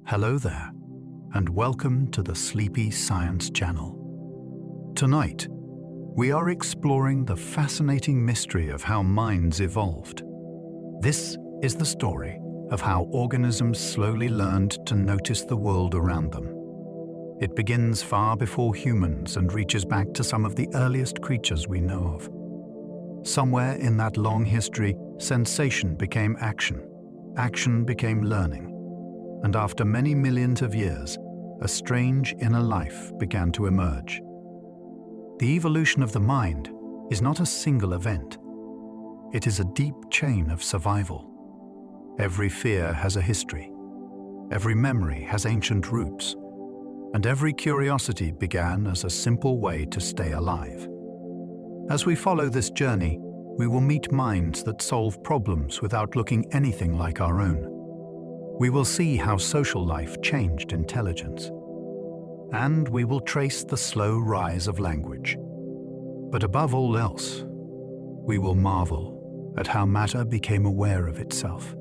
Hello there, and welcome to the Sleepy Science Channel. Tonight, we are exploring the fascinating mystery of how minds evolved. This is the story of how organisms slowly learned to notice the world around them. It begins far before humans and reaches back to some of the earliest creatures we know of. Somewhere in that long history, sensation became action, action became learning. And after many millions of years, a strange inner life began to emerge. The evolution of the mind is not a single event. It is a deep chain of survival. Every fear has a history. Every memory has ancient roots. And every curiosity began as a simple way to stay alive. As we follow this journey, we will meet minds that solve problems without looking anything like our own. We will see how social life changed intelligence. And we will trace the slow rise of language. But above all else, we will marvel at how matter became aware of itself.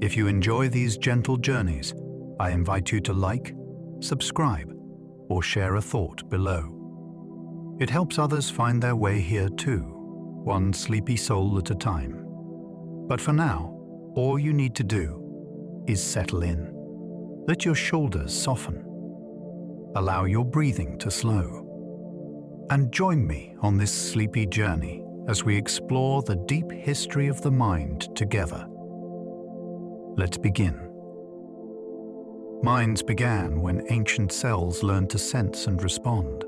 If you enjoy these gentle journeys, I invite you to like, subscribe, or share a thought below. It helps others find their way here too, one sleepy soul at a time. But for now, all you need to do is settle in. Let your shoulders soften. Allow your breathing to slow. And join me on this sleepy journey as we explore the deep history of the mind together. Let's begin. Minds began when ancient cells learned to sense and respond.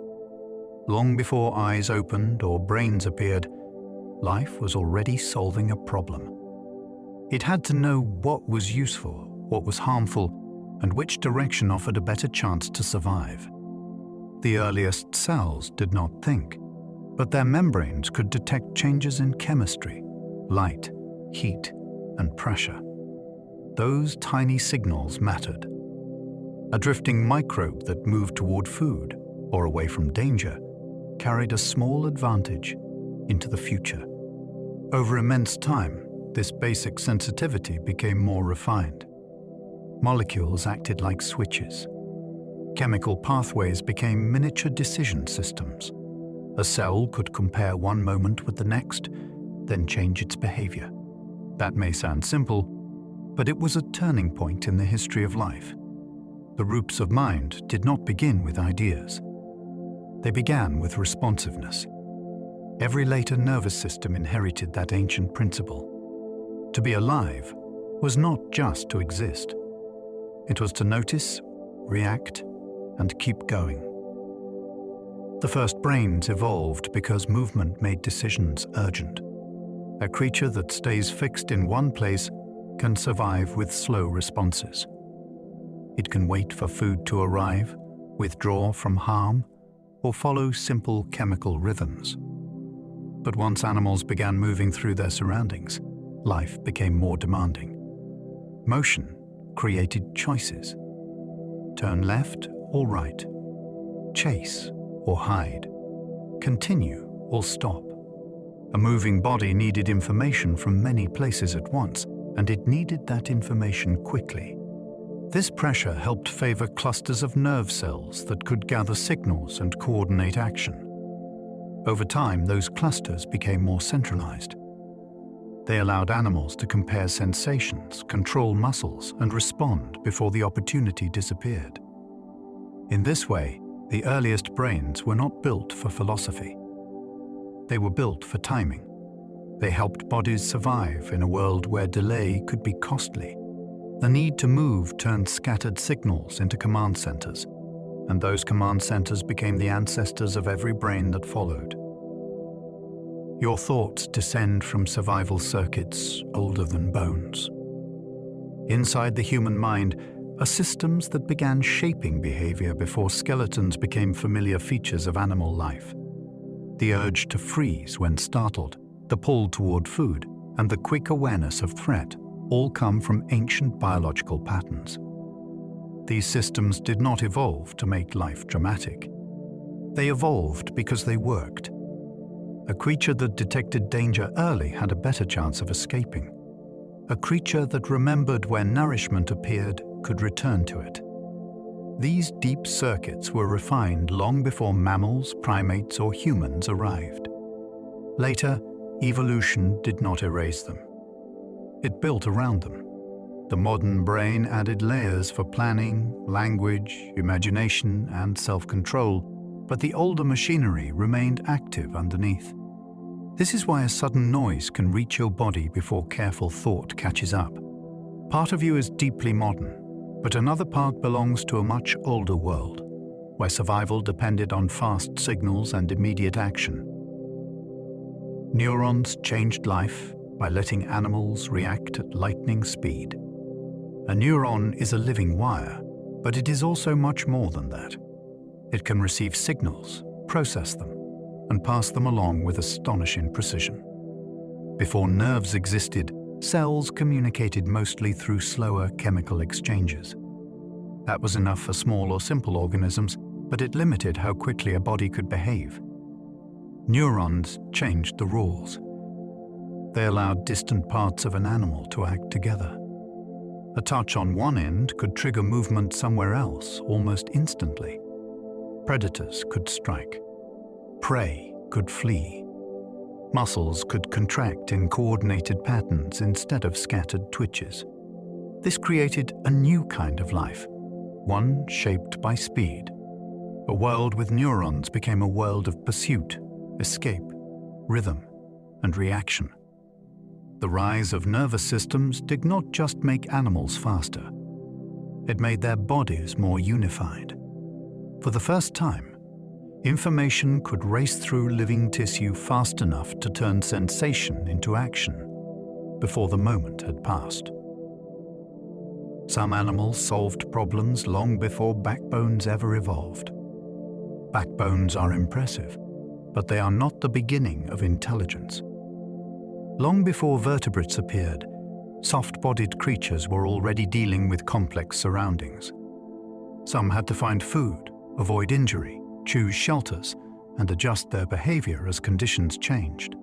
Long before eyes opened or brains appeared, life was already solving a problem. It had to know what was useful, what was harmful, and which direction offered a better chance to survive. The earliest cells did not think, but their membranes could detect changes in chemistry, light, heat, and pressure. Those tiny signals mattered. A drifting microbe that moved toward food or away from danger carried a small advantage into the future. Over immense time, this basic sensitivity became more refined. Molecules acted like switches. Chemical pathways became miniature decision systems. A cell could compare one moment with the next, then change its behavior. That may sound simple, but it was a turning point in the history of life. The roots of mind did not begin with ideas. They began with responsiveness. Every later nervous system inherited that ancient principle. To be alive was not just to exist. It was to notice, react, and keep going. The first brains evolved because movement made decisions urgent. A creature that stays fixed in one place can survive with slow responses. It can wait for food to arrive, withdraw from harm, or follow simple chemical rhythms. But once animals began moving through their surroundings, life became more demanding. Motion created choices. Turn left or right. Chase or hide. Continue or stop. A moving body needed information from many places at once, and it needed that information quickly. This pressure helped favor clusters of nerve cells that could gather signals and coordinate action. Over time, those clusters became more centralized. They allowed animals to compare sensations, control muscles, and respond before the opportunity disappeared. In this way, the earliest brains were not built for philosophy. They were built for timing. They helped bodies survive in a world where delay could be costly. The need to move turned scattered signals into command centers, and those command centers became the ancestors of every brain that followed. Your thoughts descend from survival circuits older than bones. Inside the human mind are systems that began shaping behavior before skeletons became familiar features of animal life. The urge to freeze when startled, the pull toward food, and the quick awareness of threat all come from ancient biological patterns. These systems did not evolve to make life dramatic. They evolved because they worked. A creature that detected danger early had a better chance of escaping. A creature that remembered where nourishment appeared could return to it. These deep circuits were refined long before mammals, primates, or humans arrived. Later, evolution did not erase them. It built around them. The modern brain added layers for planning, language, imagination, and self-control, but the older machinery remained active underneath. This is why a sudden noise can reach your body before careful thought catches up. Part of you is deeply modern, but another part belongs to a much older world, where survival depended on fast signals and immediate action. Neurons changed life by letting animals react at lightning speed. A neuron is a living wire, but it is also much more than that. It can receive signals, process them, and pass them along with astonishing precision. Before nerves existed, cells communicated mostly through slower chemical exchanges. That was enough for small or simple organisms, but it limited how quickly a body could behave. Neurons changed the rules. They allowed distant parts of an animal to act together. A touch on one end could trigger movement somewhere else almost instantly. Predators could strike. Prey could flee. Muscles could contract in coordinated patterns instead of scattered twitches. This created a new kind of life, one shaped by speed. A world with neurons became a world of pursuit, escape, rhythm, and reaction. The rise of nervous systems did not just make animals faster. It made their bodies more unified. For the first time, information could race through living tissue fast enough to turn sensation into action before the moment had passed. Some animals solved problems long before backbones ever evolved. Backbones are impressive, but they are not the beginning of intelligence. Long before vertebrates appeared, soft-bodied creatures were already dealing with complex surroundings. Some had to find food, avoid injury, choose shelters, and adjust their behavior as conditions changed.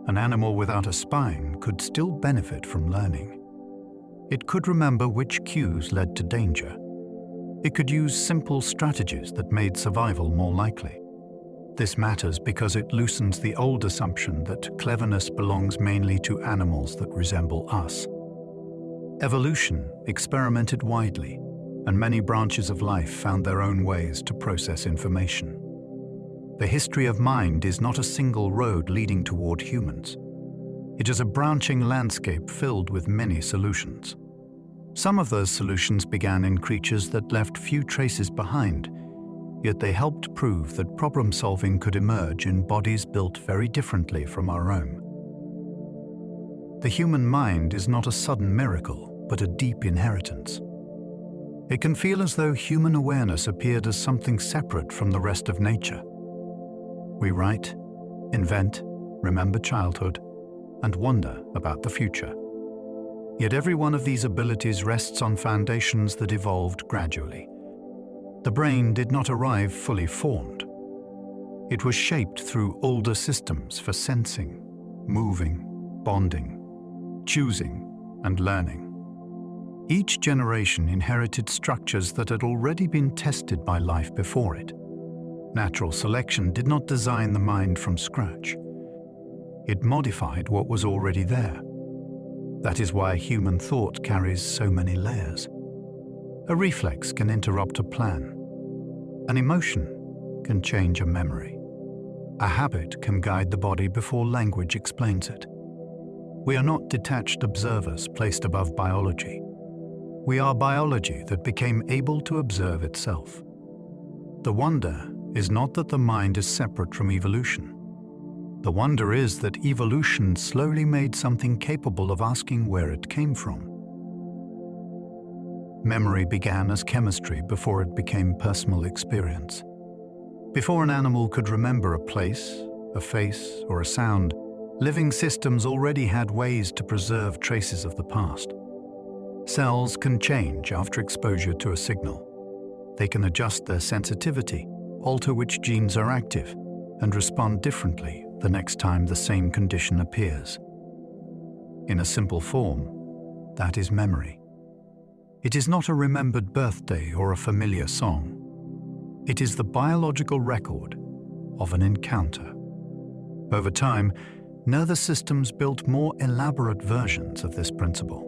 An animal without a spine could still benefit from learning. It could remember which cues led to danger. It could use simple strategies that made survival more likely. This matters because it loosens the old assumption that cleverness belongs mainly to animals that resemble us. Evolution experimented widely, and many branches of life found their own ways to process information. The history of mind is not a single road leading toward humans. It is a branching landscape filled with many solutions. Some of those solutions began in creatures that left few traces behind, yet they helped prove that problem-solving could emerge in bodies built very differently from our own. The human mind is not a sudden miracle, but a deep inheritance. It can feel as though human awareness appeared as something separate from the rest of nature. We write, invent, remember childhood, and wonder about the future. Yet every one of these abilities rests on foundations that evolved gradually. The brain did not arrive fully formed. It was shaped through older systems for sensing, moving, bonding, choosing, and learning. Each generation inherited structures that had already been tested by life before it. Natural selection did not design the mind from scratch. It modified what was already there. That is why human thought carries so many layers. A reflex can interrupt a plan. An emotion can change a memory. A habit can guide the body before language explains it. We are not detached observers placed above biology. We are biology that became able to observe itself. The wonder is not that the mind is separate from evolution. The wonder is that evolution slowly made something capable of asking where it came from. Memory began as chemistry before it became personal experience. Before an animal could remember a place, a face, or a sound, living systems already had ways to preserve traces of the past. Cells can change after exposure to a signal. They can adjust their sensitivity, alter which genes are active, and respond differently the next time the same condition appears. In a simple form, that is memory. It is not a remembered birthday or a familiar song. It is the biological record of an encounter. Over time, nervous systems built more elaborate versions of this principle.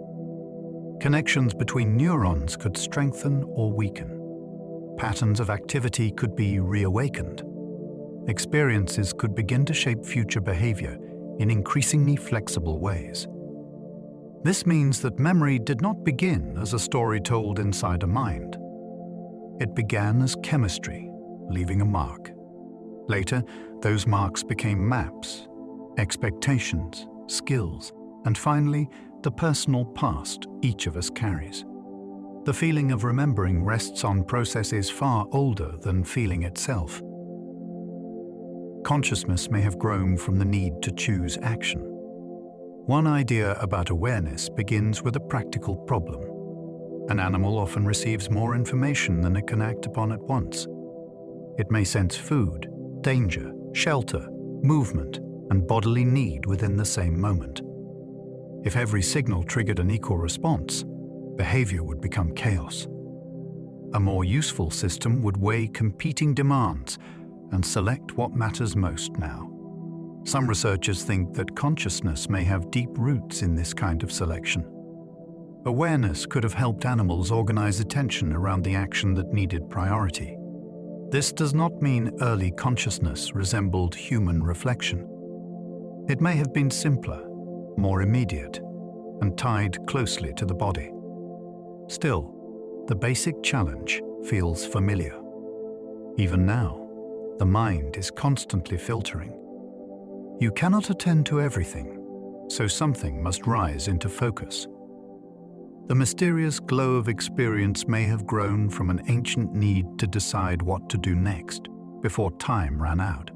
Connections between neurons could strengthen or weaken. Patterns of activity could be reawakened. Experiences could begin to shape future behavior in increasingly flexible ways. This means that memory did not begin as a story told inside a mind. It began as chemistry, leaving a mark. Later, those marks became maps, expectations, skills, and finally, the personal past each of us carries. The feeling of remembering rests on processes far older than feeling itself. Consciousness may have grown from the need to choose action. One idea about awareness begins with a practical problem. An animal often receives more information than it can act upon at once. It may sense food, danger, shelter, movement, and bodily need within the same moment. If every signal triggered an equal response, behavior would become chaos. A more useful system would weigh competing demands and select what matters most now. Some researchers think that consciousness may have deep roots in this kind of selection. Awareness could have helped animals organize attention around the action that needed priority. This does not mean early consciousness resembled human reflection. It may have been simpler, more immediate, and tied closely to the body. Still, the basic challenge feels familiar. Even now, the mind is constantly filtering. You cannot attend to everything, so something must rise into focus. The mysterious glow of experience may have grown from an ancient need to decide what to do next before time ran out.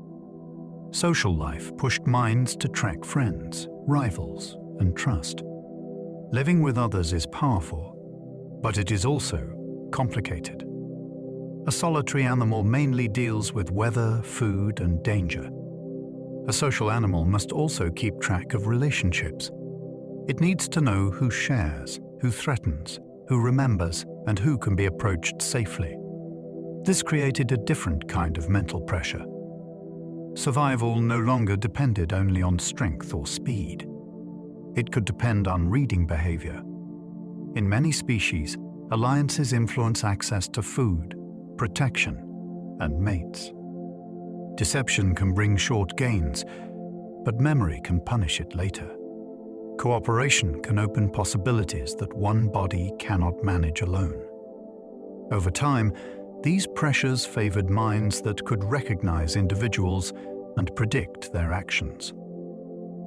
Social life pushed minds to track friends, rivals, and trust. Living with others is powerful, but it is also complicated. A solitary animal mainly deals with weather, food, and danger. A social animal must also keep track of relationships. It needs to know who shares, who threatens, who remembers, and who can be approached safely. This created a different kind of mental pressure. Survival no longer depended only on strength or speed. It could depend on reading behavior. In many species, alliances influence access to food, protection, and mates. Deception can bring short gains, but memory can punish it later. Cooperation can open possibilities that one body cannot manage alone. Over time, these pressures favored minds that could recognize individuals and predict their actions.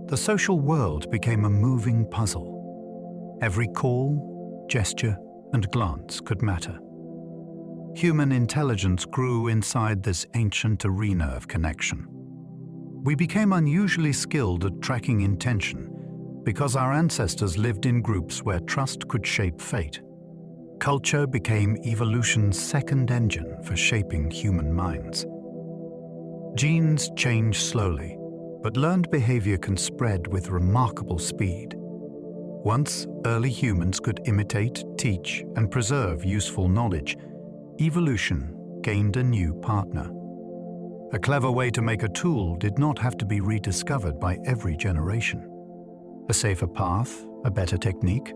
The social world became a moving puzzle. Every call, gesture, and glance could matter. Human intelligence grew inside this ancient arena of connection. We became unusually skilled at tracking intention because our ancestors lived in groups where trust could shape fate. Culture became evolution's second engine for shaping human minds. Genes change slowly, but learned behavior can spread with remarkable speed. Once early humans could imitate, teach, and preserve useful knowledge, evolution gained a new partner. A clever way to make a tool did not have to be rediscovered by every generation. A safer path, a better technique,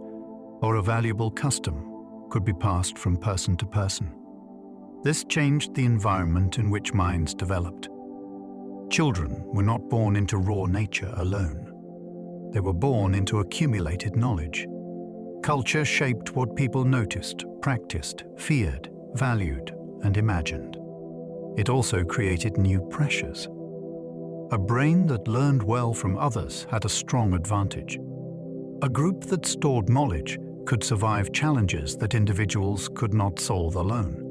or a valuable custom could be passed from person to person. This changed the environment in which minds developed. Children were not born into raw nature alone. They were born into accumulated knowledge. Culture shaped what people noticed, practiced, feared, valued, and imagined. It also created new pressures. A brain that learned well from others had a strong advantage. A group that stored knowledge could survive challenges that individuals could not solve alone.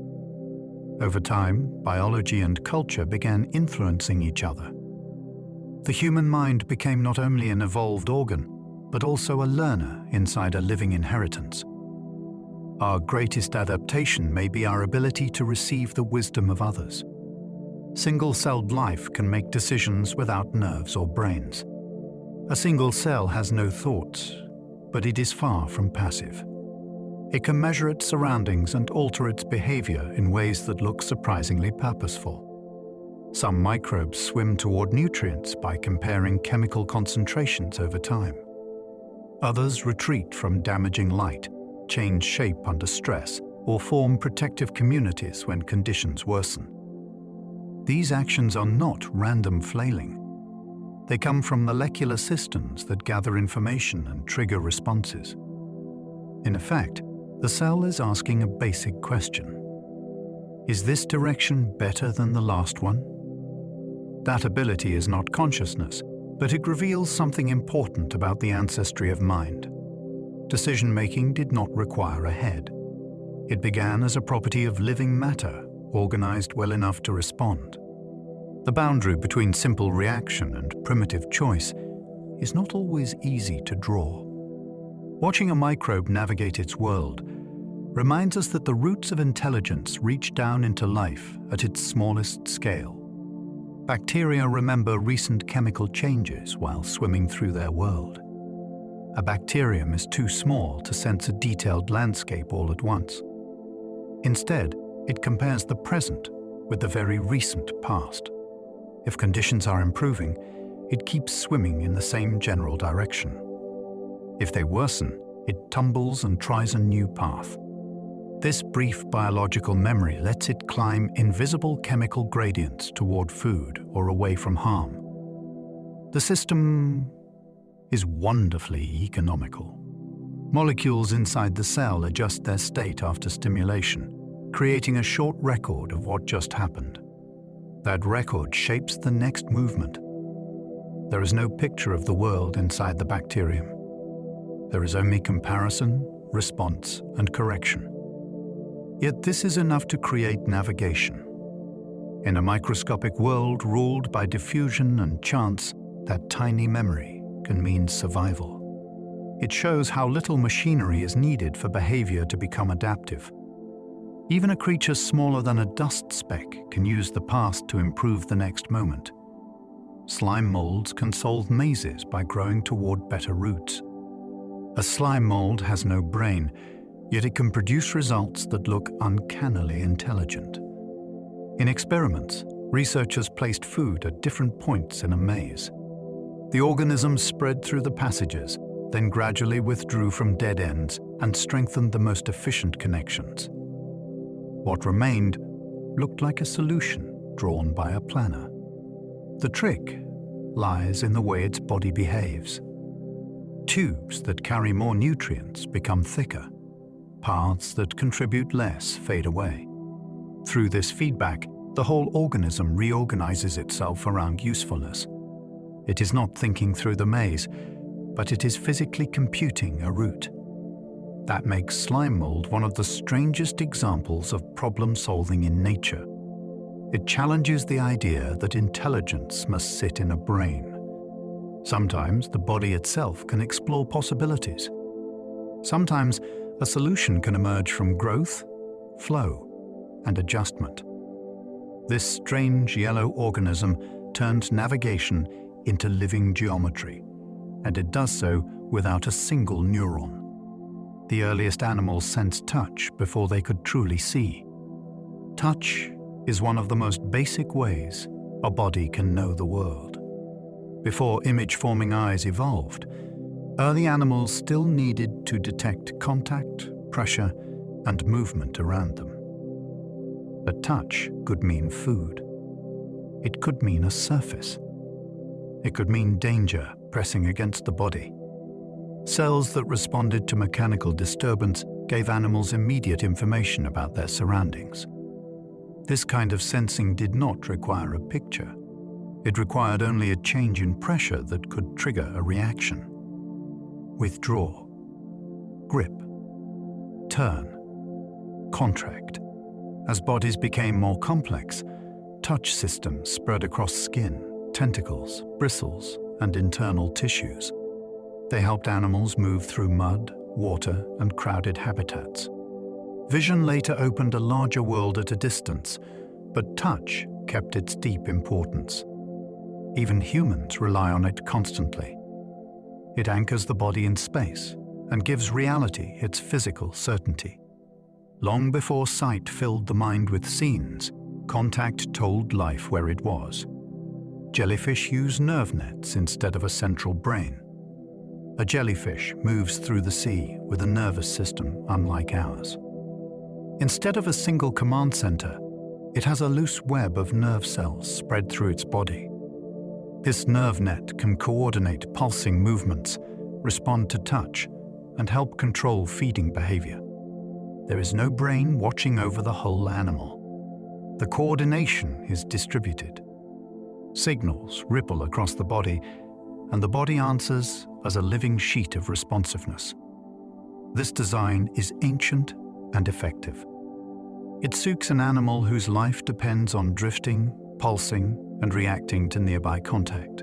Over time, biology and culture began influencing each other. The human mind became not only an evolved organ, but also a learner inside a living inheritance. Our greatest adaptation may be our ability to receive the wisdom of others. Single-celled life can make decisions without nerves or brains. A single cell has no thoughts, but it is far from passive. It can measure its surroundings and alter its behavior in ways that look surprisingly purposeful. Some microbes swim toward nutrients by comparing chemical concentrations over time. Others retreat from damaging light, change shape under stress, or form protective communities when conditions worsen. These actions are not random flailing. They come from molecular systems that gather information and trigger responses. In effect, the cell is asking a basic question. Is this direction better than the last one? That ability is not consciousness, but it reveals something important about the ancestry of mind. Decision-making did not require a head. It began as a property of living matter, organized well enough to respond. The boundary between simple reaction and primitive choice is not always easy to draw. Watching a microbe navigate its world reminds us that the roots of intelligence reach down into life at its smallest scale. Bacteria remember recent chemical changes while swimming through their world. A bacterium is too small to sense a detailed landscape all at once. Instead, it compares the present with the very recent past. If conditions are improving, it keeps swimming in the same general direction. If they worsen, it tumbles and tries a new path. This brief biological memory lets it climb invisible chemical gradients toward food or away from harm. The system is wonderfully economical. Molecules inside the cell adjust their state after stimulation, creating a short record of what just happened. That record shapes the next movement. There is no picture of the world inside the bacterium. There is only comparison, response, and correction. Yet this is enough to create navigation. In a microscopic world ruled by diffusion and chance, that tiny memory can mean survival. It shows how little machinery is needed for behavior to become adaptive. Even a creature smaller than a dust speck can use the past to improve the next moment. Slime molds can solve mazes by growing toward better roots. A slime mold has no brain, yet it can produce results that look uncannily intelligent. In experiments, researchers placed food at different points in a maze. The organisms spread through the passages, then gradually withdrew from dead ends and strengthened the most efficient connections. What remained looked like a solution drawn by a planner. The trick lies in the way its body behaves. Tubes that carry more nutrients become thicker. Paths that contribute less fade away. Through this feedback, the whole organism reorganizes itself around usefulness. It is not thinking through the maze, but it is physically computing a route. That makes slime mold one of the strangest examples of problem-solving in nature. It challenges the idea that intelligence must sit in a brain. Sometimes the body itself can explore possibilities. Sometimes a solution can emerge from growth, flow, and adjustment. This strange yellow organism turns navigation into living geometry, and it does so without a single neuron. The earliest animals sensed touch before they could truly see. Touch is one of the most basic ways a body can know the world. Before image-forming eyes evolved, early animals still needed to detect contact, pressure, and movement around them. But touch could mean food. It could mean a surface. It could mean danger pressing against the body. Cells that responded to mechanical disturbance gave animals immediate information about their surroundings. This kind of sensing did not require a picture. It required only a change in pressure that could trigger a reaction. Withdraw, grip, turn, contract. As bodies became more complex, touch systems spread across skin, tentacles, bristles, and internal tissues. They helped animals move through mud, water, and crowded habitats. Vision later opened a larger world at a distance, but touch kept its deep importance. Even humans rely on it constantly. It anchors the body in space and gives reality its physical certainty. Long before sight filled the mind with scenes, contact told life where it was. Jellyfish use nerve nets instead of a central brain. A jellyfish moves through the sea with a nervous system unlike ours. Instead of a single command center, it has a loose web of nerve cells spread through its body. This nerve net can coordinate pulsing movements, respond to touch, and help control feeding behavior. There is no brain watching over the whole animal. The coordination is distributed. Signals ripple across the body, and the body answers as a living sheet of responsiveness. This design is ancient and effective. It suits an animal whose life depends on drifting, pulsing, and reacting to nearby contact.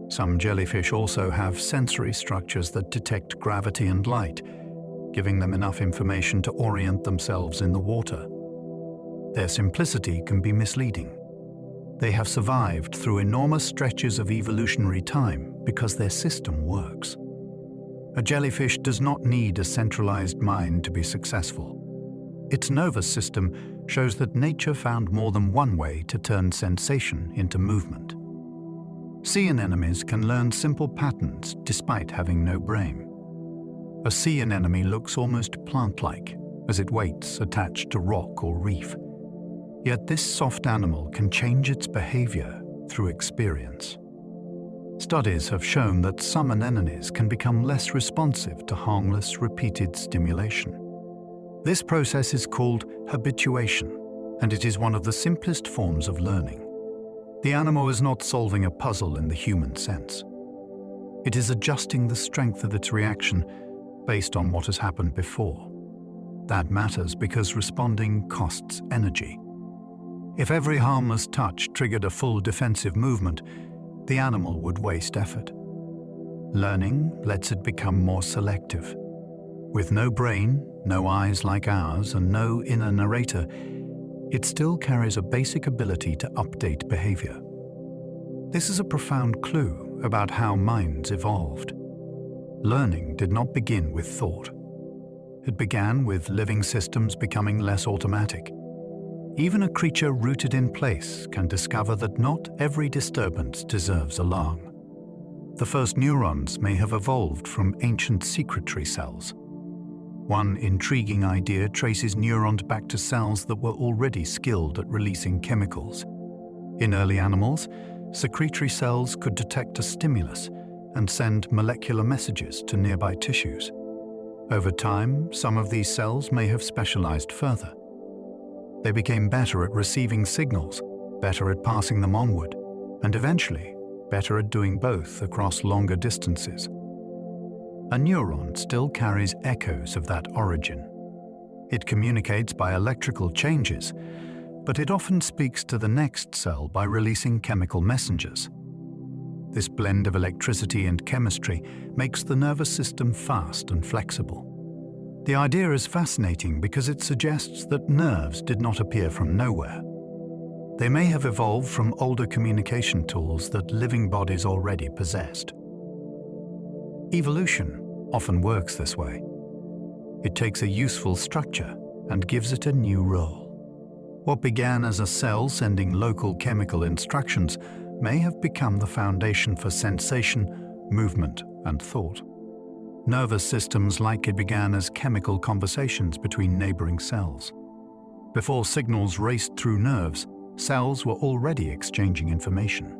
Some jellyfish also have sensory structures that detect gravity and light, giving them enough information to orient themselves in the water. Their simplicity can be misleading. They have survived through enormous stretches of evolutionary time because their system works. A jellyfish does not need a centralized mind to be successful. Its nervous system shows that nature found more than one way to turn sensation into movement. Sea anemones can learn simple patterns despite having no brain. A sea anemone looks almost plant-like as it waits attached to rock or reef. Yet this soft animal can change its behavior through experience. Studies have shown that some anemones can become less responsive to harmless, repeated stimulation. This process is called habituation, and it is one of the simplest forms of learning. The animal is not solving a puzzle in the human sense. It is adjusting the strength of its reaction based on what has happened before. That matters because responding costs energy. If every harmless touch triggered a full defensive movement, the animal would waste effort. Learning lets it become more selective. With no brain, no eyes like ours, and no inner narrator, it still carries a basic ability to update behavior. This is a profound clue about how minds evolved. Learning did not begin with thought. It began with living systems becoming less automatic. Even a creature rooted in place can discover that not every disturbance deserves alarm. The first neurons may have evolved from ancient secretory cells. One intriguing idea traces neurons back to cells that were already skilled at releasing chemicals. In early animals, secretory cells could detect a stimulus and send molecular messages to nearby tissues. Over time, some of these cells may have specialized further. They became better at receiving signals, better at passing them onward, and eventually better at doing both across longer distances. A neuron still carries echoes of that origin. It communicates by electrical changes, but it often speaks to the next cell by releasing chemical messengers. This blend of electricity and chemistry makes the nervous system fast and flexible. The idea is fascinating because it suggests that nerves did not appear from nowhere. They may have evolved from older communication tools that living bodies already possessed. Evolution often works this way. It takes a useful structure and gives it a new role. What began as a cell sending local chemical instructions may have become the foundation for sensation, movement, and thought. Nervous systems likely began as chemical conversations between neighboring cells. Before signals raced through nerves, cells were already exchanging information.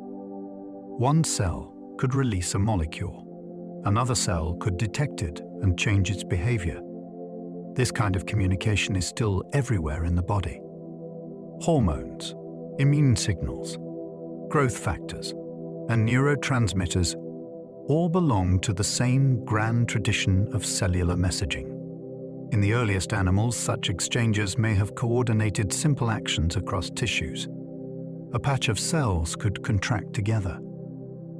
One cell could release a molecule. Another cell could detect it and change its behavior. This kind of communication is still everywhere in the body. Hormones, immune signals, growth factors, and neurotransmitters all belong to the same grand tradition of cellular messaging. In the earliest animals, such exchanges may have coordinated simple actions across tissues. A patch of cells could contract together.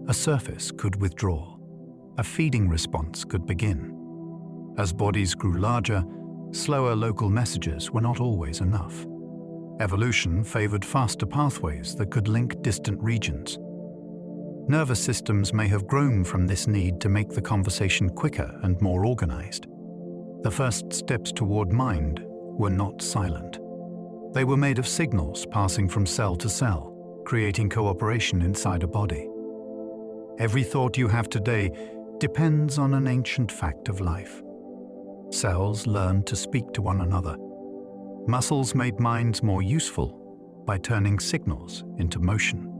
A surface could withdraw. A feeding response could begin. As bodies grew larger, slower local messages were not always enough. Evolution favored faster pathways that could link distant regions. Nervous systems may have grown from this need to make the conversation quicker and more organized. The first steps toward mind were not silent. They were made of signals passing from cell to cell, creating cooperation inside a body. Every thought you have today depends on an ancient fact of life. Cells learned to speak to one another. Muscles made minds more useful by turning signals into motion.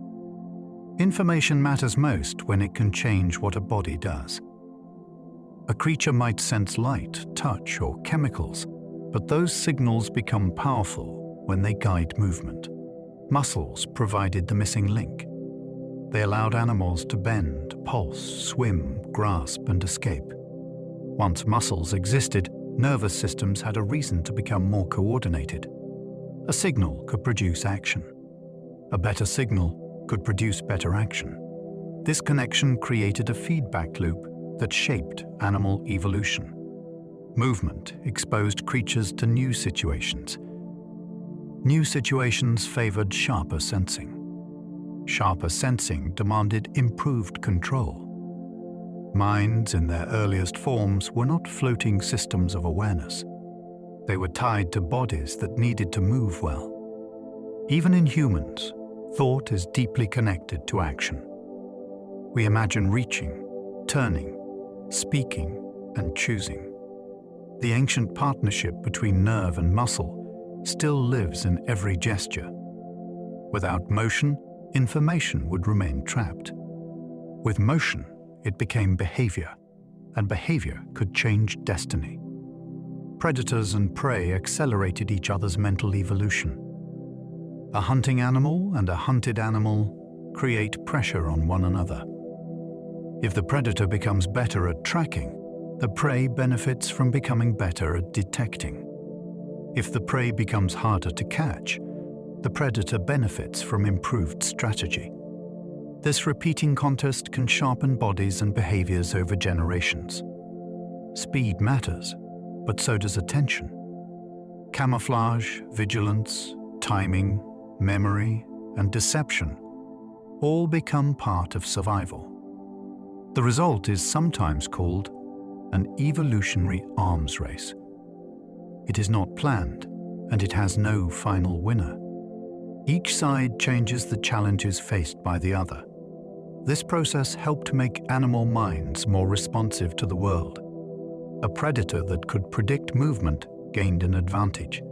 Information matters most when it can change what a body does. A creature might sense light, touch, or chemicals, but those signals become powerful when they guide movement. Muscles provided the missing link. They allowed animals to bend, pulse, swim, grasp, and escape. Once muscles existed, nervous systems had a reason to become more coordinated. A signal could produce action. A better signal could produce better action. This connection created a feedback loop that shaped animal evolution. Movement exposed creatures to new situations. New situations favored sharper sensing. Sharper sensing demanded improved control. Minds in their earliest forms were not floating systems of awareness. They were tied to bodies that needed to move well. Even in humans, thought is deeply connected to action. We imagine reaching, turning, speaking, and choosing. The ancient partnership between nerve and muscle still lives in every gesture. Without motion, information would remain trapped. With motion, it became behavior, and behavior could change destiny. Predators and prey accelerated each other's mental evolution. A hunting animal and a hunted animal create pressure on one another. If the predator becomes better at tracking, the prey benefits from becoming better at detecting. If the prey becomes harder to catch, the predator benefits from improved strategy. This repeating contest can sharpen bodies and behaviors over generations. Speed matters, but so does attention. Camouflage, vigilance, timing, memory, and deception all become part of survival. The result is sometimes called an evolutionary arms race. It is not planned, and it has no final winner. Each side changes the challenges faced by the other. This process helped make animal minds more responsive to the world. A predator that could predict movement gained an advantage.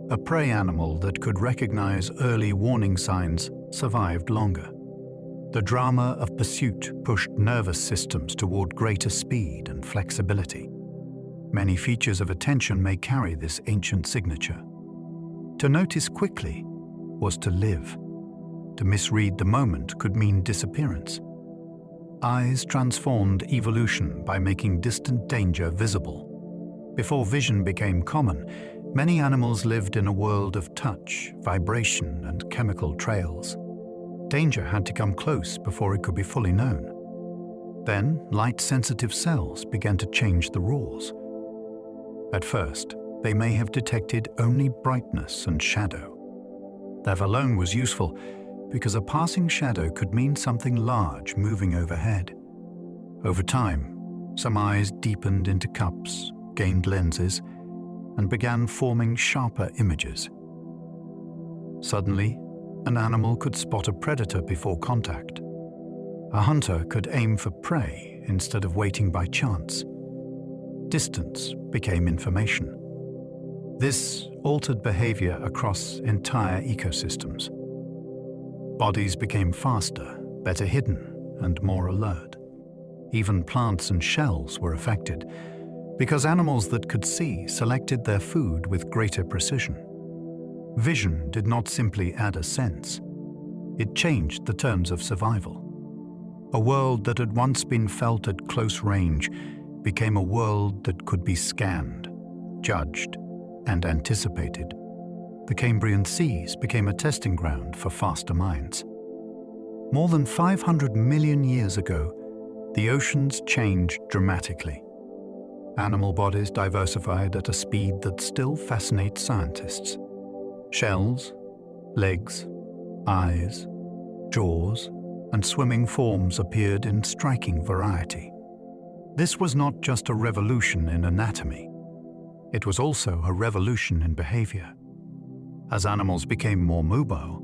A prey animal that could recognize early warning signs survived longer. The drama of pursuit pushed nervous systems toward greater speed and flexibility. Many features of attention may carry this ancient signature. To notice quickly was to live. To misread the moment could mean disappearance. Eyes transformed evolution by making distant danger visible. Before vision became common, many animals lived in a world of touch, vibration, and chemical trails. Danger had to come close before it could be fully known. Then, light-sensitive cells began to change the rules. At first, they may have detected only brightness and shadow. That alone was useful because a passing shadow could mean something large moving overhead. Over time, some eyes deepened into cups, gained lenses, and began forming sharper images. Suddenly, an animal could spot a predator before contact. A hunter could aim for prey instead of waiting by chance. Distance became information. This altered behavior across entire ecosystems. Bodies became faster, better hidden, and more alert. Even plants and shells were affected, because animals that could see selected their food with greater precision. Vision did not simply add a sense. It changed the terms of survival. A world that had once been felt at close range became a world that could be scanned, judged, and anticipated. The Cambrian seas became a testing ground for faster minds. More than 500 million years ago, the oceans changed dramatically. Animal bodies diversified at a speed that still fascinates scientists. Shells, legs, eyes, jaws, and swimming forms appeared in striking variety. This was not just a revolution in anatomy. It was also a revolution in behavior. As animals became more mobile,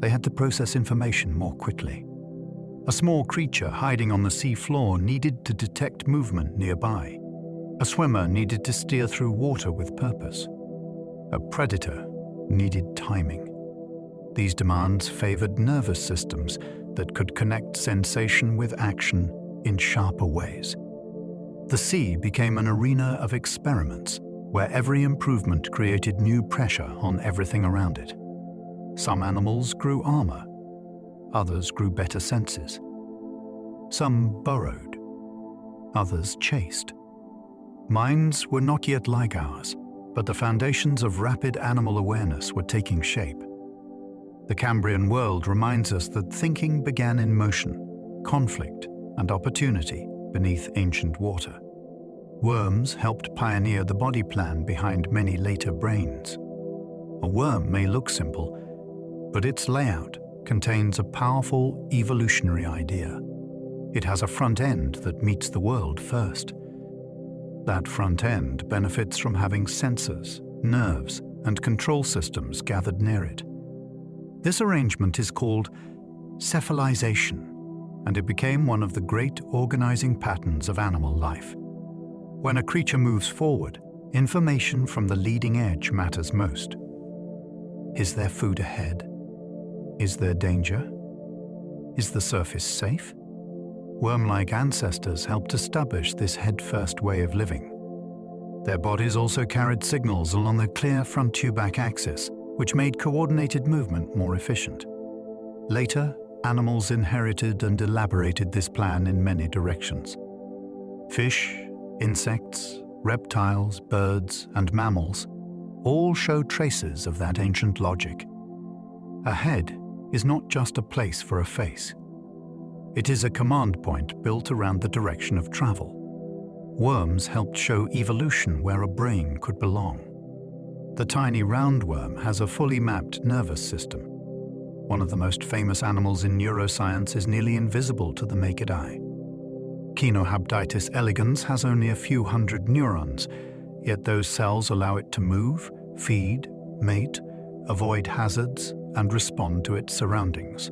they had to process information more quickly. A small creature hiding on the sea floor needed to detect movement nearby. A swimmer needed to steer through water with purpose. A predator needed timing. These demands favored nervous systems that could connect sensation with action in sharper ways. The sea became an arena of experiments where every improvement created new pressure on everything around it. Some animals grew armor, others grew better senses. Some burrowed, others chased. Minds were not yet like ours, but the foundations of rapid animal awareness were taking shape. The Cambrian world reminds us that thinking began in motion, conflict, and opportunity beneath ancient water. Worms helped pioneer the body plan behind many later brains. A worm may look simple, but its layout contains a powerful evolutionary idea. It has a front end that meets the world first. That front end benefits from having sensors, nerves, and control systems gathered near it. This arrangement is called cephalization, and it became one of the great organizing patterns of animal life. When a creature moves forward, information from the leading edge matters most. Is there food ahead? Is there danger? Is the surface safe? Worm-like ancestors helped establish this head-first way of living. Their bodies also carried signals along the clear front-to-back axis, which made coordinated movement more efficient. Later, animals inherited and elaborated this plan in many directions. Fish, insects, reptiles, birds, and mammals all show traces of that ancient logic. A head is not just a place for a face. It is a command point built around the direction of travel. Worms helped show evolution where a brain could belong. The tiny roundworm has a fully mapped nervous system. One of the most famous animals in neuroscience is nearly invisible to the naked eye. Caenorhabditis elegans has only a few hundred neurons, yet those cells allow it to move, feed, mate, avoid hazards, and respond to its surroundings.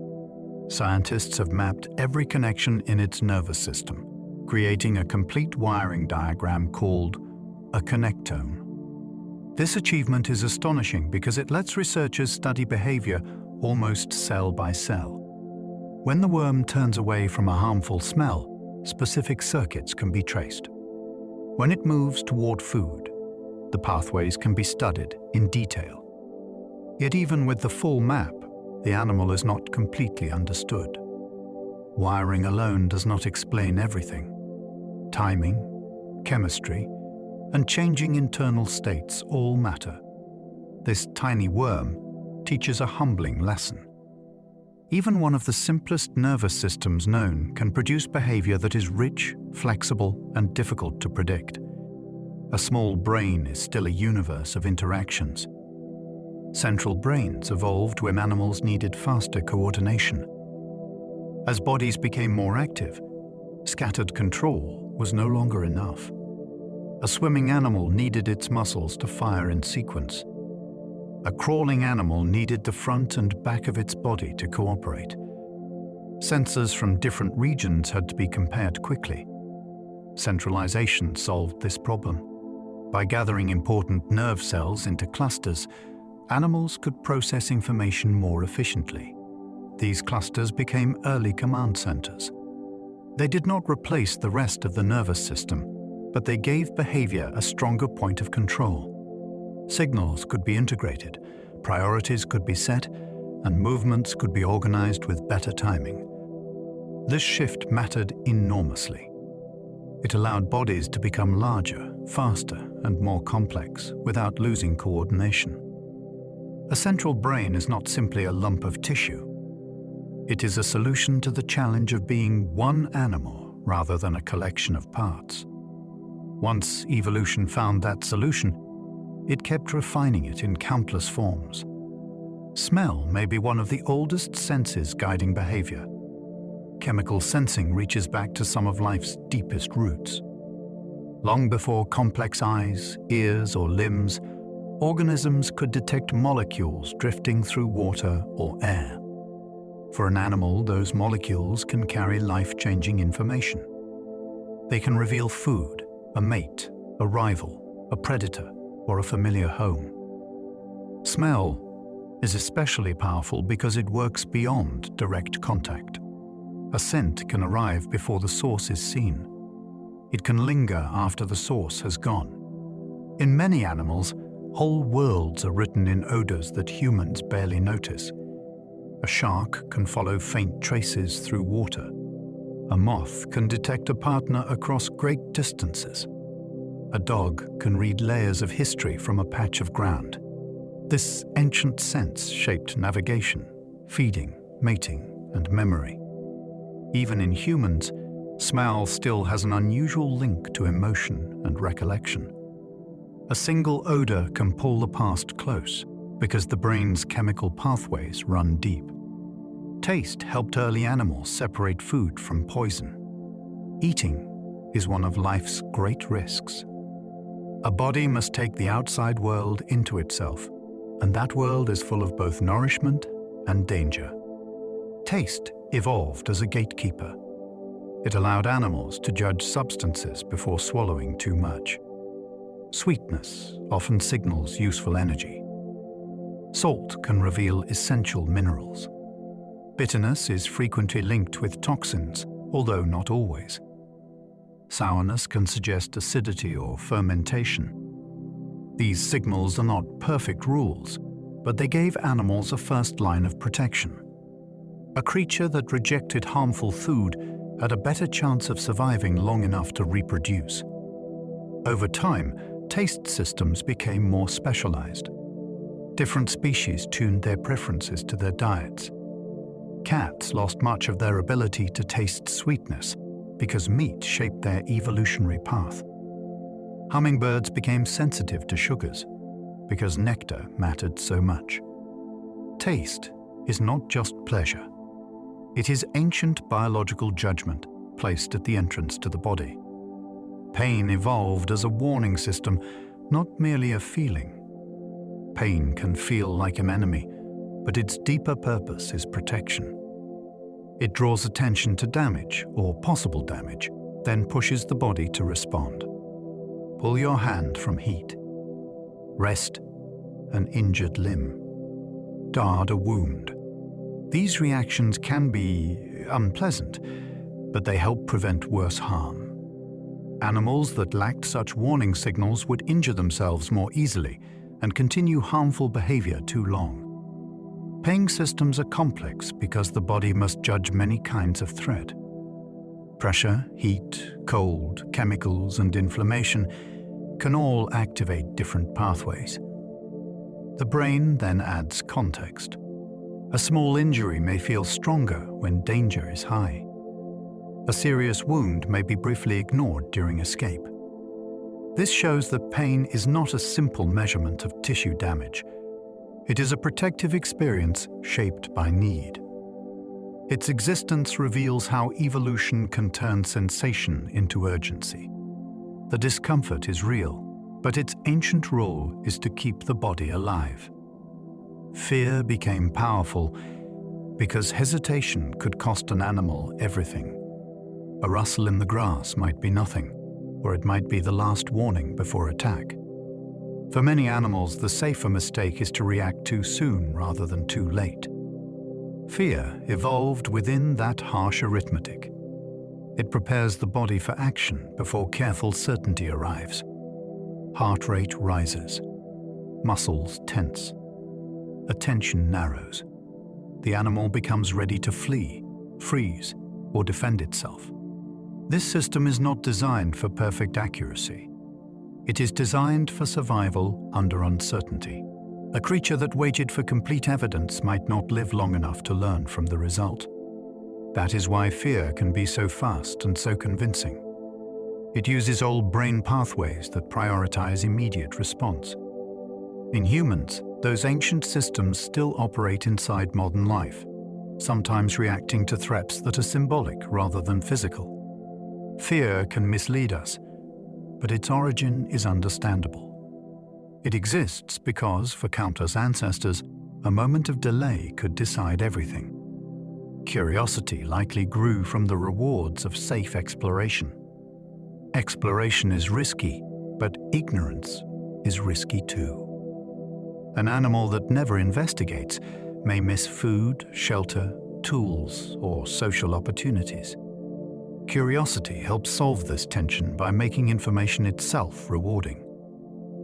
Scientists have mapped every connection in its nervous system, creating a complete wiring diagram called a connectome. This achievement is astonishing because it lets researchers study behavior almost cell by cell. When the worm turns away from a harmful smell, specific circuits can be traced. When it moves toward food, the pathways can be studied in detail. Yet even with the full map, the animal is not completely understood. Wiring alone does not explain everything. Timing, chemistry, and changing internal states all matter. This tiny worm teaches a humbling lesson. Even one of the simplest nervous systems known can produce behavior that is rich, flexible, and difficult to predict. A small brain is still a universe of interactions. Central brains evolved when animals needed faster coordination. As bodies became more active, scattered control was no longer enough. A swimming animal needed its muscles to fire in sequence. A crawling animal needed the front and back of its body to cooperate. Sensors from different regions had to be compared quickly. Centralization solved this problem. By gathering important nerve cells into clusters, animals could process information more efficiently. These clusters became early command centers. They did not replace the rest of the nervous system, but they gave behavior a stronger point of control. Signals could be integrated, priorities could be set, and movements could be organized with better timing. This shift mattered enormously. It allowed bodies to become larger, faster, and more complex without losing coordination. A central brain is not simply a lump of tissue. It is a solution to the challenge of being one animal rather than a collection of parts. Once evolution found that solution, it kept refining it in countless forms. Smell may be one of the oldest senses guiding behavior. chemical sensing reaches back to some of life's deepest roots. Long before complex eyes, ears, or limbs, organisms could detect molecules drifting through water or air. For an animal, those molecules can carry life-changing information. They can reveal food, a mate, a rival, a predator, or a familiar home. Smell is especially powerful because it works beyond direct contact. A scent can arrive before the source is seen. It can linger after the source has gone. In many animals, whole worlds are written in odors that humans barely notice. A shark can follow faint traces through water. A moth can detect a partner across great distances. A dog can read layers of history from a patch of ground. This ancient sense shaped navigation, feeding, mating, and memory. Even in humans, smell still has an unusual link to emotion and recollection. A single odor can pull the past close because the brain's chemical pathways run deep. Taste helped early animals separate food from poison. Eating is one of life's great risks. A body must take the outside world into itself, and that world is full of both nourishment and danger. Taste evolved as a gatekeeper. It allowed animals to judge substances before swallowing too much. Sweetness often signals useful energy. Salt can reveal essential minerals. Bitterness is frequently linked with toxins, although not always. Sourness can suggest acidity or fermentation. These signals are not perfect rules, but they gave animals a first line of protection. A creature that rejected harmful food had a better chance of surviving long enough to reproduce. Over time, taste systems became more specialized. Different species tuned their preferences to their diets. Cats lost much of their ability to taste sweetness because meat shaped their evolutionary path. Hummingbirds became sensitive to sugars because nectar mattered so much. Taste is not just pleasure. It is ancient biological judgment placed at the entrance to the body. Pain evolved as a warning system, not merely a feeling. Pain can feel like an enemy, but its deeper purpose is protection. It draws attention to damage or possible damage, then pushes the body to respond. Pull your hand from heat. Rest an injured limb. Guard a wound. These reactions can be unpleasant, but they help prevent worse harm. Animals that lacked such warning signals would injure themselves more easily and continue harmful behavior too long. Pain systems are complex because the body must judge many kinds of threat. Pressure, heat, cold, chemicals, and inflammation can all activate different pathways. The brain then adds context. A small injury may feel stronger when danger is high. A serious wound may be briefly ignored during escape. This shows that pain is not a simple measurement of tissue damage. It is a protective experience shaped by need. Its existence reveals how evolution can turn sensation into urgency. The discomfort is real, but its ancient role is to keep the body alive. Fear became powerful because hesitation could cost an animal everything. A rustle in the grass might be nothing, or it might be the last warning before attack. For many animals, the safer mistake is to react too soon rather than too late. Fear evolved within that harsh arithmetic. It prepares the body for action before careful certainty arrives. Heart rate rises. Muscles tense. Attention narrows. The animal becomes ready to flee, freeze, or defend itself. This system is not designed for perfect accuracy. It is designed for survival under uncertainty. A creature that waited for complete evidence might not live long enough to learn from the result. That is why fear can be so fast and so convincing. It uses old brain pathways that prioritize immediate response. In humans, those ancient systems still operate inside modern life. sometimes reacting to threats that are symbolic rather than physical. Fear can mislead us, but its origin is understandable. It exists because, for countless ancestors, a moment of delay could decide everything. Curiosity likely grew from the rewards of safe exploration. Exploration is risky, but ignorance is risky too. An animal that never investigates may miss food, shelter, tools, or social opportunities. Curiosity helps solve this tension by making information itself rewarding.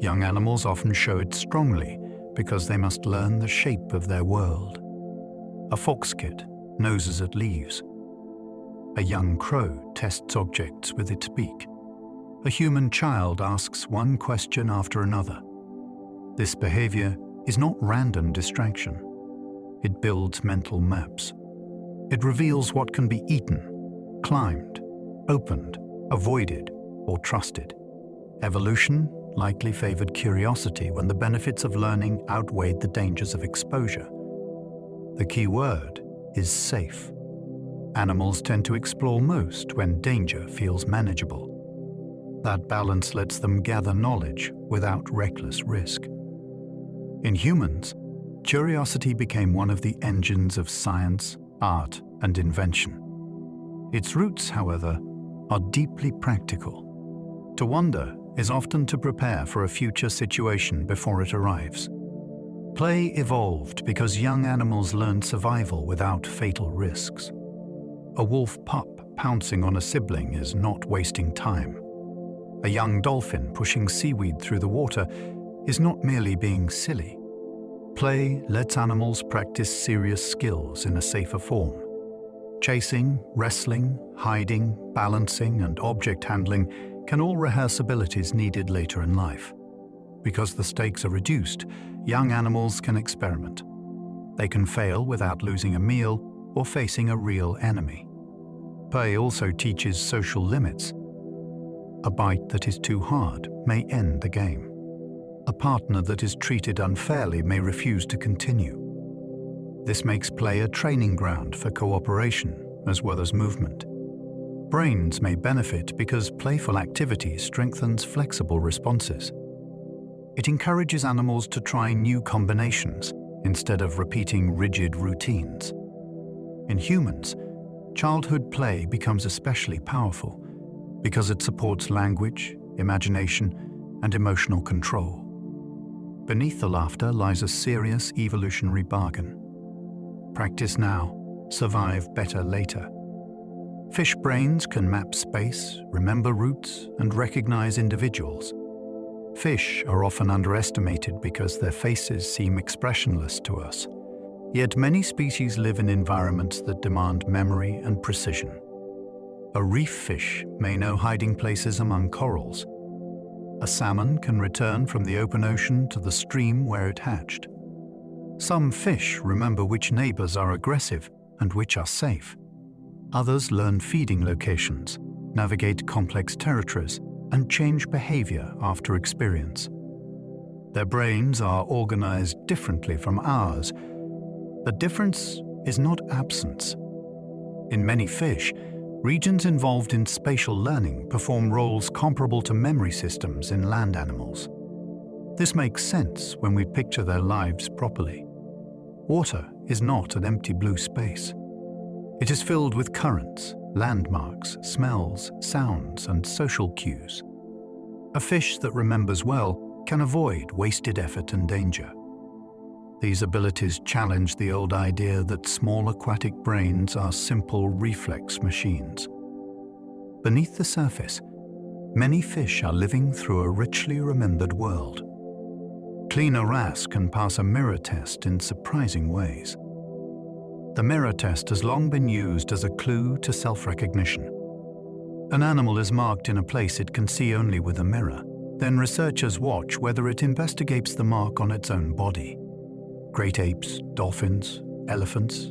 Young animals often show it strongly because they must learn the shape of their world. A fox kid noses at leaves. A young crow tests objects with its beak. A human child asks one question after another. This behavior is not random distraction. It builds mental maps. It reveals what can be eaten, climbed, opened, avoided, or trusted. Evolution likely favored curiosity when the benefits of learning outweighed the dangers of exposure. The key word is safe. Animals tend to explore most when danger feels manageable. That balance lets them gather knowledge without reckless risk. In humans, curiosity became one of the engines of science, art, and invention. Its roots, however, are deeply practical. To wonder is often to prepare for a future situation before it arrives. Play evolved because young animals learned survival without fatal risks. A wolf pup pouncing on a sibling is not wasting time. A young dolphin pushing seaweed through the water is not merely being silly. Play lets animals practice serious skills in a safer form. Chasing, wrestling, hiding, balancing, and object handling can all rehearse abilities needed later in life. Because the stakes are reduced, young animals can experiment. They can fail without losing a meal or facing a real enemy. Play also teaches social limits. A bite that is too hard may end the game. A partner that is treated unfairly may refuse to continue. This makes play a training ground for cooperation as well as movement. Brains may benefit because playful activity strengthens flexible responses. It encourages animals to try new combinations instead of repeating rigid routines. In humans, childhood play becomes especially powerful because it supports language, imagination, and emotional control. Beneath the laughter lies a serious evolutionary bargain. Practice now, survive better later. Fish brains can map space, remember routes, and recognize individuals. Fish are often underestimated because their faces seem expressionless to us. Yet many species live in environments that demand memory and precision. A reef fish may know hiding places among corals. A salmon can return from the open ocean to the stream where it hatched. Some fish remember which neighbors are aggressive and which are safe. Others learn feeding locations, navigate complex territories, and change behavior after experience. Their brains are organized differently from ours. The difference is not absence. In many fish, regions involved in spatial learning perform roles comparable to memory systems in land animals. This makes sense when we picture their lives properly. Water is not an empty blue space. It is filled with currents, landmarks, smells, sounds, and social cues. A fish that remembers well can avoid wasted effort and danger. These abilities challenge the old idea that small aquatic brains are simple reflex machines. Beneath the surface, many fish are living through a richly remembered world. Cleaner wrasse can pass a mirror test in surprising ways. The mirror test has long been used as a clue to self-recognition. An animal is marked in a place it can see only with a mirror. Then researchers watch whether it investigates the mark on its own body. Great apes, dolphins, elephants,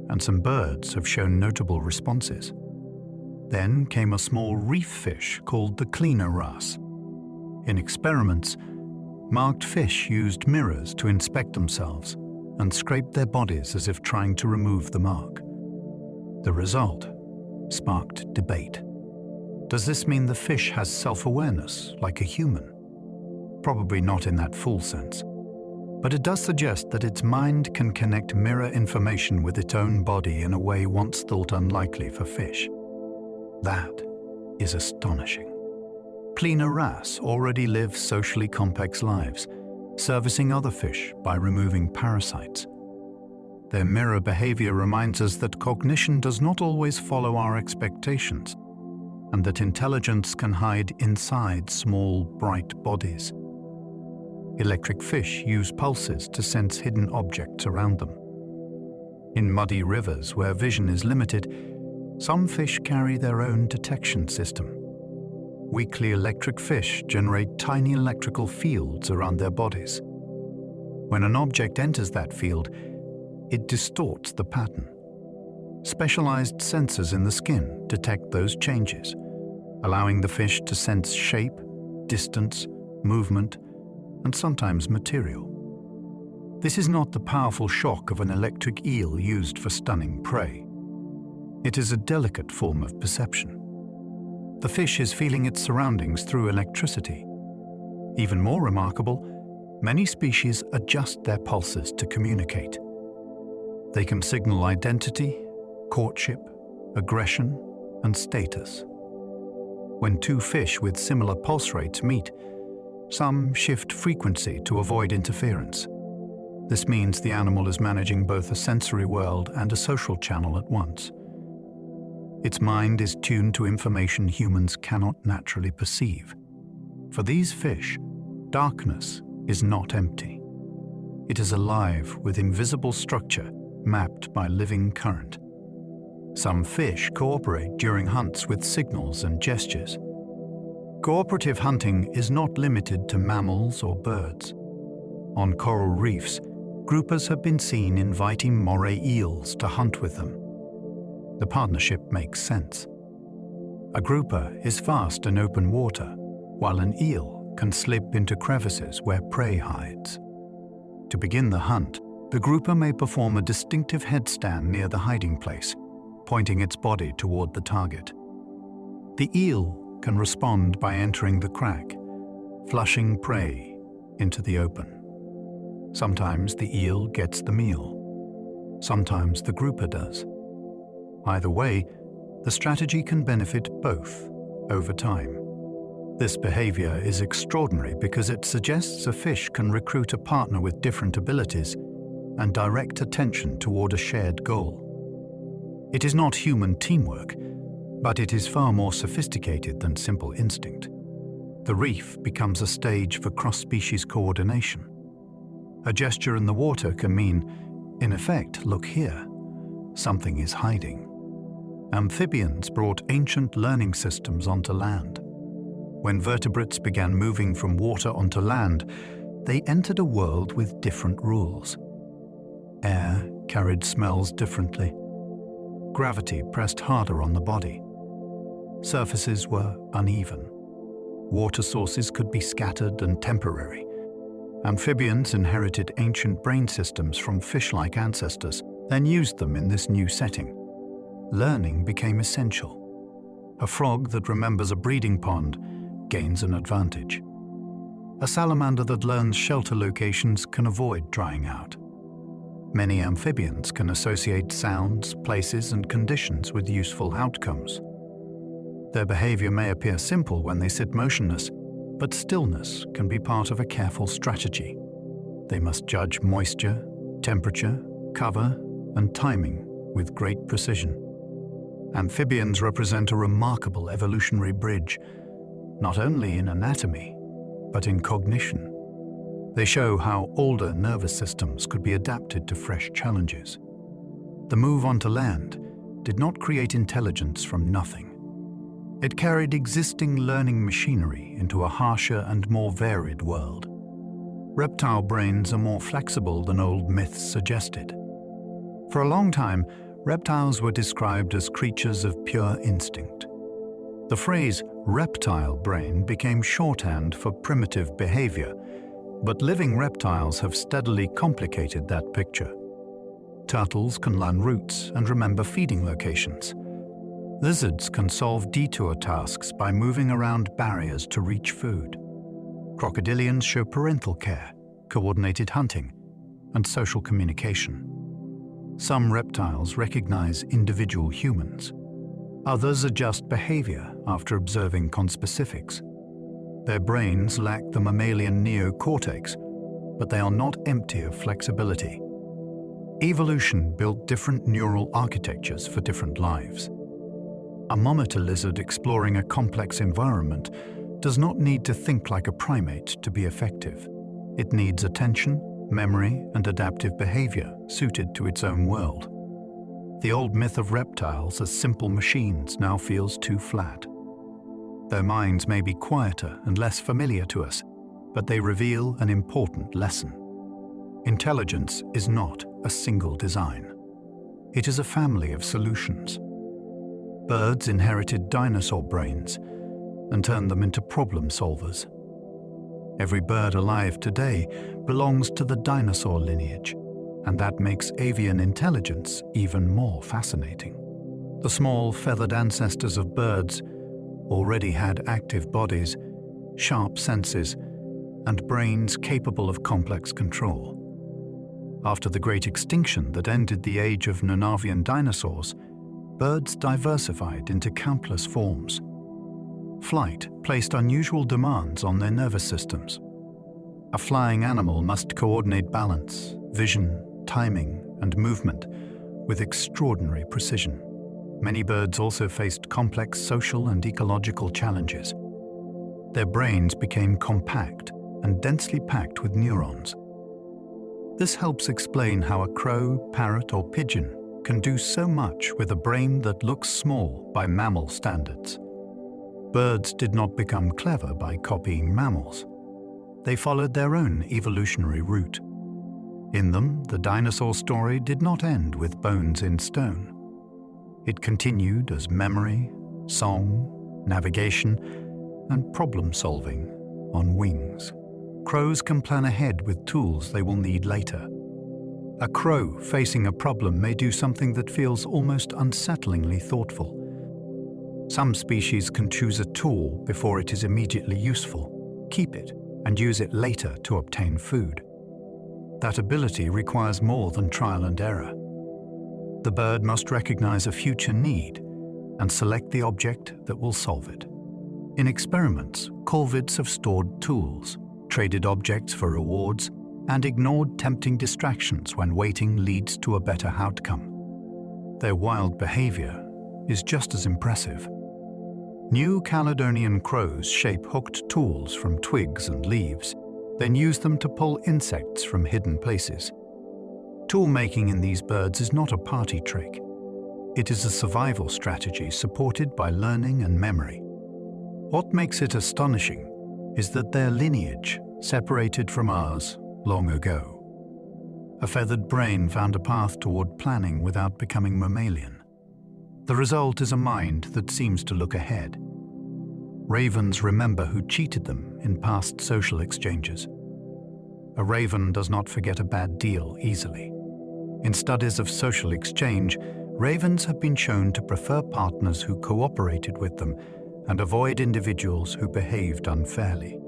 and some birds have shown notable responses. Then came a small reef fish called the cleaner wrasse. In experiments, marked fish used mirrors to inspect themselves and scraped their bodies as if trying to remove the mark. The result sparked debate. Does this mean the fish has self-awareness like a human? Probably not in that full sense. But it does suggest that its mind can connect mirror information with its own body in a way once thought unlikely for fish. That is astonishing. Plena wrasse already live socially complex lives, servicing other fish by removing parasites. Their mirror behavior reminds us that cognition does not always follow our expectations, and that intelligence can hide inside small, bright bodies. Electric fish use pulses to sense hidden objects around them. In muddy rivers where vision is limited, some fish carry their own detection system. Weakly electric fish generate tiny electrical fields around their bodies. When an object enters that field, it distorts the pattern. Specialized sensors in the skin detect those changes, allowing the fish to sense shape, distance, movement, and sometimes material. This is not the powerful shock of an electric eel used for stunning prey. It is a delicate form of perception. The fish is feeling its surroundings through electricity. Even more remarkable, many species adjust their pulses to communicate. They can signal identity, courtship, aggression, and status. When two fish with similar pulse rates meet, some shift frequency to avoid interference. This means the animal is managing both a sensory world and a social channel at once. Its mind is tuned to information humans cannot naturally perceive. For these fish, darkness is not empty. It is alive with invisible structure mapped by living current. Some fish cooperate during hunts with signals and gestures. Cooperative hunting is not limited to mammals or birds. On coral reefs, groupers have been seen inviting moray eels to hunt with them. The partnership makes sense. A grouper is fast in open water, while an eel can slip into crevices where prey hides. To begin the hunt, the grouper may perform a distinctive headstand near the hiding place, pointing its body toward the target. The eel can respond by entering the crack, flushing prey into the open. Sometimes the eel gets the meal. Sometimes the grouper does. Either way, the strategy can benefit both over time. This behavior is extraordinary because it suggests a fish can recruit a partner with different abilities and direct attention toward a shared goal. It is not human teamwork, but it is far more sophisticated than simple instinct. The reef becomes a stage for cross-species coordination. A gesture in the water can mean, in effect, look here, something is hiding. Amphibians brought ancient learning systems onto land. When vertebrates began moving from water onto land, they entered a world with different rules. Air carried smells differently. Gravity pressed harder on the body. Surfaces were uneven. Water sources could be scattered and temporary. Amphibians inherited ancient brain systems from fish-like ancestors, then used them in this new setting. Learning became essential. A frog that remembers a breeding pond gains an advantage. A salamander that learns shelter locations can avoid drying out. Many amphibians can associate sounds, places, and conditions with useful outcomes. Their behavior may appear simple when they sit motionless, but stillness can be part of a careful strategy. They must judge moisture, temperature, cover, and timing with great precision. Amphibians represent a remarkable evolutionary bridge, not only in anatomy, but in cognition. They show how older nervous systems could be adapted to fresh challenges. The move onto land did not create intelligence from nothing. It carried existing learning machinery into a harsher and more varied world. Reptile brains are more flexible than old myths suggested. For a long time, reptiles were described as creatures of pure instinct. The phrase reptile brain became shorthand for primitive behavior, But living reptiles have steadily complicated that picture. Turtles can learn routes and remember feeding locations. Lizards can solve detour tasks by moving around barriers to reach food. Crocodilians show parental care, coordinated hunting, and social communication. Some reptiles recognize individual humans. Others adjust behavior after observing conspecifics. Their brains lack the mammalian neocortex, but they are not empty of flexibility. Evolution built different neural architectures for different lives. A monitor lizard exploring a complex environment does not need to think like a primate to be effective. It needs attention, memory, and adaptive behavior suited to its own world. The old myth of reptiles as simple machines now feels too flat. Their minds may be quieter and less familiar to us, but they reveal an important lesson. Intelligence is not a single design. It is a family of solutions. Birds inherited dinosaur brains and turned them into problem solvers. Every bird alive today belongs to the dinosaur lineage, and that makes avian intelligence even more fascinating. The small feathered ancestors of birds already had active bodies, sharp senses, and brains capable of complex control. After the great extinction that ended the age of non-avian dinosaurs, birds diversified into countless forms. Flight placed unusual demands on their nervous systems. A flying animal must coordinate balance, vision, timing, and movement with extraordinary precision. Many birds also faced complex social and ecological challenges. Their brains became compact and densely packed with neurons. This helps explain how a crow, parrot, or pigeon can do so much with a brain that looks small by mammal standards. Birds did not become clever by copying mammals. They followed their own evolutionary route. In them, the dinosaur story did not end with bones in stone. It continued as memory, song, navigation, and problem-solving on wings. Crows can plan ahead with tools they will need later. A crow facing a problem may do something that feels almost unsettlingly thoughtful. Some species can choose a tool before it is immediately useful, keep it, and use it later to obtain food. That ability requires more than trial and error. The bird must recognize a future need and select the object that will solve it. In experiments, corvids have stored tools, traded objects for rewards, and ignored tempting distractions when waiting leads to a better outcome. Their wild behavior is just as impressive. New Caledonian crows shape hooked tools from twigs and leaves, then use them to pull insects from hidden places. Tool-making in these birds is not a party trick. It is a survival strategy supported by learning and memory. What makes it astonishing is that their lineage separated from ours long ago. A feathered brain found a path toward planning without becoming mammalian. The result is a mind that seems to look ahead. Ravens remember who cheated them in past social exchanges. A raven does not forget a bad deal easily. In studies of social exchange, ravens have been shown to prefer partners who cooperated with them and avoid individuals who behaved unfairly.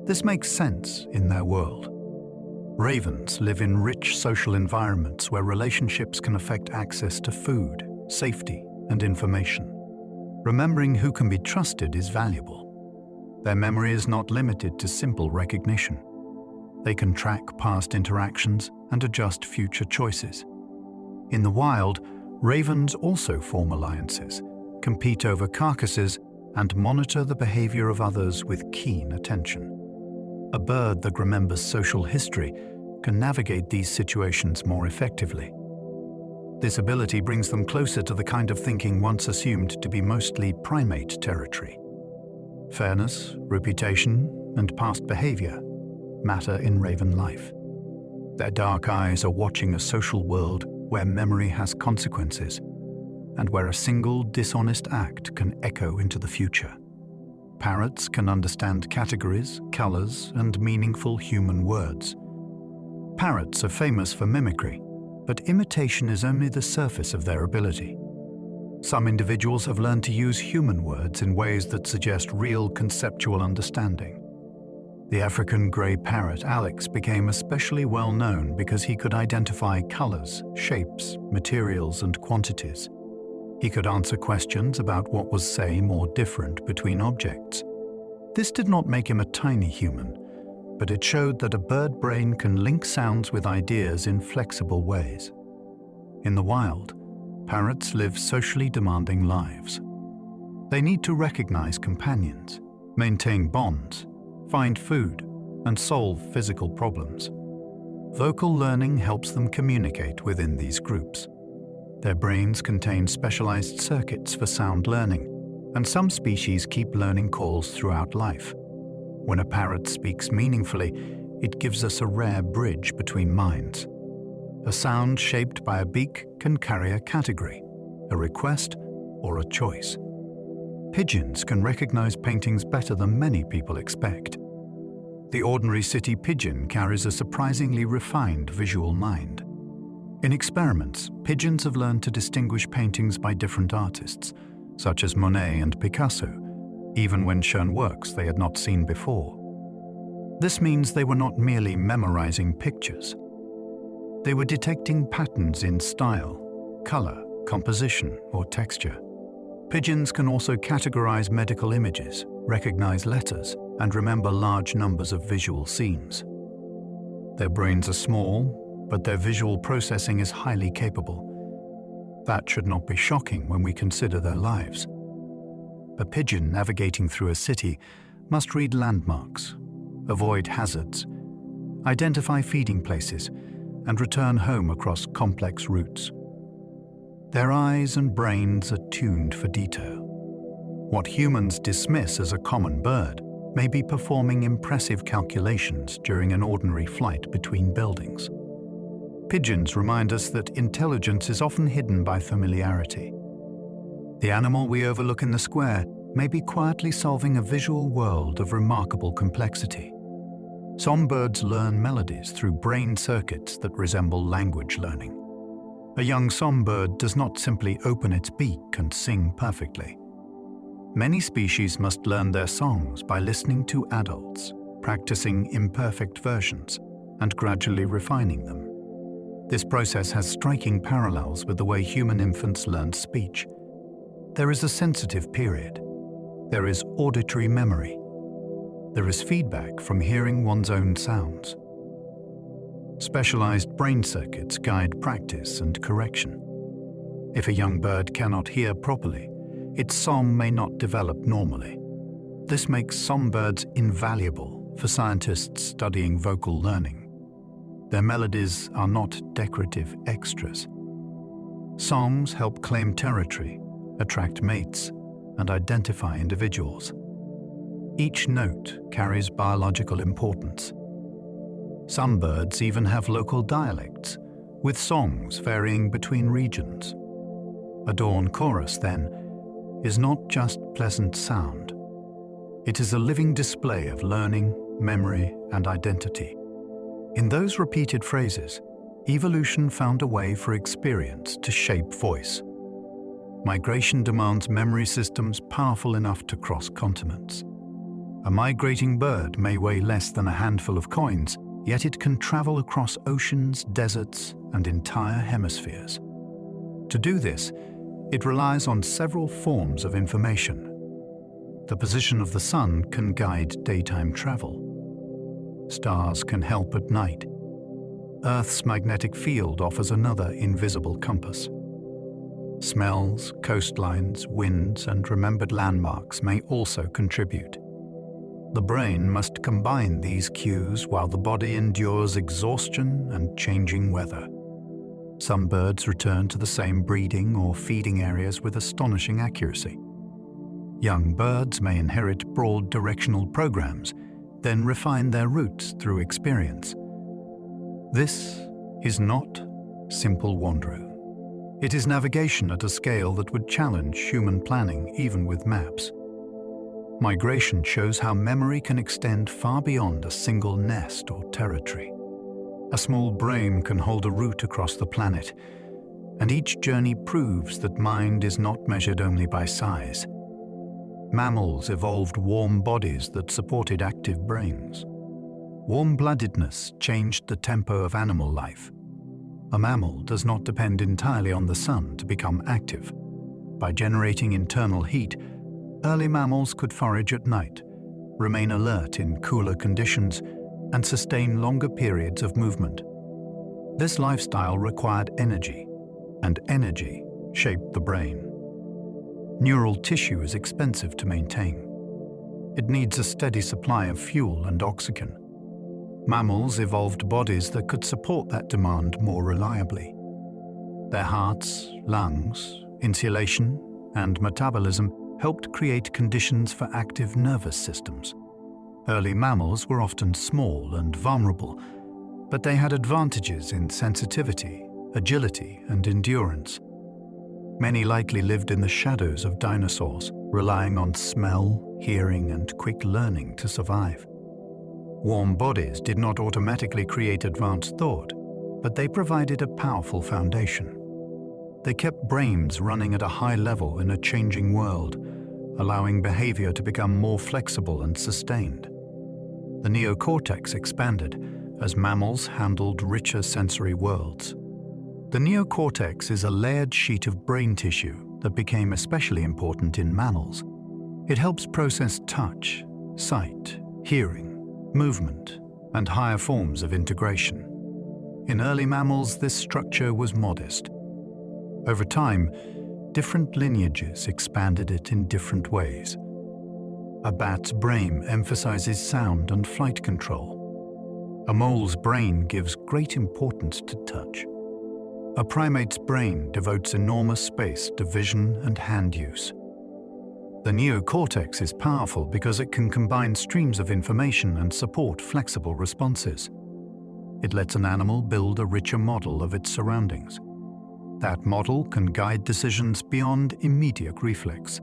This makes sense in their world. Ravens live in rich social environments where relationships can affect access to food, safety, and information. Remembering who can be trusted is valuable. Their memory is not limited to simple recognition. They can track past interactions and adjust future choices. In the wild, ravens also form alliances, compete over carcasses, and monitor the behavior of others with keen attention. A bird that remembers social history can navigate these situations more effectively. This ability brings them closer to the kind of thinking once assumed to be mostly primate territory. Fairness, reputation, and past behavior matter in raven life. Their dark eyes are watching a social world where memory has consequences and where a single dishonest act can echo into the future. Parrots can understand categories, colors, and meaningful human words. Parrots are famous for mimicry, but imitation is only the surface of their ability. Some individuals have learned to use human words in ways that suggest real conceptual understanding. The African grey parrot Alex became especially well known because he could identify colors, shapes, materials, and quantities. He could answer questions about what was same or different between objects. This did not make him a tiny human, but it showed that a bird brain can link sounds with ideas in flexible ways. In the wild, parrots live socially demanding lives. They need to recognize companions, maintain bonds, find food, and solve physical problems. Vocal learning helps them communicate within these groups. Their brains contain specialized circuits for sound learning, and some species keep learning calls throughout life. When a parrot speaks meaningfully, it gives us a rare bridge between minds. A sound shaped by a beak can carry a category, a request, or a choice. Pigeons can recognize paintings better than many people expect. The ordinary city pigeon carries a surprisingly refined visual mind. In experiments, pigeons have learned to distinguish paintings by different artists, such as Monet and Picasso, even when shown works they had not seen before. This means they were not merely memorizing pictures. They were detecting patterns in style, color, composition, or texture. Pigeons can also categorize medical images, recognize letters, and remember large numbers of visual scenes. Their brains are small, but their visual processing is highly capable. That should not be shocking when we consider their lives. A pigeon navigating through a city must read landmarks, avoid hazards, identify feeding places, and return home across complex routes. Their eyes and brains are tuned for detail. What humans dismiss as a common bird may be performing impressive calculations during an ordinary flight between buildings. Pigeons remind us that intelligence is often hidden by familiarity. The animal we overlook in the square may be quietly solving a visual world of remarkable complexity. Some birds learn melodies through brain circuits that resemble language learning. A young songbird does not simply open its beak and sing perfectly. Many species must learn their songs by listening to adults, practicing imperfect versions, and gradually refining them. This process has striking parallels with the way human infants learn speech. There is a sensitive period. There is auditory memory. There is feedback from hearing one's own sounds. Specialized brain circuits guide practice and correction. If a young bird cannot hear properly, its song may not develop normally. This makes songbirds invaluable for scientists studying vocal learning. Their melodies are not decorative extras. Songs help claim territory, attract mates, and identify individuals. Each note carries biological importance. Some birds even have local dialects, with songs varying between regions. A dawn chorus, then, is not just pleasant sound. It is a living display of learning, memory, and identity. In those repeated phrases, evolution found a way for experience to shape voice. Migration demands memory systems powerful enough to cross continents. A migrating bird may weigh less than a handful of coins, yet it can travel across oceans, deserts, and entire hemispheres. To do this, it relies on several forms of information. The position of the sun can guide daytime travel. Stars can help at night. Earth's magnetic field offers another invisible compass. Smells, coastlines, winds, and remembered landmarks may also contribute. The brain must combine these cues while the body endures exhaustion and changing weather. Some birds return to the same breeding or feeding areas with astonishing accuracy. Young birds may inherit broad directional programs, then refine their routes through experience. This is not simple wandering. It is navigation at a scale that would challenge human planning even with maps. Migration shows how memory can extend far beyond a single nest or territory. A small brain can hold a route across the planet, and each journey proves that mind is not measured only by size. Mammals evolved warm bodies that supported active brains. Warm-bloodedness changed the tempo of animal life. A mammal does not depend entirely on the sun to become active. By generating internal heat, early mammals could forage at night, remain alert in cooler conditions, and sustain longer periods of movement. This lifestyle required energy, and energy shaped the brain. Neural tissue is expensive to maintain. It needs a steady supply of fuel and oxygen. Mammals evolved bodies that could support that demand more reliably. Their hearts, lungs, insulation, and metabolism helped create conditions for active nervous systems. Early mammals were often small and vulnerable, but they had advantages in sensitivity, agility, and endurance. Many likely lived in the shadows of dinosaurs, relying on smell, hearing, and quick learning to survive. Warm bodies did not automatically create advanced thought, but they provided a powerful foundation. They kept brains running at a high level in a changing world, allowing behavior to become more flexible and sustained. The neocortex expanded as mammals handled richer sensory worlds. The neocortex is a layered sheet of brain tissue that became especially important in mammals. It helps process touch, sight, hearing, movement, and higher forms of integration. In early mammals, this structure was modest. Over time, different lineages expanded it in different ways. A bat's brain emphasizes sound and flight control. A mole's brain gives great importance to touch. A primate's brain devotes enormous space to vision and hand use. The neocortex is powerful because it can combine streams of information and support flexible responses. It lets an animal build a richer model of its surroundings. That model can guide decisions beyond immediate reflex.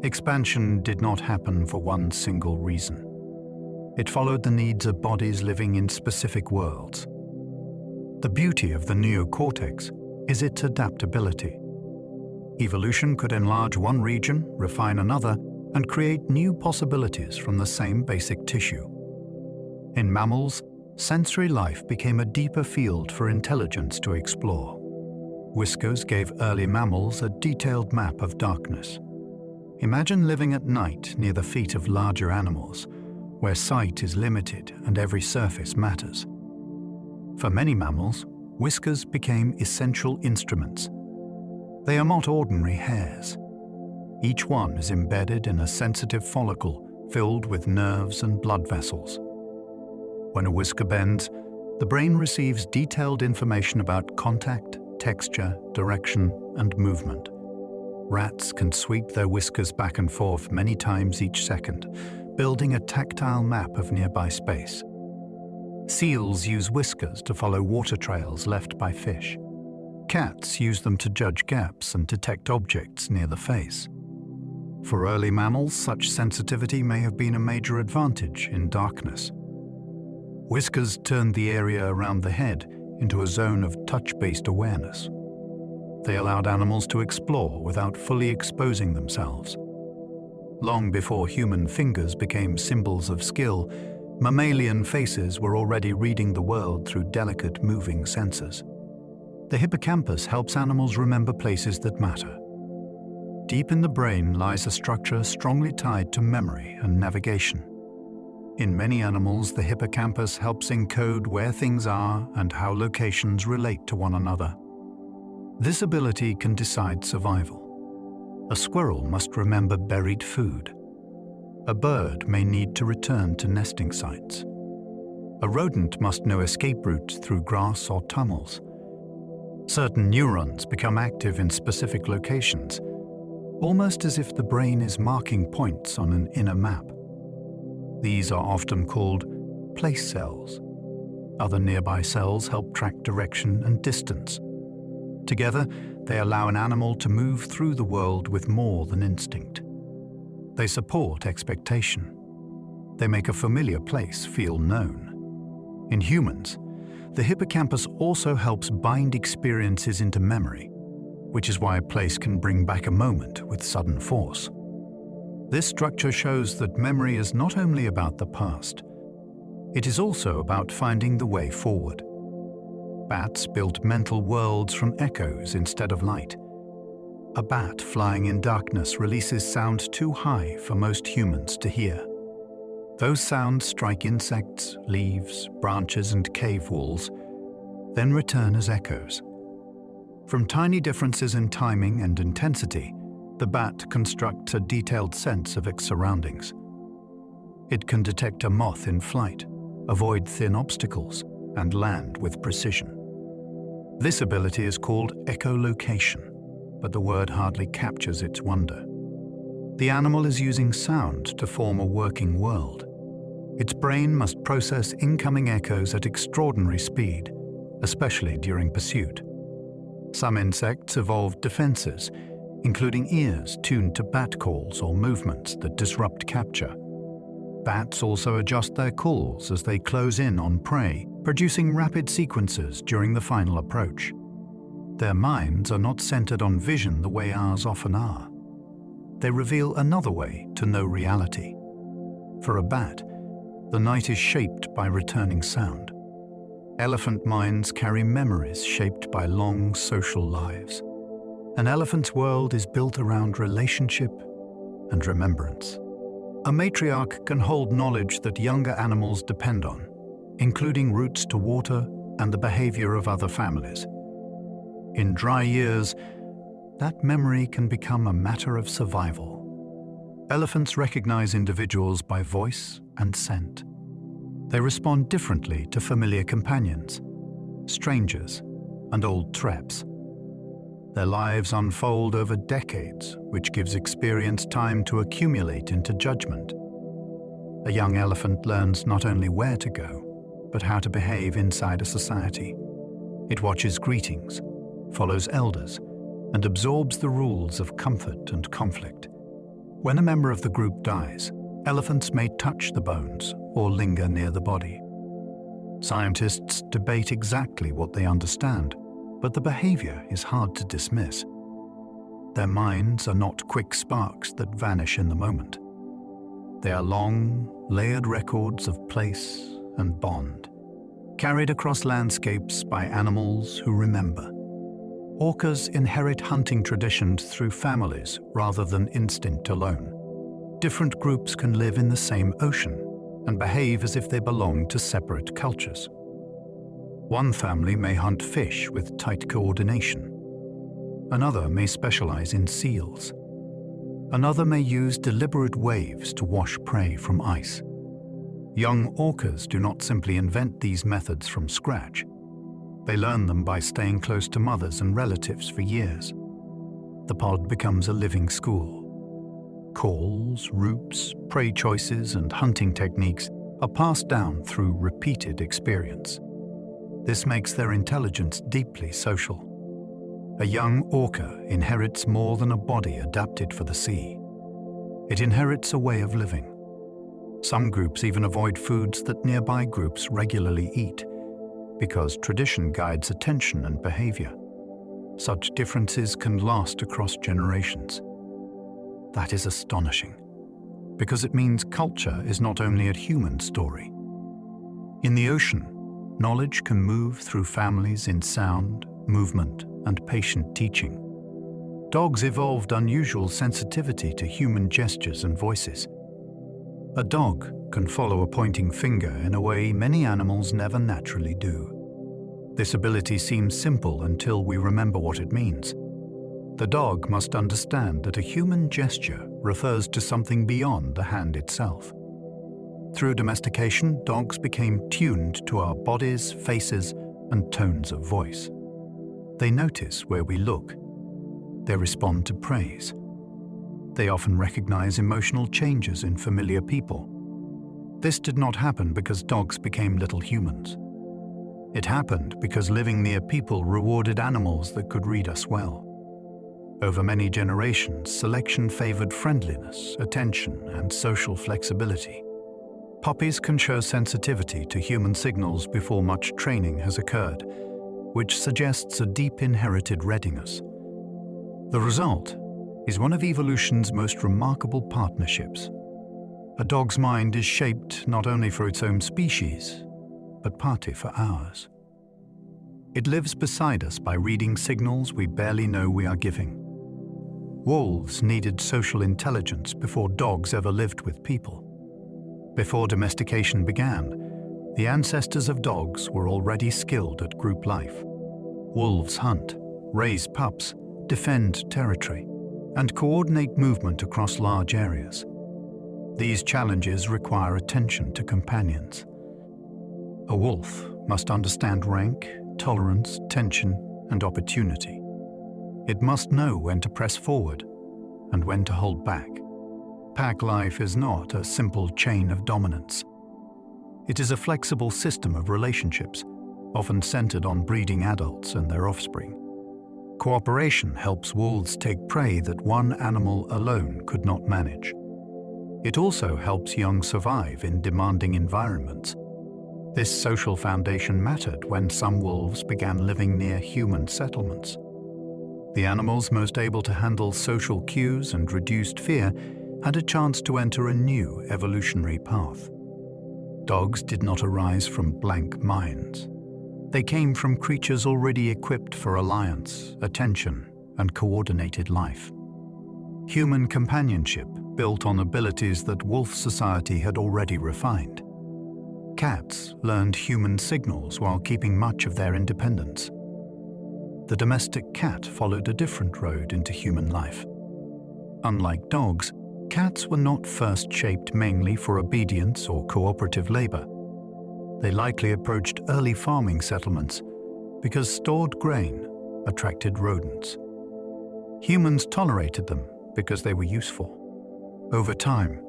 Expansion did not happen for one single reason. It followed the needs of bodies living in specific worlds. The beauty of the neocortex is its adaptability. Evolution could enlarge one region, refine another, and create new possibilities from the same basic tissue. In mammals, sensory life became a deeper field for intelligence to explore. Whiskers gave early mammals a detailed map of darkness. Imagine living at night near the feet of larger animals, where sight is limited and every surface matters. For many mammals, whiskers became essential instruments. They are not ordinary hairs. Each one is embedded in a sensitive follicle filled with nerves and blood vessels. When a whisker bends, the brain receives detailed information about contact, texture, direction, and movement. Rats can sweep their whiskers back and forth many times each second, building a tactile map of nearby space. Seals use whiskers to follow water trails left by fish. Cats use them to judge gaps and detect objects near the face. For early mammals, such sensitivity may have been a major advantage in darkness. Whiskers turned the area around the head into a zone of touch-based awareness. They allowed animals to explore without fully exposing themselves. Long before human fingers became symbols of skill, mammalian faces were already reading the world through delicate, moving sensors. The hippocampus helps animals remember places that matter. Deep in the brain lies a structure strongly tied to memory and navigation. In many animals, the hippocampus helps encode where things are and how locations relate to one another. This ability can decide survival. A squirrel must remember buried food. A bird may need to return to nesting sites. A rodent must know escape routes through grass or tunnels. Certain neurons become active in specific locations, almost as if the brain is marking points on an inner map. These are often called place cells. Other nearby cells help track direction and distance. Together, they allow an animal to move through the world with more than instinct. They support expectation. They make a familiar place feel known. In humans, the hippocampus also helps bind experiences into memory, which is why a place can bring back a moment with sudden force. This structure shows that memory is not only about the past, it is also about finding the way forward. Bats built mental worlds from echoes instead of light. A bat flying in darkness releases sound too high for most humans to hear. Those sounds strike insects, leaves, branches, and cave walls, then return as echoes. From tiny differences in timing and intensity, the bat constructs a detailed sense of its surroundings. It can detect a moth in flight, avoid thin obstacles, and land with precision. This ability is called echolocation, but the word hardly captures its wonder. The animal is using sound to form a working world. Its brain must process incoming echoes at extraordinary speed, especially during pursuit. Some insects evolved defenses, including ears tuned to bat calls or movements that disrupt capture. Bats also adjust their calls as they close in on prey, producing rapid sequences during the final approach. Their minds are not centered on vision the way ours often are. They reveal another way to know reality. For a bat, the night is shaped by returning sound. Elephant minds carry memories shaped by long social lives. An elephant's world is built around relationship and remembrance. A matriarch can hold knowledge that younger animals depend on, including routes to water and the behavior of other families. In dry years, that memory can become a matter of survival. Elephants recognize individuals by voice and scent. They respond differently to familiar companions, strangers, and old traps. Their lives unfold over decades, which gives experience time to accumulate into judgment. A young elephant learns not only where to go, but how to behave inside a society. It watches greetings, follows elders, and absorbs the rules of comfort and conflict. When a member of the group dies, elephants may touch the bones or linger near the body. Scientists debate exactly what they understand, but the behavior is hard to dismiss. Their minds are not quick sparks that vanish in the moment. They are long, layered records of place and bond, carried across landscapes by animals who remember. Orcas inherit hunting traditions through families rather than instinct alone. Different groups can live in the same ocean and behave as if they belong to separate cultures. One family may hunt fish with tight coordination. Another may specialize in seals. Another may use deliberate waves to wash prey from ice. Young orcas do not simply invent these methods from scratch. They learn them by staying close to mothers and relatives for years. The pod becomes a living school. Calls, routes, prey choices, and hunting techniques are passed down through repeated experience. This makes their intelligence deeply social. A young orca inherits more than a body adapted for the sea. It inherits a way of living. Some groups even avoid foods that nearby groups regularly eat, because tradition guides attention and behavior. Such differences can last across generations. That is astonishing, because it means culture is not only a human story. In the ocean, knowledge can move through families in sound, movement, and patient teaching. Dogs evolved unusual sensitivity to human gestures and voices. A dog can follow a pointing finger in a way many animals never naturally do. This ability seems simple until we remember what it means. The dog must understand that a human gesture refers to something beyond the hand itself. Through domestication, dogs became tuned to our bodies, faces, and tones of voice. They notice where we look. They respond to praise. They often recognize emotional changes in familiar people. This did not happen because dogs became little humans. It happened because living near people rewarded animals that could read us well. Over many generations, selection favored friendliness, attention, and social flexibility. Puppies can show sensitivity to human signals before much training has occurred, which suggests a deep inherited readiness. The result is one of evolution's most remarkable partnerships. A dog's mind is shaped not only for its own species, but partly for ours. It lives beside us by reading signals we barely know we are giving. Wolves needed social intelligence before dogs ever lived with people. Before domestication began, the ancestors of dogs were already skilled at group life. Wolves hunt, raise pups, defend territory, and coordinate movement across large areas. These challenges require attention to companions. A wolf must understand rank, tolerance, tension, and opportunity. It must know when to press forward and when to hold back. Pack life is not a simple chain of dominance. It is a flexible system of relationships, often centered on breeding adults and their offspring. Cooperation helps wolves take prey that one animal alone could not manage. It also helps young survive in demanding environments. This social foundation mattered when some wolves began living near human settlements. The animals most able to handle social cues and reduced fear had a chance to enter a new evolutionary path. Dogs did not arise from blank minds. They came from creatures already equipped for alliance, attention, and coordinated life. Human companionship built on abilities that wolf society had already refined. Cats learned human signals while keeping much of their independence. The domestic cat followed a different road into human life. Unlike dogs, cats were not first shaped mainly for obedience or cooperative labor. They likely approached early farming settlements because stored grain attracted rodents. Humans tolerated them because they were useful. Over time,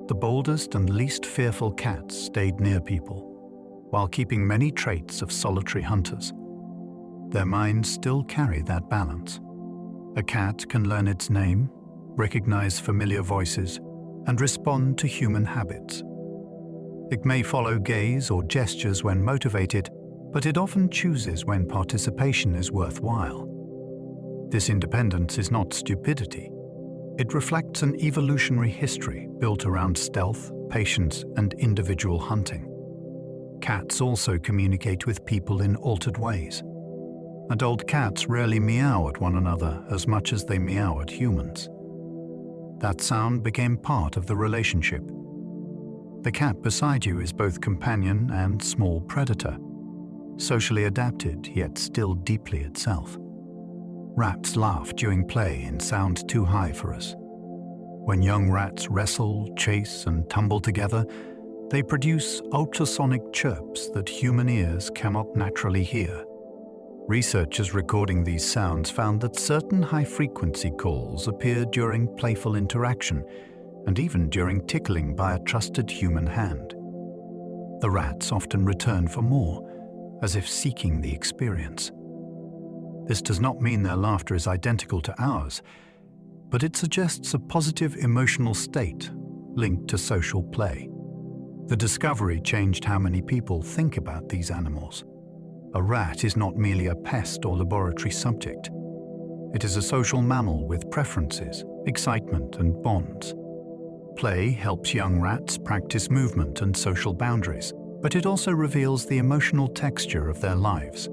the boldest and least fearful cats stayed near people, while keeping many traits of solitary hunters. Their minds still carry that balance. A cat can learn its name, recognize familiar voices, and respond to human habits. It may follow gaze or gestures when motivated, but it often chooses when participation is worthwhile. This independence is not stupidity. It reflects an evolutionary history built around stealth, patience, and individual hunting. Cats also communicate with people in altered ways. Adult cats rarely meow at one another as much as they meow at humans. That sound became part of the relationship. The cat beside you is both companion and small predator, socially adapted yet still deeply itself. Rats laugh during play in sound too high for us. When young rats wrestle, chase, and tumble together, they produce ultrasonic chirps that human ears cannot naturally hear. Researchers recording these sounds found that certain high-frequency calls appeared during playful interaction and even during tickling by a trusted human hand. The rats often return for more, as if seeking the experience. This does not mean their laughter is identical to ours, but it suggests a positive emotional state linked to social play. The discovery changed how many people think about these animals. A rat is not merely a pest or laboratory subject. It is a social mammal with preferences, excitement, and bonds. Play helps young rats practice movement and social boundaries, but it also reveals the emotional texture of their lives.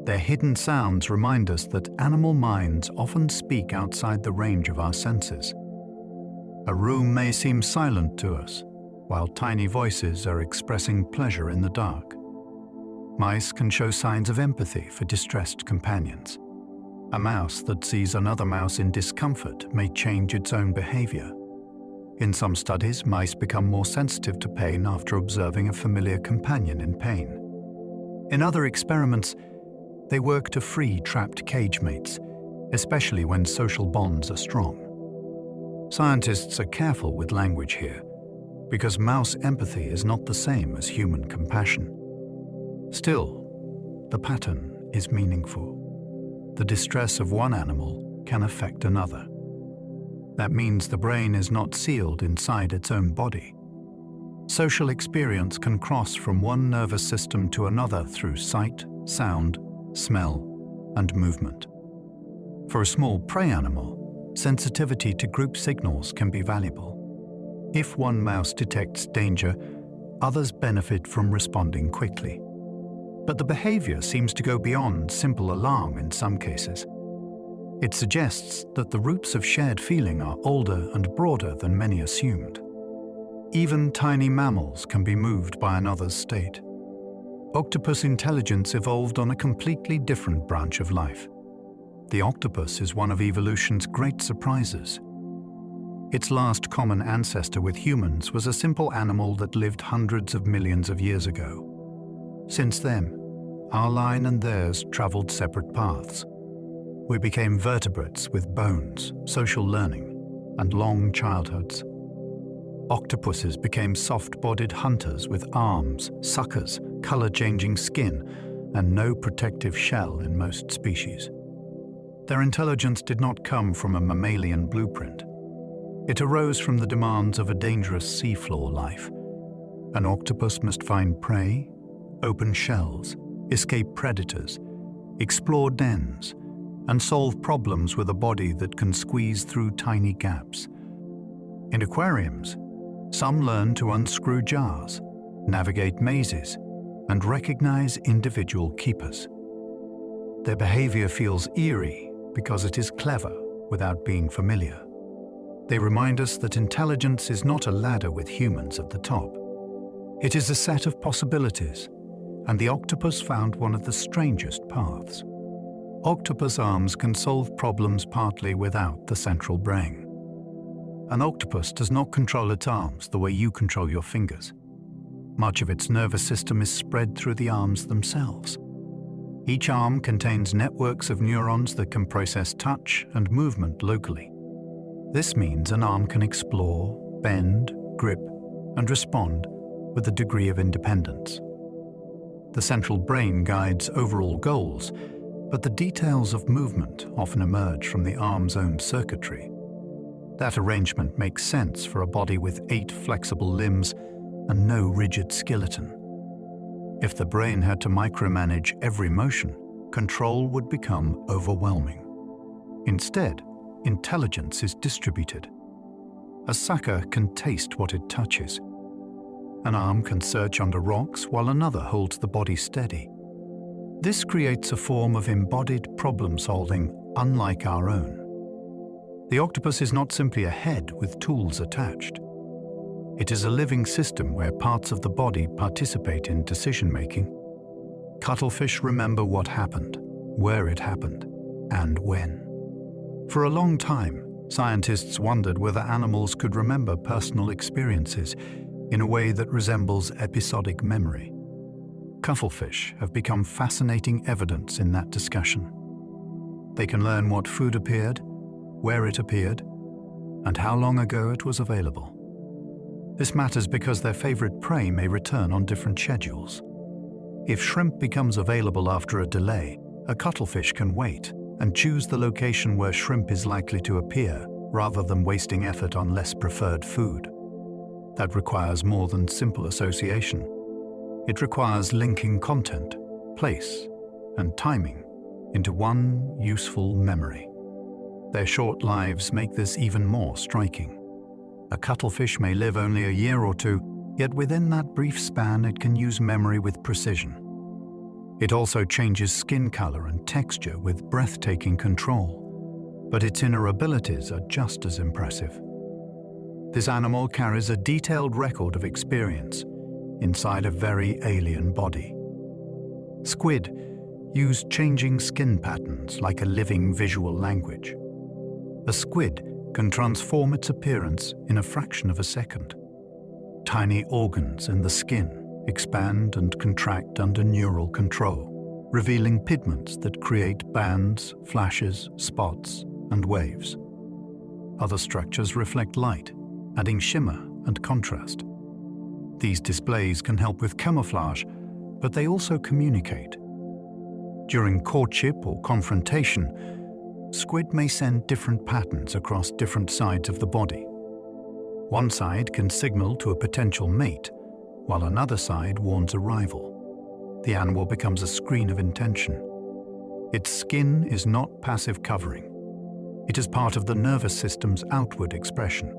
Their hidden sounds remind us that animal minds often speak outside the range of our senses. A room may seem silent to us, while tiny voices are expressing pleasure in the dark. Mice can show signs of empathy for distressed companions. A mouse that sees another mouse in discomfort may change its own behavior. In some studies, mice become more sensitive to pain after observing a familiar companion in pain. In other experiments, they work to free trapped cage mates, especially when social bonds are strong. Scientists are careful with language here, because mouse empathy is not the same as human compassion. Still, the pattern is meaningful. The distress of one animal can affect another. That means the brain is not sealed inside its own body. Social experience can cross from one nervous system to another through sight, sound, smell, and movement. For a small prey animal, sensitivity to group signals can be valuable. If one mouse detects danger, others benefit from responding quickly. But the behavior seems to go beyond simple alarm in some cases. It suggests that the roots of shared feeling are older and broader than many assumed. Even tiny mammals can be moved by another's state. Octopus intelligence evolved on a completely different branch of life. The octopus is one of evolution's great surprises. Its last common ancestor with humans was a simple animal that lived hundreds of millions of years ago. Since then, our line and theirs traveled separate paths. We became vertebrates with bones, social learning, and long childhoods. Octopuses became soft-bodied hunters with arms, suckers, color-changing skin, and no protective shell in most species. Their intelligence did not come from a mammalian blueprint. It arose from the demands of a dangerous seafloor life. An octopus must find prey, open shells, escape predators, explore dens, and solve problems with a body that can squeeze through tiny gaps. In aquariums, some learn to unscrew jars, navigate mazes, and recognize individual keepers. Their behavior feels eerie because it is clever without being familiar. They remind us that intelligence is not a ladder with humans at the top. It is a set of possibilities, and the octopus found one of the strangest paths. Octopus arms can solve problems partly without the central brain. An octopus does not control its arms the way you control your fingers. Much of its nervous system is spread through the arms themselves. Each arm contains networks of neurons that can process touch and movement locally. This means an arm can explore, bend, grip, and respond with a degree of independence. The central brain guides overall goals, but the details of movement often emerge from the arm's own circuitry. That arrangement makes sense for a body with 8 flexible limbs and no rigid skeleton. If the brain had to micromanage every motion, control would become overwhelming. Instead, intelligence is distributed. A sucker can taste what it touches. An arm can search under rocks while another holds the body steady. This creates a form of embodied problem-solving unlike our own. The octopus is not simply a head with tools attached. It is a living system where parts of the body participate in decision-making. Cuttlefish remember what happened, where it happened, and when. For a long time, scientists wondered whether animals could remember personal experiences in a way that resembles episodic memory. Cuttlefish have become fascinating evidence in that discussion. They can learn what food appeared, where it appeared, and how long ago it was available. This matters because their favorite prey may return on different schedules. If shrimp becomes available after a delay, a cuttlefish can wait and choose the location where shrimp is likely to appear, rather than wasting effort on less preferred food. That requires more than simple association. It requires linking content, place, and timing into one useful memory. Their short lives make this even more striking. A cuttlefish may live only a year or two, yet within that brief span it can use memory with precision. It also changes skin color and texture with breathtaking control, but its inner abilities are just as impressive. This animal carries a detailed record of experience inside a very alien body. Squid use changing skin patterns like a living visual language. A squid can transform its appearance in a fraction of a second. Tiny organs in the skin expand and contract under neural control, revealing pigments that create bands, flashes, spots, and waves. Other structures reflect light, adding shimmer and contrast. These displays can help with camouflage, but they also communicate. During courtship or confrontation, squid may send different patterns across different sides of the body. One side can signal to a potential mate, while another side warns a rival. The animal becomes a screen of intention. Its skin is not passive covering. It is part of the nervous system's outward expression.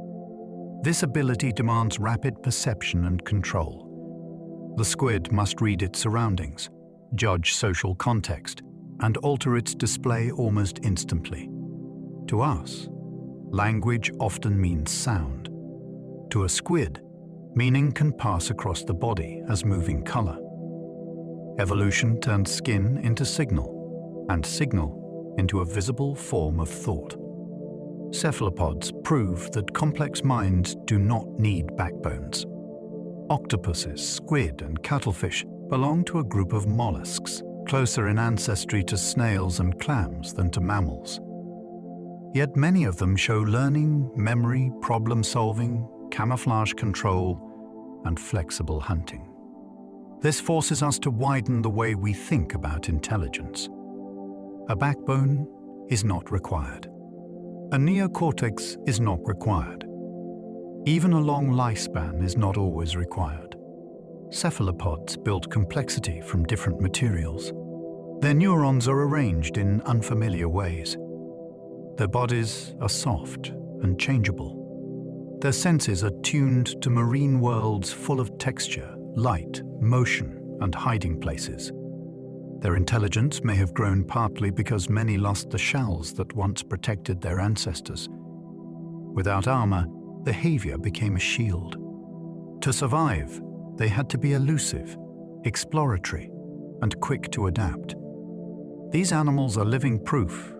This ability demands rapid perception and control. The squid must read its surroundings, judge social context, and alter its display almost instantly. To us, language often means sound. To a squid, meaning can pass across the body as moving color. Evolution turned skin into signal, and signal into a visible form of thought. Cephalopods prove that complex minds do not need backbones. Octopuses, squid, and cuttlefish belong to a group of mollusks, closer in ancestry to snails and clams than to mammals. Yet many of them show learning, memory, problem-solving, camouflage control, and flexible hunting. This forces us to widen the way we think about intelligence. A backbone is not required. A neocortex is not required. Even a long lifespan is not always required. Cephalopods build complexity from different materials. Their neurons are arranged in unfamiliar ways. Their bodies are soft and changeable. Their senses are tuned to marine worlds full of texture, light, motion, and hiding places. Their intelligence may have grown partly because many lost the shells that once protected their ancestors. Without armor, behavior became a shield. To survive, they had to be elusive, exploratory, and quick to adapt. These animals are living proof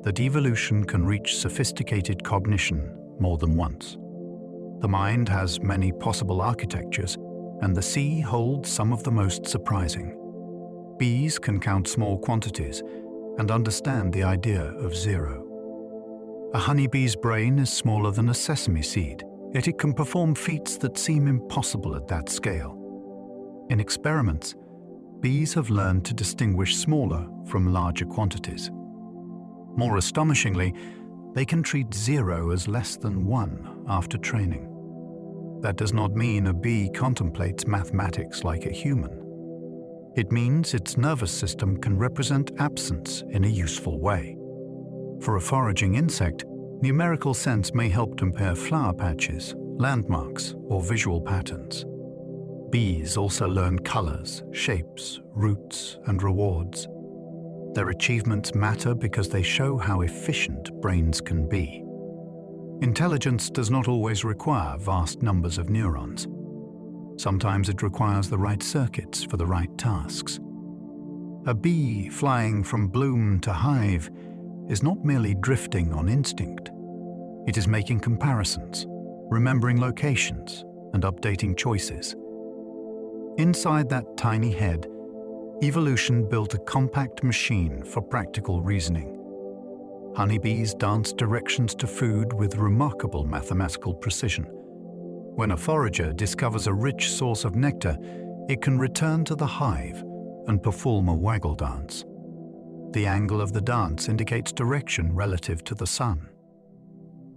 that evolution can reach sophisticated cognition more than once. The mind has many possible architectures, and the sea holds some of the most surprising. Bees can count small quantities and understand the idea of zero. A honeybee's brain is smaller than a sesame seed, yet it can perform feats that seem impossible at that scale. In experiments, bees have learned to distinguish smaller from larger quantities. More astonishingly, they can treat zero as less than one after training. That does not mean a bee contemplates mathematics like a human. It means its nervous system can represent absence in a useful way. For a foraging insect, numerical sense may help compare flower patches, landmarks, or visual patterns. Bees also learn colors, shapes, routes, and rewards. Their achievements matter because they show how efficient brains can be. Intelligence does not always require vast numbers of neurons. Sometimes it requires the right circuits for the right tasks. A bee flying from bloom to hive is not merely drifting on instinct. It is making comparisons, remembering locations, and updating choices. Inside that tiny head, evolution built a compact machine for practical reasoning. Honeybees dance directions to food with remarkable mathematical precision. When a forager discovers a rich source of nectar, it can return to the hive and perform a waggle dance. The angle of the dance indicates direction relative to the sun.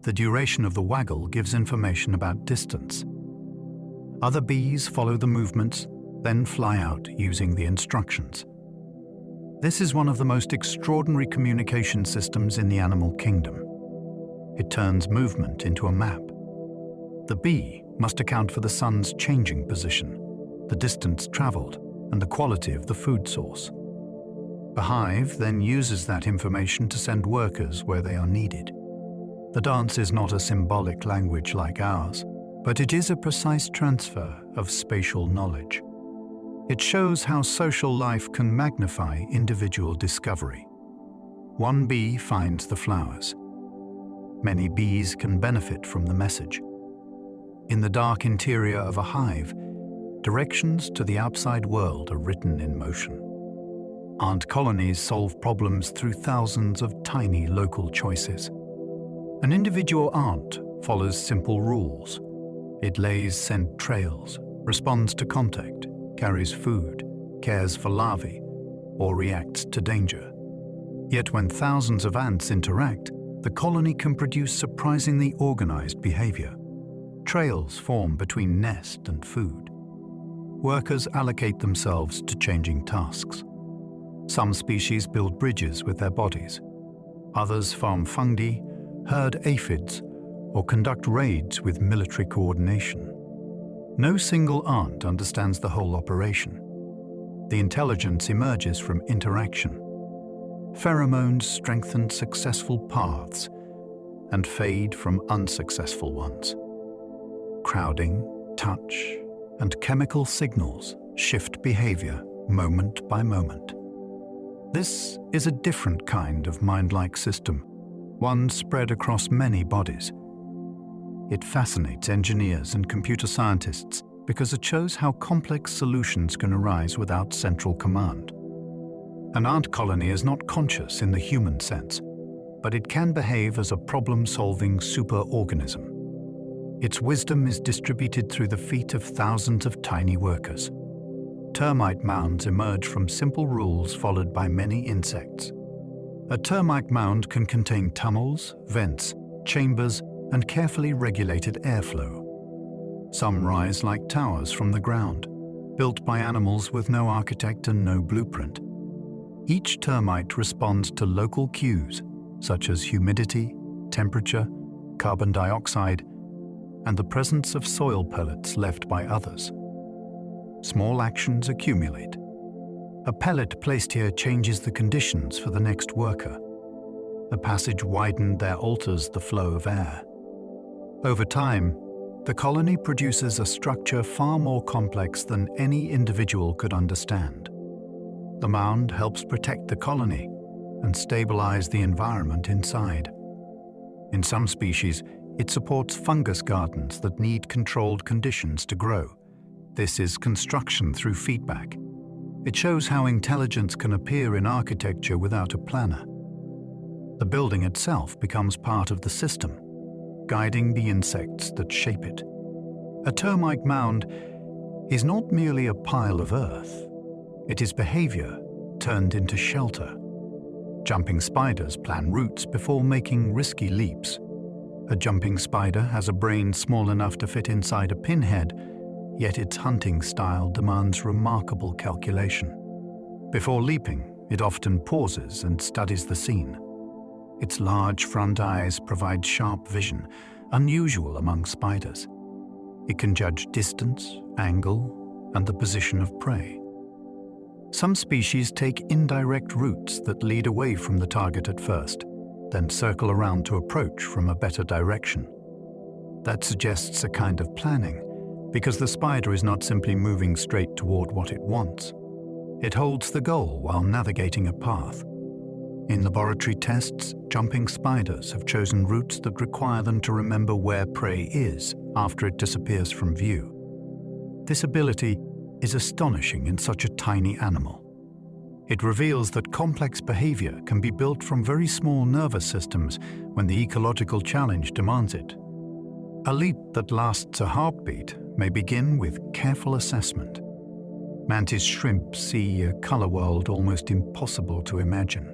The duration of the waggle gives information about distance. Other bees follow the movements, then fly out using the instructions. This is one of the most extraordinary communication systems in the animal kingdom. It turns movement into a map. The bee must account for the sun's changing position, the distance traveled, and the quality of the food source. The hive then uses that information to send workers where they are needed. The dance is not a symbolic language like ours, but it is a precise transfer of spatial knowledge. It shows how social life can magnify individual discovery. One bee finds the flowers. Many bees can benefit from the message. In the dark interior of a hive, directions to the outside world are written in motion. Ant colonies solve problems through thousands of tiny local choices. An individual ant follows simple rules. It lays scent trails, responds to contact, carries food, cares for larvae, or reacts to danger. Yet when thousands of ants interact, the colony can produce surprisingly organized behavior. Trails form between nest and food. Workers allocate themselves to changing tasks. Some species build bridges with their bodies. Others farm fungi, herd aphids, or conduct raids with military coordination. No single ant understands the whole operation. The intelligence emerges from interaction. Pheromones strengthen successful paths and fade from unsuccessful ones. Crowding, touch, and chemical signals shift behavior moment by moment. This is a different kind of mind-like system, one spread across many bodies. It fascinates engineers and computer scientists because it shows how complex solutions can arise without central command. An ant colony is not conscious in the human sense, but it can behave as a problem-solving superorganism. Its wisdom is distributed through the feet of thousands of tiny workers. Termite mounds emerge from simple rules followed by many insects. A termite mound can contain tunnels, vents, chambers, and carefully regulated airflow. Some rise like towers from the ground, built by animals with no architect and no blueprint. Each termite responds to local cues, such as humidity, temperature, carbon dioxide, and the presence of soil pellets left by others. Small actions accumulate. A pellet placed here changes the conditions for the next worker. A passage widened there alters the flow of air. Over time, the colony produces a structure far more complex than any individual could understand. The mound helps protect the colony and stabilize the environment inside. In some species, it supports fungus gardens that need controlled conditions to grow. This is construction through feedback. It shows how intelligence can appear in architecture without a planner. The building itself becomes part of the system, guiding the insects that shape it. A termite mound is not merely a pile of earth. It is behavior turned into shelter. Jumping spiders plan routes before making risky leaps. A jumping spider has a brain small enough to fit inside a pinhead, yet its hunting style demands remarkable calculation. Before leaping, it often pauses and studies the scene. Its large front eyes provide sharp vision, unusual among spiders. It can judge distance, angle, and the position of prey. Some species take indirect routes that lead away from the target at first, then circle around to approach from a better direction. That suggests a kind of planning, because the spider is not simply moving straight toward what it wants. It holds the goal while navigating a path. In laboratory tests, jumping spiders have chosen routes that require them to remember where prey is after it disappears from view. This ability is astonishing in such a tiny animal. It reveals that complex behavior can be built from very small nervous systems when the ecological challenge demands it. A leap that lasts a heartbeat may begin with careful assessment. Mantis shrimp see a color world almost impossible to imagine.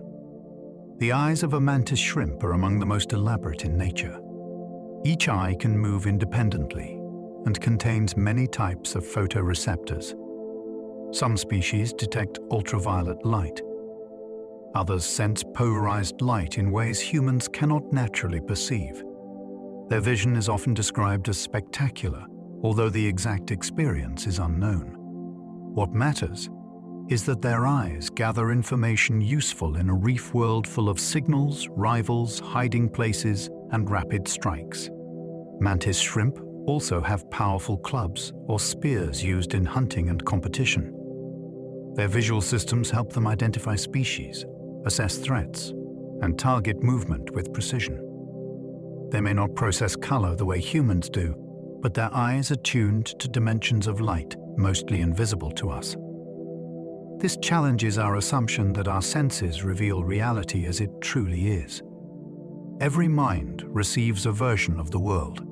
The eyes of a mantis shrimp are among the most elaborate in nature. Each eye can move independently and contains many types of photoreceptors. Some species detect ultraviolet light. Others sense polarized light in ways humans cannot naturally perceive. Their vision is often described as spectacular, although the exact experience is unknown. What matters is that their eyes gather information useful in a reef world full of signals, rivals, hiding places, and rapid strikes. Mantis shrimp also have powerful clubs or spears used in hunting and competition. Their visual systems help them identify species, assess threats, and target movement with precision. They may not process color the way humans do, but their eyes are tuned to dimensions of light mostly invisible to us. This challenges our assumption that our senses reveal reality as it truly is. Every mind receives a version of the world.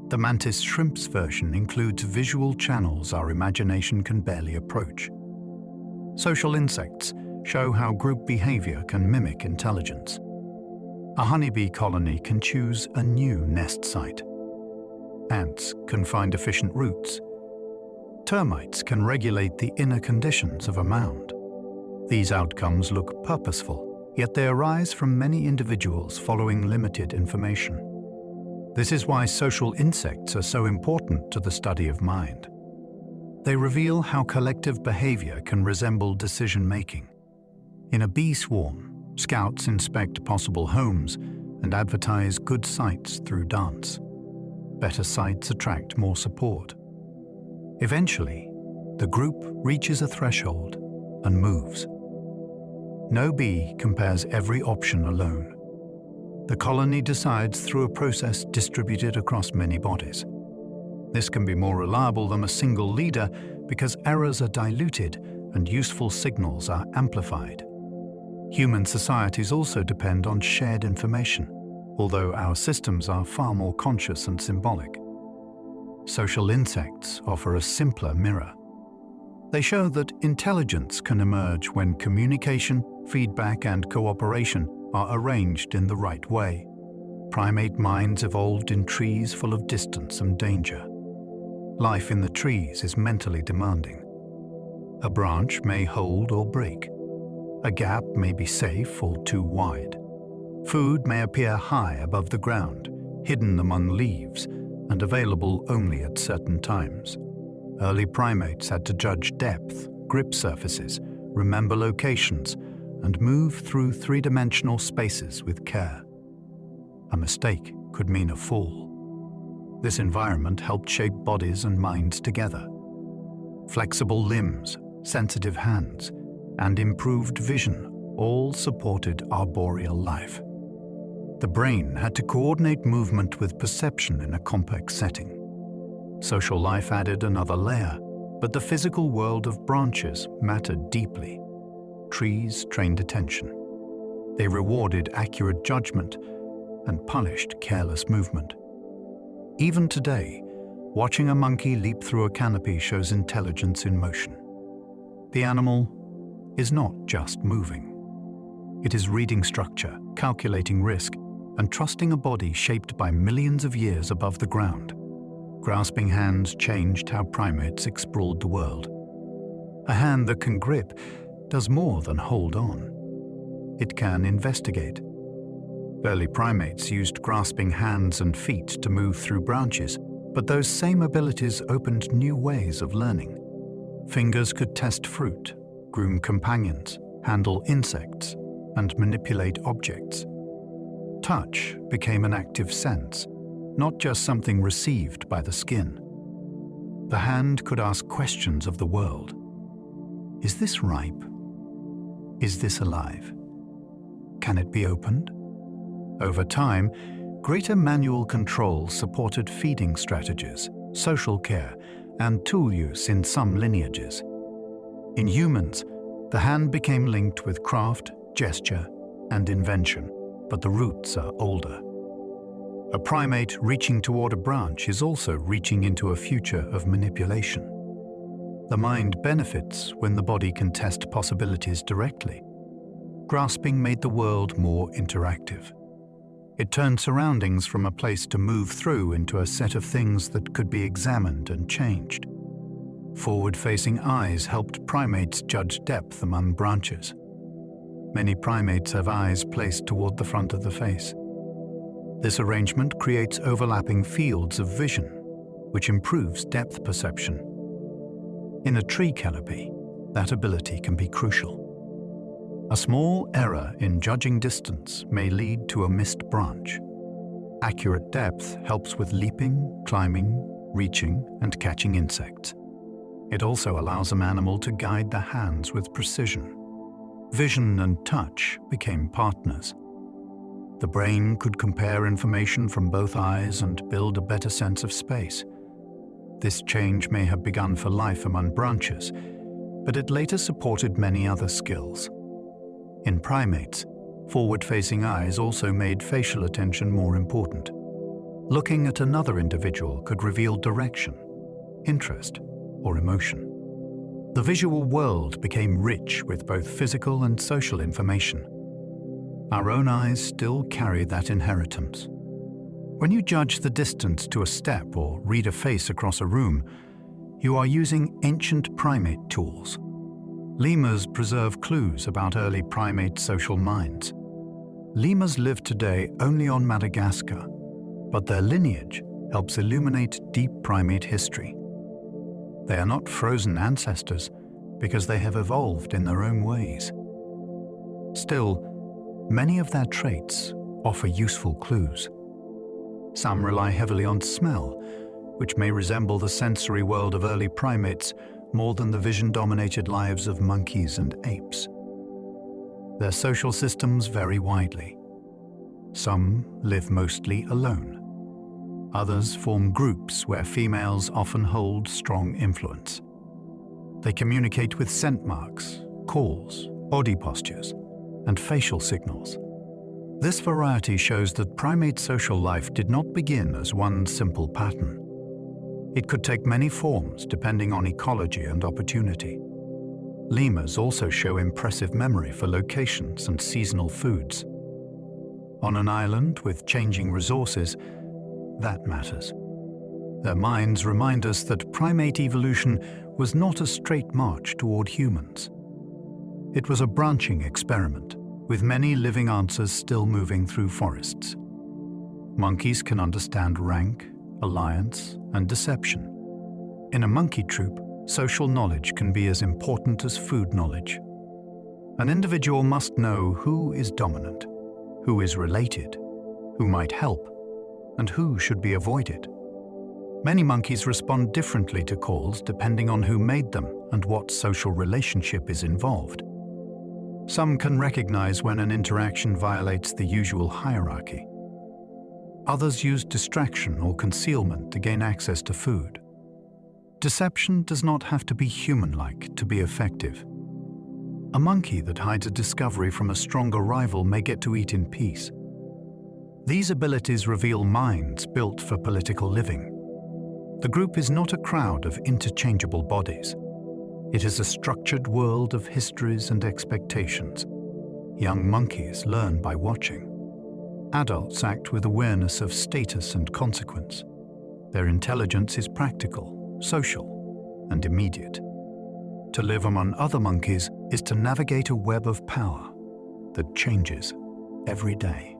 The mantis shrimp's version includes visual channels our imagination can barely approach. Social insects show how group behavior can mimic intelligence. A honeybee colony can choose a new nest site. Ants can find efficient routes. Termites can regulate the inner conditions of a mound. These outcomes look purposeful, yet they arise from many individuals following limited information. This is why social insects are so important to the study of mind. They reveal how collective behavior can resemble decision-making. In a bee swarm, scouts inspect possible homes and advertise good sites through dance. Better sites attract more support. Eventually, the group reaches a threshold and moves. No bee compares every option alone. The colony decides through a process distributed across many bodies. This can be more reliable than a single leader because errors are diluted and useful signals are amplified. Human societies also depend on shared information, although our systems are far more conscious and symbolic. Social insects offer a simpler mirror. They show that intelligence can emerge when communication, feedback, and cooperation are arranged in the right way. Primate minds evolved in trees full of distance and danger. Life in the trees is mentally demanding. A branch may hold or break. A gap may be safe or too wide. Food may appear high above the ground, hidden among leaves, and available only at certain times. Early primates had to judge depth, grip surfaces, remember locations, and move through three-dimensional spaces with care. A mistake could mean a fall. This environment helped shape bodies and minds together. Flexible limbs, sensitive hands, and improved vision all supported arboreal life. The brain had to coordinate movement with perception in a complex setting. Social life added another layer, but the physical world of branches mattered deeply. Trees trained attention. They rewarded accurate judgment and punished careless movement. Even today, watching a monkey leap through a canopy shows intelligence in motion. The animal is not just moving. It is reading structure, calculating risk, and trusting a body shaped by millions of years above the ground. Grasping hands changed how primates explored the world. A hand that can grip does more than hold on. It can investigate. Early primates used grasping hands and feet to move through branches, but those same abilities opened new ways of learning. Fingers could test fruit, groom companions, handle insects, and manipulate objects. Touch became an active sense, not just something received by the skin. The hand could ask questions of the world. Is this ripe? Is this alive? Can it be opened? Over time, greater manual control supported feeding strategies, social care, and tool use in some lineages. In humans, the hand became linked with craft, gesture, and invention, but the roots are older. A primate reaching toward a branch is also reaching into a future of manipulation. The mind benefits when the body can test possibilities directly. Grasping made the world more interactive. It turned surroundings from a place to move through into a set of things that could be examined and changed. Forward-facing eyes helped primates judge depth among branches. Many primates have eyes placed toward the front of the face. This arrangement creates overlapping fields of vision, which improves depth perception. In a tree canopy, that ability can be crucial. A small error in judging distance may lead to a missed branch. Accurate depth helps with leaping, climbing, reaching, and catching insects. It also allows an animal to guide the hands with precision. Vision and touch became partners. The brain could compare information from both eyes and build a better sense of space. This change may have begun for life among branches, but it later supported many other skills. In primates, forward-facing eyes also made facial attention more important. Looking at another individual could reveal direction, interest, or emotion. The visual world became rich with both physical and social information. Our own eyes still carry that inheritance. When you judge the distance to a step or read a face across a room, you are using ancient primate tools. Lemurs preserve clues about early primate social minds. Lemurs live today only on Madagascar, but their lineage helps illuminate deep primate history. They are not frozen ancestors because they have evolved in their own ways. Still, many of their traits offer useful clues. Some rely heavily on smell, which may resemble the sensory world of early primates more than the vision-dominated lives of monkeys and apes. Their social systems vary widely. Some live mostly alone. Others form groups where females often hold strong influence. They communicate with scent marks, calls, body postures, and facial signals. This variety shows that primate social life did not begin as one simple pattern. It could take many forms depending on ecology and opportunity. Lemurs also show impressive memory for locations and seasonal foods. On an island with changing resources, that matters. Their minds remind us that primate evolution was not a straight march toward humans. It was a branching experiment, with many living answers still moving through forests. Monkeys can understand rank, alliance, and deception. In a monkey troop, social knowledge can be as important as food knowledge. An individual must know who is dominant, who is related, who might help, and who should be avoided. Many monkeys respond differently to calls depending on who made them and what social relationship is involved. Some can recognize when an interaction violates the usual hierarchy. Others use distraction or concealment to gain access to food. Deception does not have to be human-like to be effective. A monkey that hides a discovery from a stronger rival may get to eat in peace. These abilities reveal minds built for political living. The group is not a crowd of interchangeable bodies. It is a structured world of histories and expectations. Young monkeys learn by watching. Adults act with awareness of status and consequence. Their intelligence is practical, social, and immediate. To live among other monkeys is to navigate a web of power that changes every day.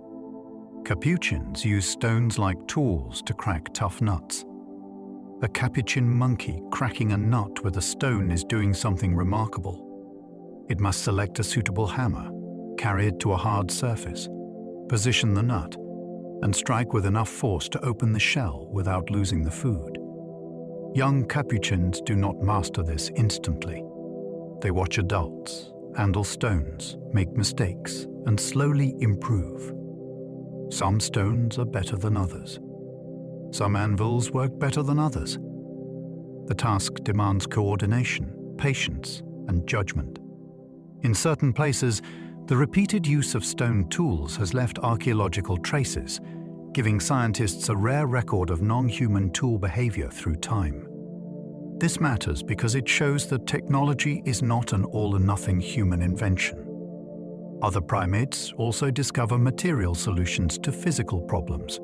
Capuchins use stones like tools to crack tough nuts. A capuchin monkey cracking a nut with a stone is doing something remarkable. It must select a suitable hammer, carry it to a hard surface, position the nut, and strike with enough force to open the shell without losing the food. Young capuchins do not master this instantly. They watch adults, handle stones, make mistakes, and slowly improve. Some stones are better than others. Some anvils work better than others. The task demands coordination, patience, and judgment. In certain places, the repeated use of stone tools has left archaeological traces, giving scientists a rare record of non-human tool behavior through time. This matters because it shows that technology is not an all-or-nothing human invention. Other primates also discover material solutions to physical problems.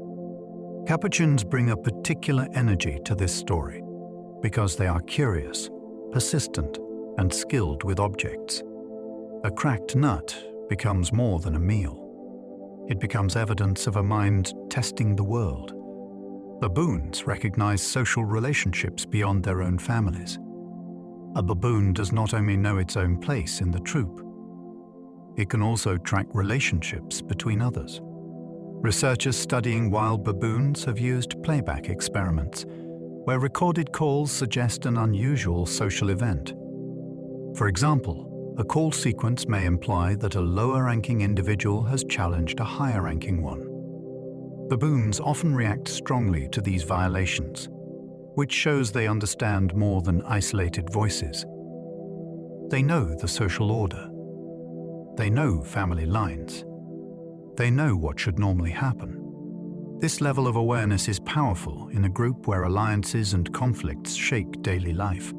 Capuchins bring a particular energy to this story because they are curious, persistent, and skilled with objects. A cracked nut becomes more than a meal. It becomes evidence of a mind testing the world. Baboons recognize social relationships beyond their own families. A baboon does not only know its own place in the troop, it can also track relationships between others. Researchers studying wild baboons have used playback experiments, where recorded calls suggest an unusual social event. For example, a call sequence may imply that a lower-ranking individual has challenged a higher-ranking one. Baboons often react strongly to these violations, which shows they understand more than isolated voices. They know the social order. They know family lines. They know what should normally happen. This level of awareness is powerful in a group where alliances and conflicts shape daily life.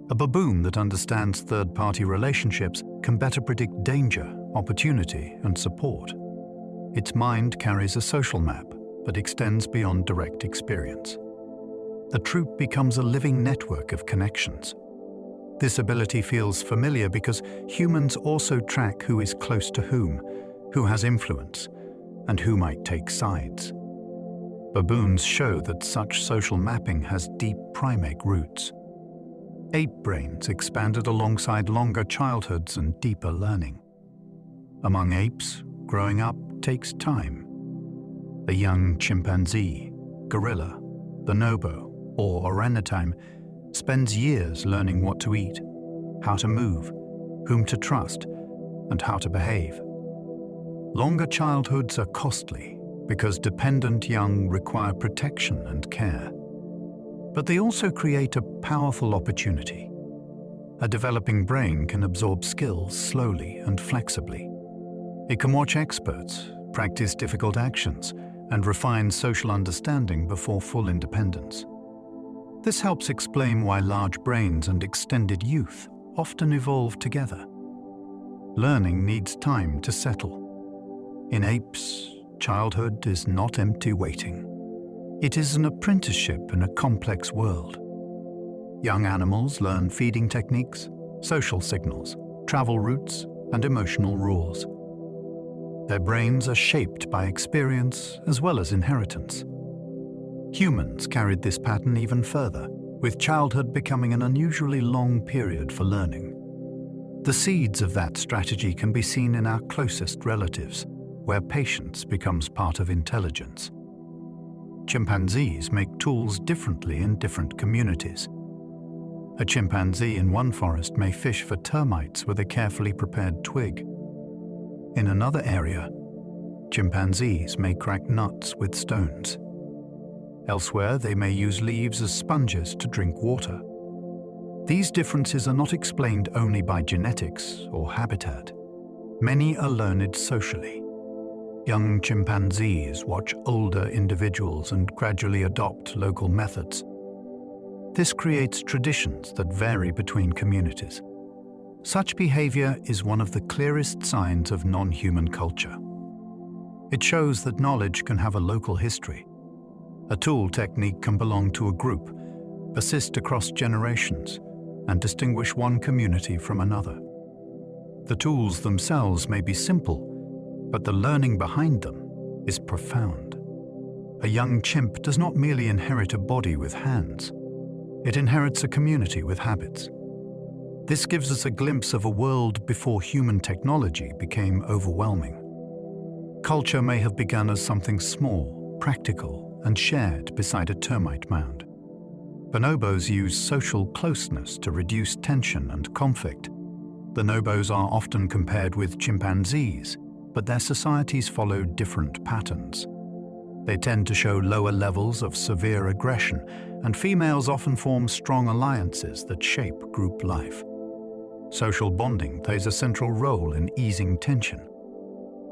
A baboon that understands third-party relationships can better predict danger, opportunity, and support. Its mind carries a social map, but extends beyond direct experience. The troop becomes a living network of connections. This ability feels familiar because humans also track who is close to who has influence, and who might take sides. Baboons show that such social mapping has deep primate roots. Ape brains expanded alongside longer childhoods and deeper learning. Among apes, growing up takes time. A young chimpanzee, gorilla, bonobo, or orangutan spends years learning what to eat, how to move, whom to trust, and how to behave. Longer childhoods are costly because dependent young require protection and care. But they also create a powerful opportunity. A developing brain can absorb skills slowly and flexibly. It can watch experts, practice difficult actions, and refine social understanding before full independence. This helps explain why large brains and extended youth often evolve together. Learning needs time to settle. In apes, childhood is not empty waiting. It is an apprenticeship in a complex world. Young animals learn feeding techniques, social signals, travel routes, and emotional rules. Their brains are shaped by experience as well as inheritance. Humans carried this pattern even further, with childhood becoming an unusually long period for learning. The seeds of that strategy can be seen in our closest relatives, where patience becomes part of intelligence. Chimpanzees make tools differently in different communities. A chimpanzee in one forest may fish for termites with a carefully prepared twig. In another area, chimpanzees may crack nuts with stones. Elsewhere, they may use leaves as sponges to drink water. These differences are not explained only by genetics or habitat. Many are learned socially. Young chimpanzees watch older individuals and gradually adopt local methods. This creates traditions that vary between communities. Such behavior is one of the clearest signs of non-human culture. It shows that knowledge can have a local history. A tool technique can belong to a group, persist across generations, and distinguish one community from another. The tools themselves may be simple, but the learning behind them is profound. A young chimp does not merely inherit a body with hands. It inherits a community with habits. This gives us a glimpse of a world before human technology became overwhelming. Culture may have begun as something small, practical, and shared beside a termite mound. Bonobos use social closeness to reduce tension and conflict. Bonobos are often compared with chimpanzees, but their societies follow different patterns. They tend to show lower levels of severe aggression, and females often form strong alliances that shape group life. Social bonding plays a central role in easing tension.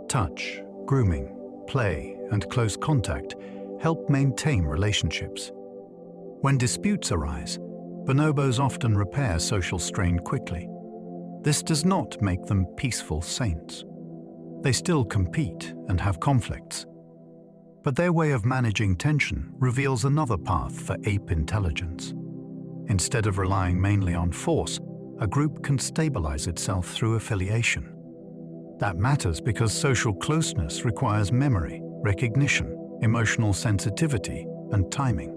Touch, grooming, play, and close contact help maintain relationships. When disputes arise, bonobos often repair social strain quickly. This does not make them peaceful saints. They still compete and have conflicts. But their way of managing tension reveals another path for ape intelligence. Instead of relying mainly on force, a group can stabilize itself through affiliation. That matters because social closeness requires memory, recognition, emotional sensitivity, and timing.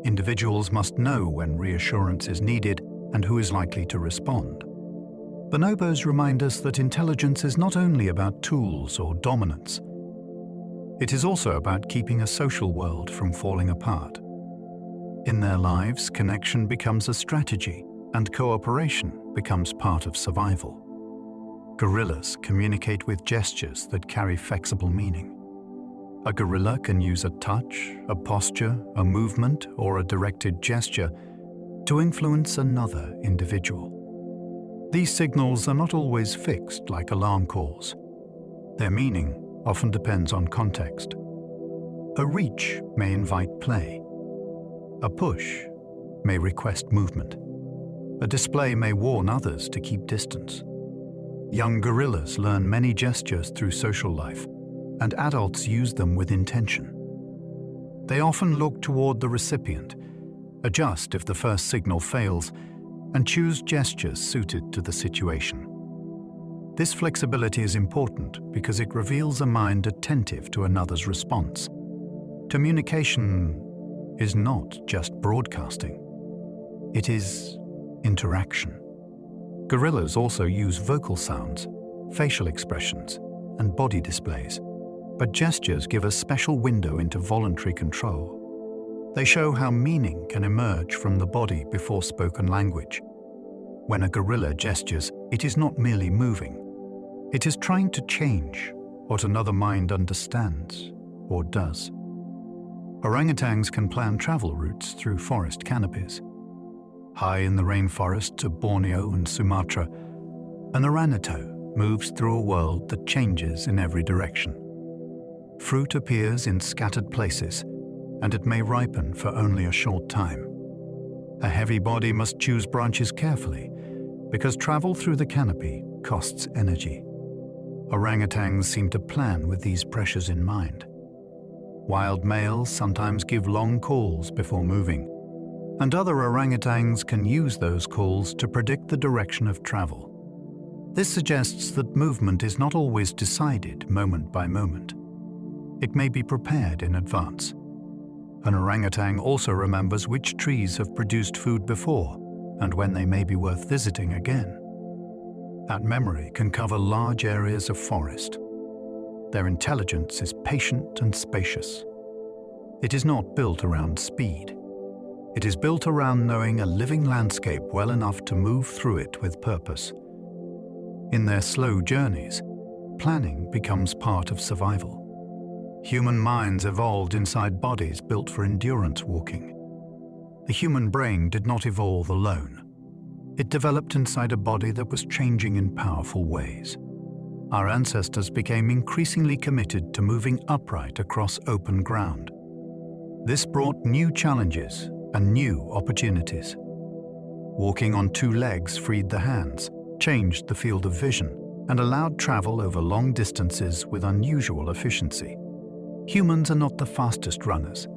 Individuals must know when reassurance is needed and who is likely to respond. Bonobos remind us that intelligence is not only about tools or dominance. It is also about keeping a social world from falling apart. In their lives, connection becomes a strategy, and cooperation becomes part of survival. Gorillas communicate with gestures that carry flexible meaning. A gorilla can use a touch, a posture, a movement, or a directed gesture to influence another individual. These signals are not always fixed like alarm calls. Their meaning often depends on context. A reach may invite play. A push may request movement. A display may warn others to keep distance. Young gorillas learn many gestures through social life, and adults use them with intention. They often look toward the recipient, adjust if the first signal fails, and choose gestures suited to the situation. This flexibility is important because it reveals a mind attentive to another's response. Communication is not just broadcasting. It is interaction. Gorillas also use vocal sounds, facial expressions, and body displays, but gestures give a special window into voluntary control. They show how meaning can emerge from the body before spoken language. When a gorilla gestures, it is not merely moving. It is trying to change what another mind understands or does. Orangutans can plan travel routes through forest canopies. High in the rainforests of Borneo and Sumatra, an orangutan moves through a world that changes in every direction. Fruit appears in scattered places, and it may ripen for only a short time. A heavy body must choose branches carefully, because travel through the canopy costs energy. Orangutans seem to plan with these pressures in mind. Wild males sometimes give long calls before moving, and other orangutans can use those calls to predict the direction of travel. This suggests that movement is not always decided moment by moment. It may be prepared in advance. An orangutan also remembers which trees have produced food before and when they may be worth visiting again. That memory can cover large areas of forest. Their intelligence is patient and spacious. It is not built around speed. It is built around knowing a living landscape well enough to move through it with purpose. In their slow journeys, planning becomes part of survival. Human minds evolved inside bodies built for endurance walking. The human brain did not evolve alone. It developed inside a body that was changing in powerful ways. Our ancestors became increasingly committed to moving upright across open ground. This brought new challenges and new opportunities. Walking on two legs freed the hands, changed the field of vision, and allowed travel over long distances with unusual efficiency. Humans are not the fastest runners,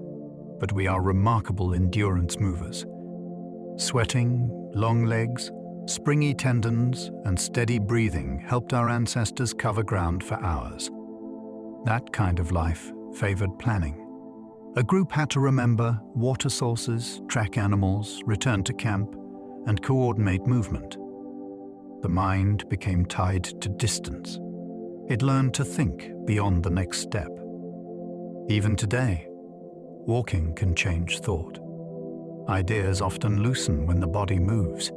but we are remarkable endurance movers. Sweating, long legs, springy tendons, and steady breathing helped our ancestors cover ground for hours. That kind of life favored planning. A group had to remember water sources, track animals, return to camp, and coordinate movement. The mind became tied to distance. It learned to think beyond the next step. Even today, walking can change thought. Ideas often loosen when the body moves.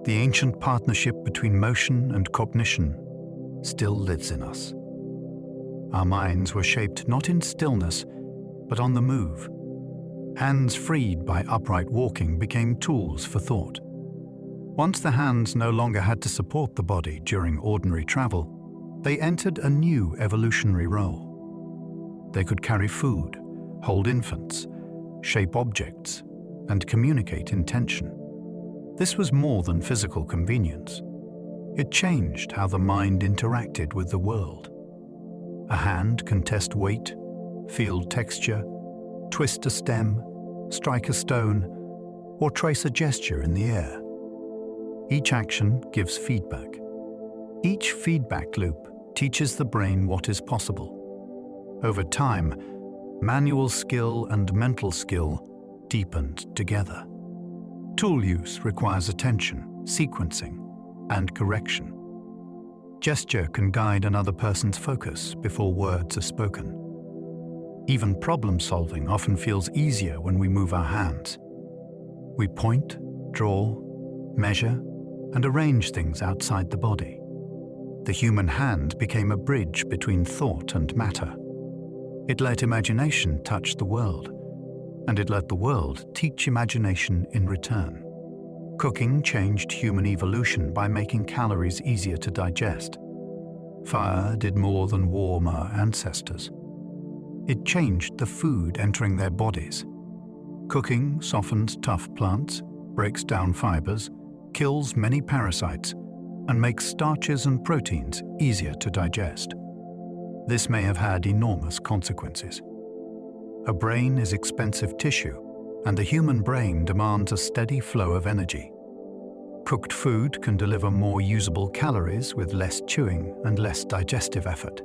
The ancient partnership between motion and cognition still lives in us. Our minds were shaped not in stillness, but on the move. Hands freed by upright walking became tools for thought. Once the hands no longer had to support the body during ordinary travel, they entered a new evolutionary role. They could carry food, hold infants, shape objects, and communicate intention. This was more than physical convenience. It changed how the mind interacted with the world. A hand can test weight, feel texture, twist a stem, strike a stone, or trace a gesture in the air. Each action gives feedback. Each feedback loop teaches the brain what is possible. Over time, manual skill and mental skill deepened together. Tool use requires attention, sequencing, and correction. Gesture can guide another person's focus before words are spoken. Even problem solving often feels easier when we move our hands. We point, draw, measure, and arrange things outside the body. The human hand became a bridge between thought and matter. It let imagination touch the world, and it let the world teach imagination in return. Cooking changed human evolution by making calories easier to digest. Fire did more than warm our ancestors. It changed the food entering their bodies. Cooking softened tough plants, breaks down fibers, kills many parasites, and makes starches and proteins easier to digest. This may have had enormous consequences. A brain is expensive tissue, and the human brain demands a steady flow of energy. Cooked food can deliver more usable calories with less chewing and less digestive effort.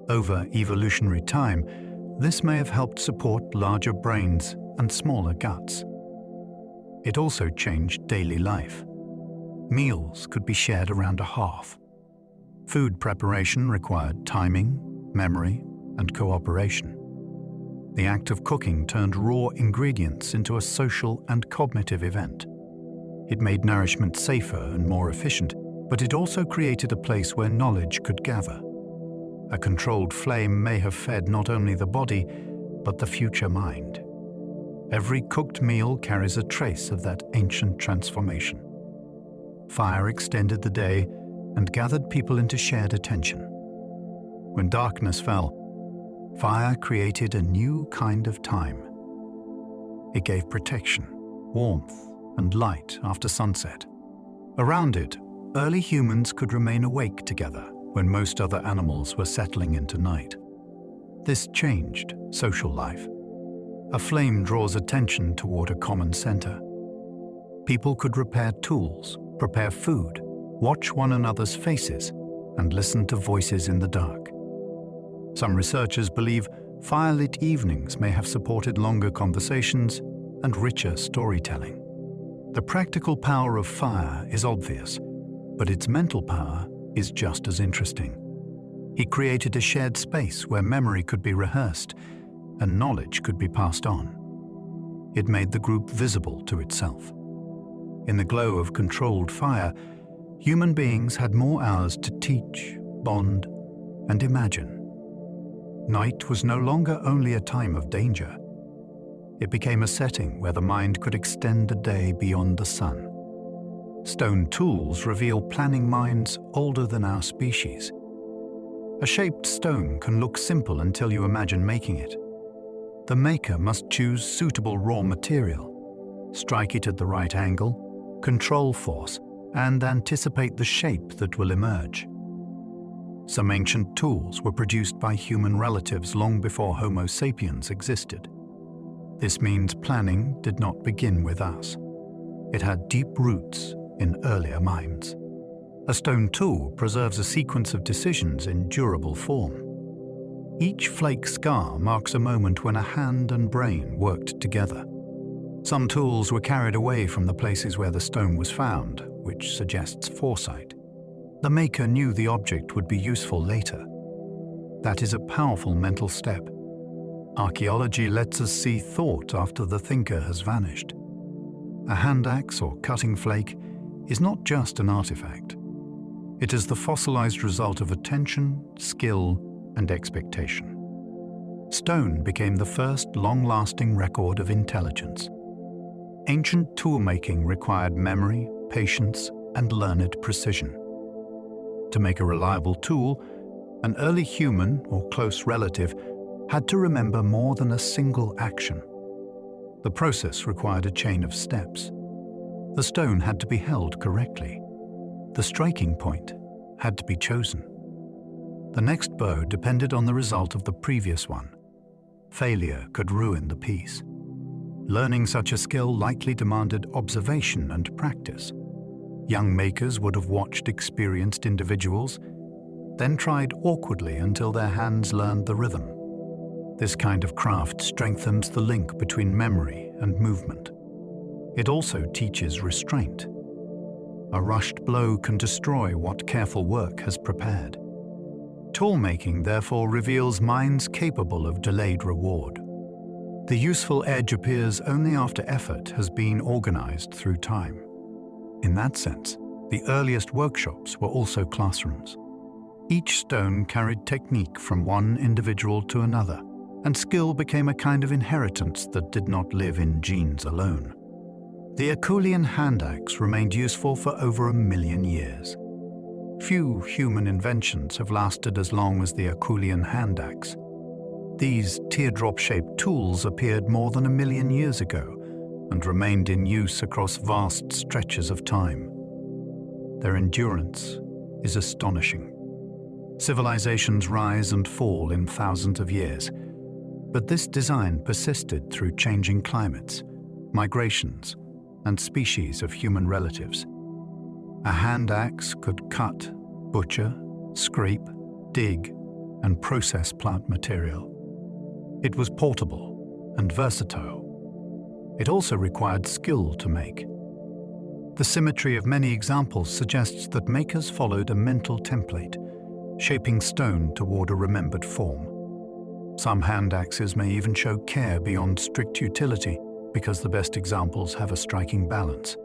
Over evolutionary time, this may have helped support larger brains and smaller guts. It also changed daily life. Meals could be shared around a hearth. Food preparation required timing, memory, and cooperation. The act of cooking turned raw ingredients into a social and cognitive event. It made nourishment safer and more efficient, but it also created a place where knowledge could gather. A controlled flame may have fed not only the body, but the future mind. Every cooked meal carries a trace of that ancient transformation. Fire extended the day and gathered people into shared attention. When darkness fell, fire created a new kind of time. It gave protection, warmth, and light after sunset. Around it, early humans could remain awake together when most other animals were settling into night. This changed social life. A flame draws attention toward a common center. People could repair tools, prepare food, watch one another's faces, and listen to voices in the dark. Some researchers believe firelit evenings may have supported longer conversations and richer storytelling. The practical power of fire is obvious, but its mental power is just as interesting. He created a shared space where memory could be rehearsed and knowledge could be passed on. It made the group visible to itself. In the glow of controlled fire, human beings had more hours to teach, bond, and imagine. Night was no longer only a time of danger. It became a setting where the mind could extend the day beyond the sun. Stone tools reveal planning minds older than our species. A shaped stone can look simple until you imagine making it. The maker must choose suitable raw material, strike it at the right angle, control force, and anticipate the shape that will emerge. Some ancient tools were produced by human relatives long before Homo sapiens existed. This means planning did not begin with us. It had deep roots in earlier minds. A stone tool preserves a sequence of decisions in durable form. Each flake scar marks a moment when a hand and brain worked together. Some tools were carried away from the places where the stone was found, which suggests foresight. The maker knew the object would be useful later. That is a powerful mental step. Archaeology lets us see thought after the thinker has vanished. A hand axe or cutting flake is not just an artifact. It is the fossilized result of attention, skill, and expectation. Stone became the first long-lasting record of intelligence. Ancient tool-making required memory, patience, and learned precision. To make a reliable tool, an early human or close relative had to remember more than a single action. The process required a chain of steps. The stone had to be held correctly. The striking point had to be chosen. The next blow depended on the result of the previous one. Failure could ruin the piece. Learning such a skill likely demanded observation and practice. Young makers would have watched experienced individuals, then tried awkwardly until their hands learned the rhythm. This kind of craft strengthens the link between memory and movement. It also teaches restraint. A rushed blow can destroy what careful work has prepared. Tool-making therefore reveals minds capable of delayed reward. The useful edge appears only after effort has been organized through time. In that sense, the earliest workshops were also classrooms. Each stone carried technique from one individual to another, and skill became a kind of inheritance that did not live in genes alone. The Herculean hand axe remained useful for over 1 million years. Few human inventions have lasted as long as the Herculean hand axe. These teardrop-shaped tools appeared more than 1 million years ago, and remained in use across vast stretches of time. Their endurance is astonishing. Civilizations rise and fall in thousands of years, but this design persisted through changing climates, migrations, and species of human relatives. A hand axe could cut, butcher, scrape, dig, and process plant material. It was portable and versatile. It also required skill to make. The symmetry of many examples suggests that makers followed a mental template, shaping stone toward a remembered form. Some hand axes may even show care beyond strict utility because the best examples have a striking balance.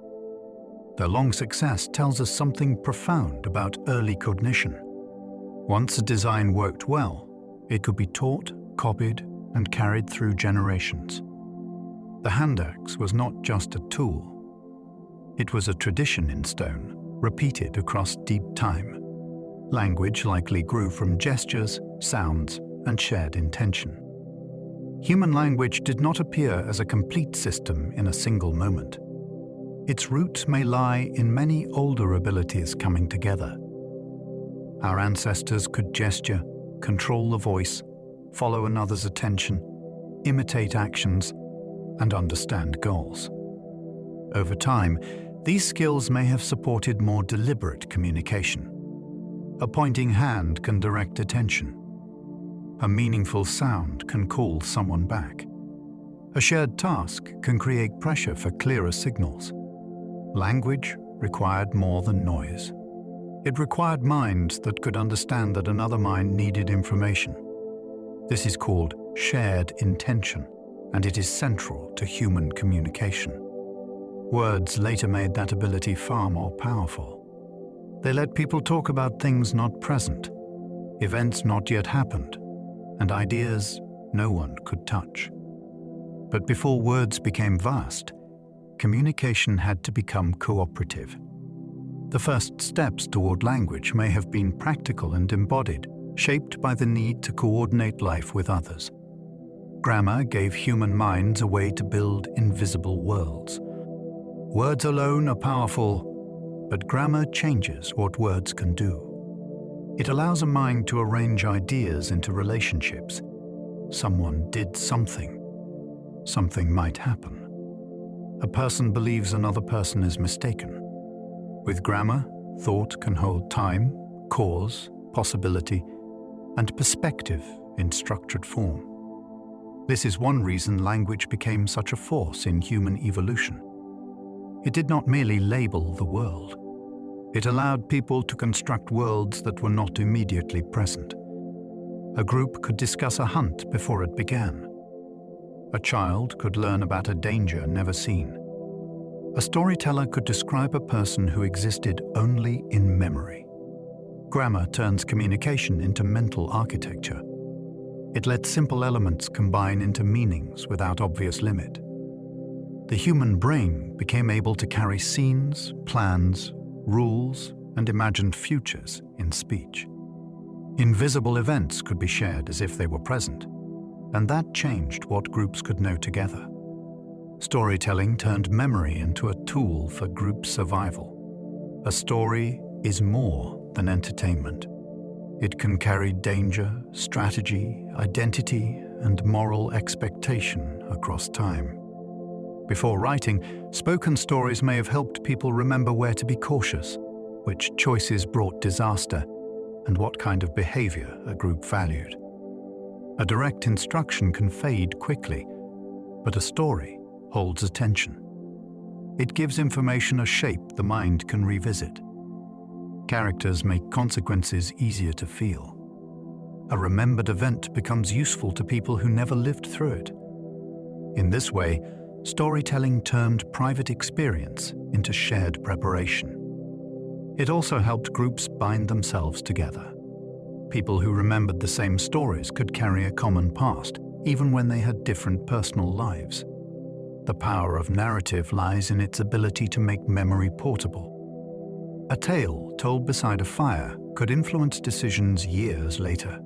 Their long success tells us something profound about early cognition. Once a design worked well, it could be taught, copied, and carried through generations. The hand axe was not just a tool. It was a tradition in stone, repeated across deep time. Language likely grew from gestures, sounds, and shared intention. Human language did not appear as a complete system in a single moment. Its roots may lie in many older abilities coming together. Our ancestors could gesture, control the voice, follow another's attention, imitate actions, and understand goals. Over time, these skills may have supported more deliberate communication. A pointing hand can direct attention. A meaningful sound can call someone back. A shared task can create pressure for clearer signals. Language required more than noise. It required minds that could understand that another mind needed information. This is called shared intention, and it is central to human communication. Words later made that ability far more powerful. They let people talk about things not present, events not yet happened, and ideas no one could touch. But before words became vast, communication had to become cooperative. The first steps toward language may have been practical and embodied, shaped by the need to coordinate life with others. Grammar gave human minds a way to build invisible worlds. Words alone are powerful, but grammar changes what words can do. It allows a mind to arrange ideas into relationships. Someone did something. Something might happen. A person believes another person is mistaken. With grammar, thought can hold time, cause, possibility, and perspective in structured form. This is one reason language became such a force in human evolution. It did not merely label the world. It allowed people to construct worlds that were not immediately present. A group could discuss a hunt before it began. A child could learn about a danger never seen. A storyteller could describe a person who existed only in memory. Grammar turns communication into mental architecture. It lets simple elements combine into meanings without obvious limit. The human brain became able to carry scenes, plans, rules, and imagined futures in speech. Invisible events could be shared as if they were present, and that changed what groups could know together. Storytelling turned memory into a tool for group survival. A story is more than entertainment. It can carry danger, strategy, identity, and moral expectation across time. Before writing, spoken stories may have helped people remember where to be cautious, which choices brought disaster, and what kind of behavior a group valued. A direct instruction can fade quickly, but a story holds attention. It gives information a shape the mind can revisit. Characters make consequences easier to feel. A remembered event becomes useful to people who never lived through it. In this way, storytelling turned private experience into shared preparation. It also helped groups bind themselves together. People who remembered the same stories could carry a common past, even when they had different personal lives. The power of narrative lies in its ability to make memory portable. A tale told beside a fire could influence decisions years later.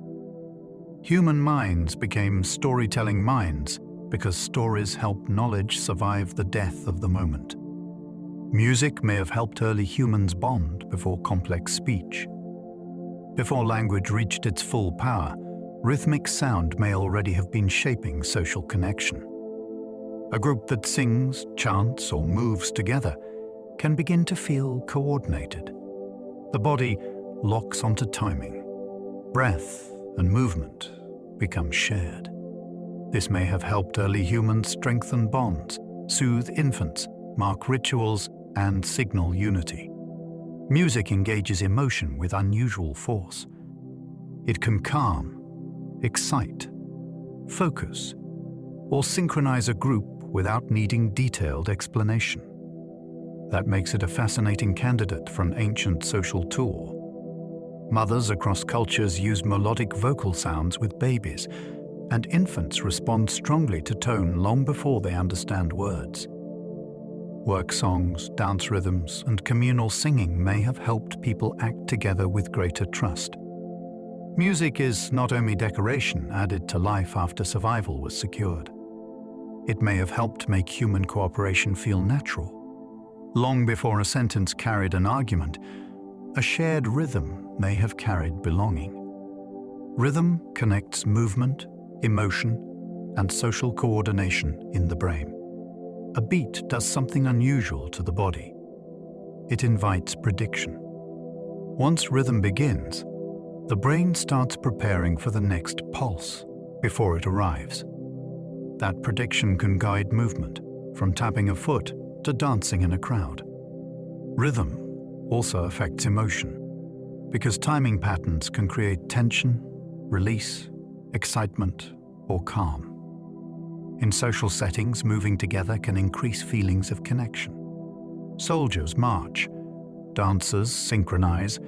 Human minds became storytelling minds because stories help knowledge survive the death of the moment. Music may have helped early humans bond before complex speech. Before language reached its full power, rhythmic sound may already have been shaping social connection. A group that sings, chants, or moves together can begin to feel coordinated. The body locks onto timing. Breath and movement become shared. This may have helped early humans strengthen bonds, soothe infants, mark rituals, and signal unity. Music engages emotion with unusual force. It can calm, excite, focus, or synchronize a group without needing detailed explanation. That makes it a fascinating candidate for an ancient social tool. Mothers across cultures use melodic vocal sounds with babies, and infants respond strongly to tone long before they understand words. Work songs, dance rhythms, and communal singing may have helped people act together with greater trust. Music is not only decoration added to life after survival was secured. It may have helped make human cooperation feel natural. Long before a sentence carried an argument, a shared rhythm may have carried belonging. Rhythm connects movement, emotion, and social coordination in the brain. A beat does something unusual to the body. It invites prediction. Once rhythm begins, the brain starts preparing for the next pulse before it arrives. That prediction can guide movement, from tapping a foot to dancing in a crowd. Rhythm also affects emotion, because timing patterns can create tension, release, excitement, or calm. In social settings, moving together can increase feelings of connection. Soldiers march, dancers synchronize,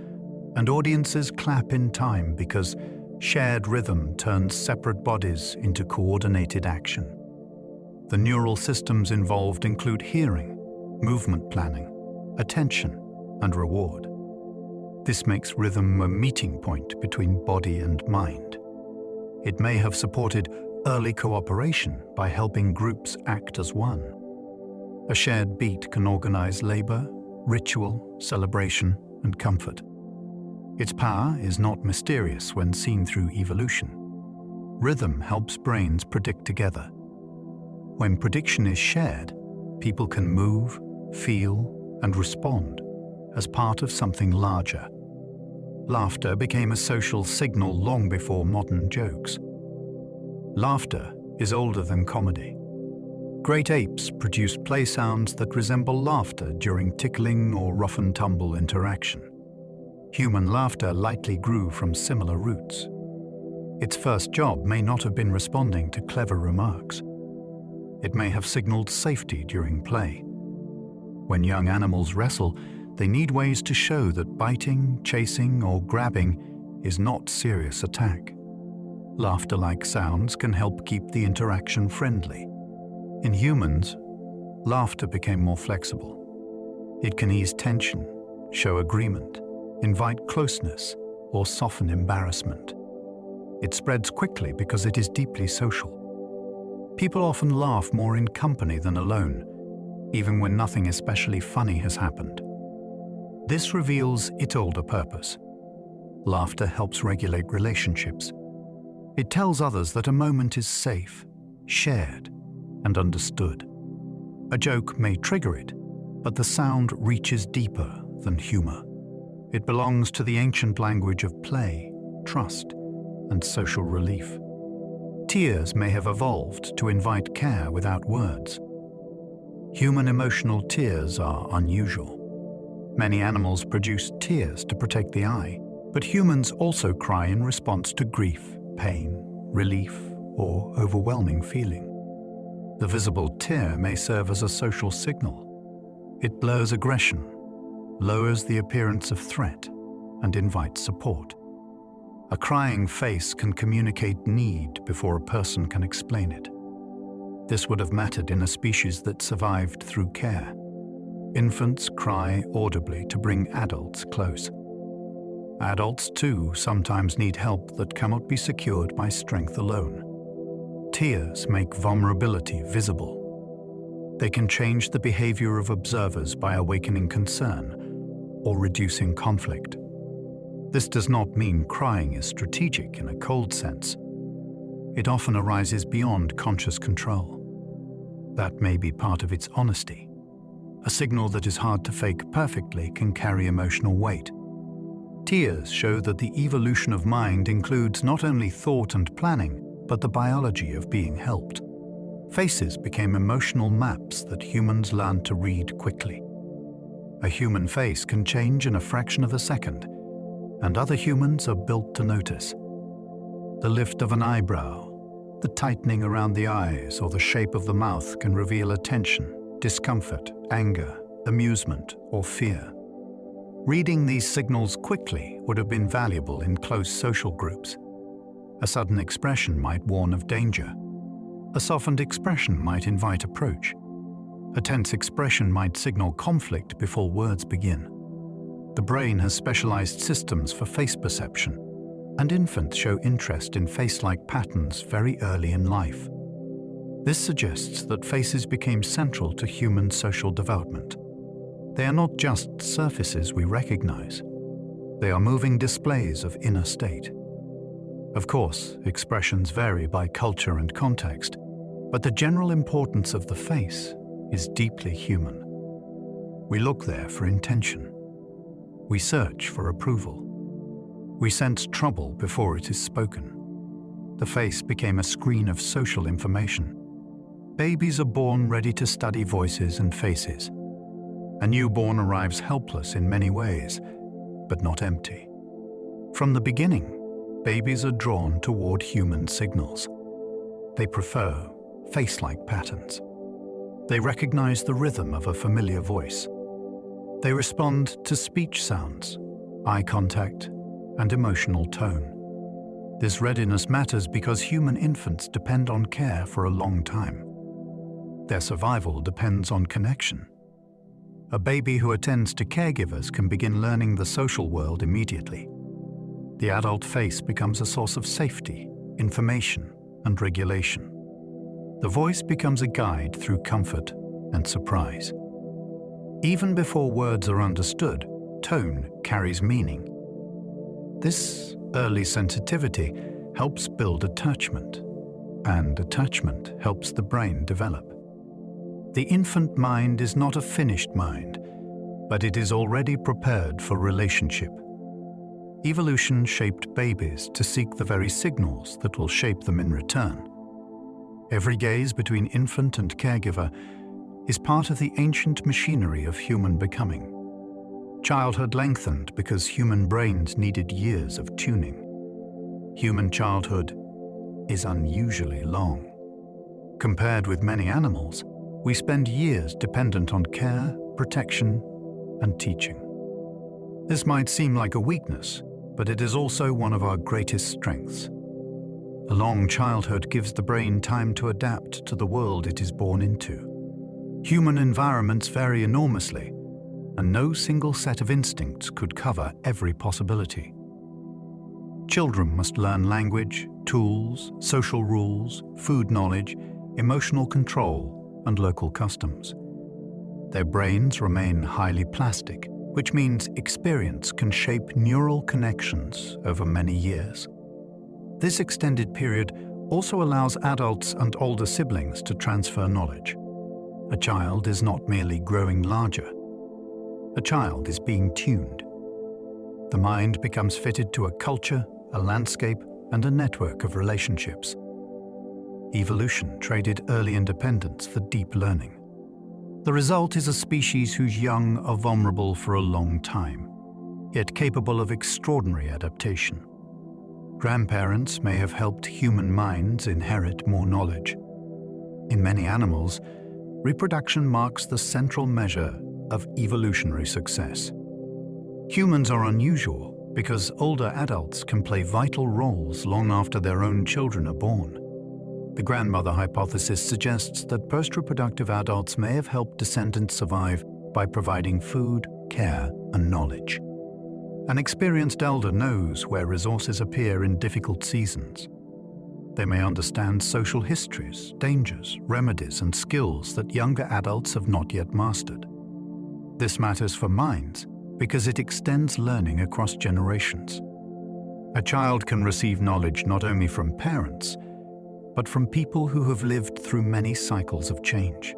and audiences clap in time because shared rhythm turns separate bodies into coordinated action. The neural systems involved include hearing, movement planning, attention, and reward. This makes rhythm a meeting point between body and mind. It may have supported early cooperation by helping groups act as one. A shared beat can organize labor, ritual, celebration, and comfort. Its power is not mysterious when seen through evolution. Rhythm helps brains predict together. When prediction is shared, people can move, feel, and respond as part of something larger. Laughter became a social signal long before modern jokes. Laughter is older than comedy. Great apes produced play sounds that resemble laughter during tickling or rough-and-tumble interaction. Human laughter likely grew from similar roots. Its first job may not have been responding to clever remarks. It may have signaled safety during play. When young animals wrestle, they need ways to show that biting, chasing, or grabbing is not serious attack. Laughter-like sounds can help keep the interaction friendly. In humans, laughter became more flexible. It can ease tension, show agreement, invite closeness, or soften embarrassment. It spreads quickly because it is deeply social. People often laugh more in company than alone, even when nothing especially funny has happened. This reveals its older purpose. Laughter helps regulate relationships. It tells others that a moment is safe, shared, and understood. A joke may trigger it, but the sound reaches deeper than humor. It belongs to the ancient language of play, trust, and social relief. Tears may have evolved to invite care without words. Human emotional tears are unusual. Many animals produce tears to protect the eye, but humans also cry in response to grief, pain, relief, or overwhelming feeling. The visible tear may serve as a social signal. It blurs aggression, lowers the appearance of threat, and invites support. A crying face can communicate need before a person can explain it. This would have mattered in a species that survived through care. Infants cry audibly to bring adults close. Adults, too, sometimes need help that cannot be secured by strength alone. Tears make vulnerability visible. They can change the behavior of observers by awakening concern or reducing conflict. This does not mean crying is strategic in a cold sense. It often arises beyond conscious control. That may be part of its honesty. A signal that is hard to fake perfectly can carry emotional weight. Tears show that the evolution of mind includes not only thought and planning, but the biology of being helped. Faces became emotional maps that humans learned to read quickly. A human face can change in a fraction of a second, and other humans are built to notice. The lift of an eyebrow, the tightening around the eyes, or the shape of the mouth can reveal attention, discomfort, anger, amusement, or fear. Reading these signals quickly would have been valuable in close social groups. A sudden expression might warn of danger. A softened expression might invite approach. A tense expression might signal conflict before words begin. The brain has specialized systems for face perception, and infants show interest in face-like patterns very early in life. This suggests that faces became central to human social development. They are not just surfaces we recognize. They are moving displays of inner state. Of course, expressions vary by culture and context, but the general importance of the face is deeply human. We look there for intention. We search for approval. We sense trouble before it is spoken. The face became a screen of social information. Babies are born ready to study voices and faces. A newborn arrives helpless in many ways, but not empty. From the beginning, babies are drawn toward human signals. They prefer face-like patterns. They recognize the rhythm of a familiar voice. They respond to speech sounds, eye contact, and emotional tone. This readiness matters because human infants depend on care for a long time. Their survival depends on connection. A baby who attends to caregivers can begin learning the social world immediately. The adult face becomes a source of safety, information, and regulation. The voice becomes a guide through comfort and surprise. Even before words are understood, tone carries meaning. This early sensitivity helps build attachment, and attachment helps the brain develop. The infant mind is not a finished mind, but it is already prepared for relationship. Evolution shaped babies to seek the very signals that will shape them in return. Every gaze between infant and caregiver is part of the ancient machinery of human becoming. Childhood lengthened because human brains needed years of tuning. Human childhood is unusually long. Compared with many animals, we spend years dependent on care, protection, and teaching. This might seem like a weakness, but it is also one of our greatest strengths. A long childhood gives the brain time to adapt to the world it is born into. Human environments vary enormously, and no single set of instincts could cover every possibility. Children must learn language, tools, social rules, food knowledge, emotional control, and local customs. Their brains remain highly plastic, which means experience can shape neural connections over many years. This extended period also allows adults and older siblings to transfer knowledge. A child is not merely growing larger. A child is being tuned. The mind becomes fitted to a culture, a landscape, and a network of relationships. Evolution traded early independence for deep learning. The result is a species whose young are vulnerable for a long time, yet capable of extraordinary adaptation. Grandparents may have helped human minds inherit more knowledge. In many animals, reproduction marks the central measure of evolutionary success. Humans are unusual because older adults can play vital roles long after their own children are born. The grandmother hypothesis suggests that post-reproductive adults may have helped descendants survive by providing food, care, and knowledge. An experienced elder knows where resources appear in difficult seasons. They may understand social histories, dangers, remedies, and skills that younger adults have not yet mastered. This matters for minds because it extends learning across generations. A child can receive knowledge not only from parents, but from people who have lived through many cycles of change.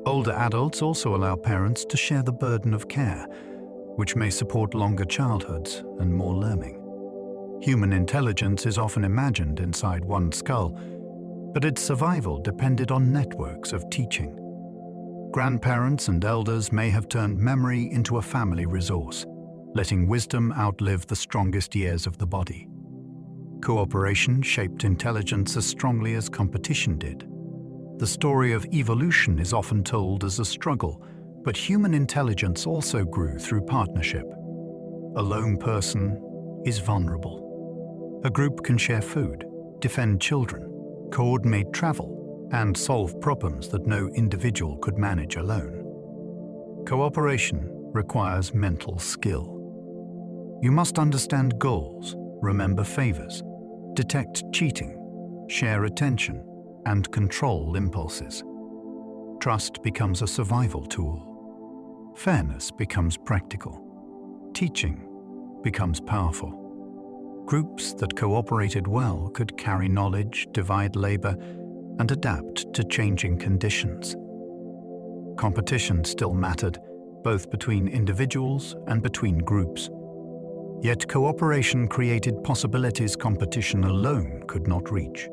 Older adults also allow parents to share the burden of care, which may support longer childhoods and more learning. Human intelligence is often imagined inside one skull, but its survival depended on networks of teaching. Grandparents and elders may have turned memory into a family resource, letting wisdom outlive the strongest years of the body. Cooperation shaped intelligence as strongly as competition did. The story of evolution is often told as a struggle, but human intelligence also grew through partnership. A lone person is vulnerable. A group can share food, defend children, coordinate travel, and solve problems that no individual could manage alone. Cooperation requires mental skill. You must understand goals, remember favors, detect cheating, share attention, and control impulses. Trust becomes a survival tool. Fairness becomes practical. Teaching becomes powerful. Groups that cooperated well could carry knowledge, divide labor, and adapt to changing conditions. Competition still mattered, both between individuals and between groups. Yet cooperation created possibilities competition alone could not reach.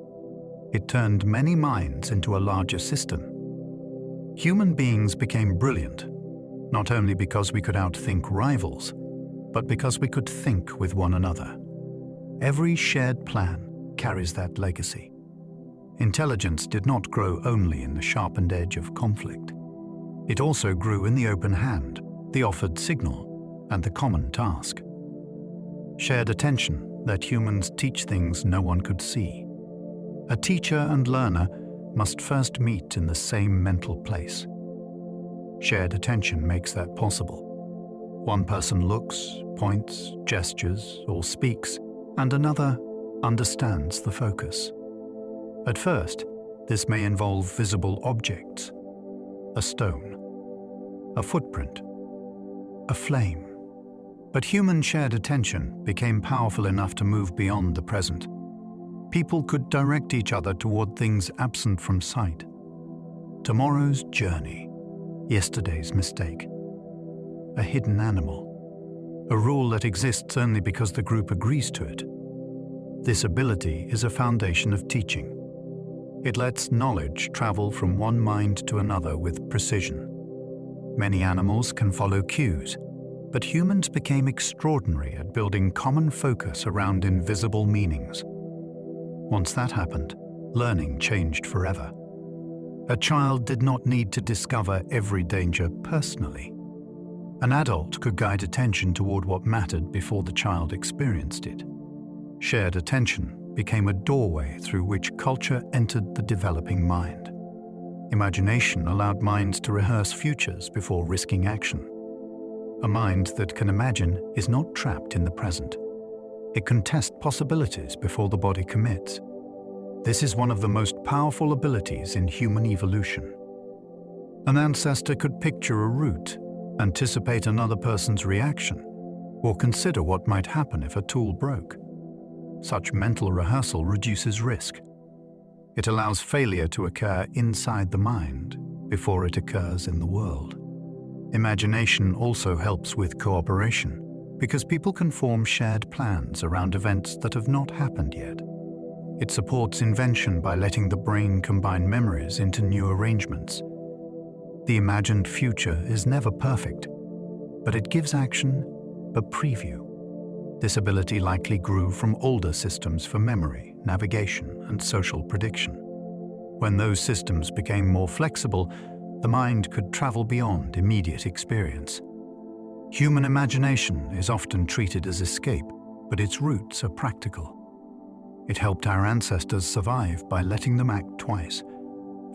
It turned many minds into a larger system. Human beings became brilliant, not only because we could outthink rivals, but because we could think with one another. Every shared plan carries that legacy. Intelligence did not grow only in the sharpened edge of conflict. It also grew in the open hand, the offered signal, and the common task. Shared attention let humans teach things no one could see. A teacher and learner must first meet in the same mental place. Shared attention makes that possible. One person looks, points, gestures, or speaks, and another understands the focus. At first, this may involve visible objects: a stone, a footprint, a flame. But human shared attention became powerful enough to move beyond the present. People could direct each other toward things absent from sight. Tomorrow's journey, yesterday's mistake, a hidden animal, a rule that exists only because the group agrees to it. This ability is a foundation of teaching. It lets knowledge travel from one mind to another with precision. Many animals can follow cues, but humans became extraordinary at building common focus around invisible meanings. Once that happened, learning changed forever. A child did not need to discover every danger personally. An adult could guide attention toward what mattered before the child experienced it. Shared attention became a doorway through which culture entered the developing mind. Imagination allowed minds to rehearse futures before risking action. A mind that can imagine is not trapped in the present. It can test possibilities before the body commits. This is one of the most powerful abilities in human evolution. An ancestor could picture a route, anticipate another person's reaction, or consider what might happen if a tool broke. Such mental rehearsal reduces risk. It allows failure to occur inside the mind before it occurs in the world. Imagination also helps with cooperation, because people can form shared plans around events that have not happened yet. It supports invention by letting the brain combine memories into new arrangements. The imagined future is never perfect, but it gives action a preview. This ability likely grew from older systems for memory, navigation, and social prediction. When those systems became more flexible, the mind could travel beyond immediate experience. Human imagination is often treated as escape, but its roots are practical. It helped our ancestors survive by letting them act twice,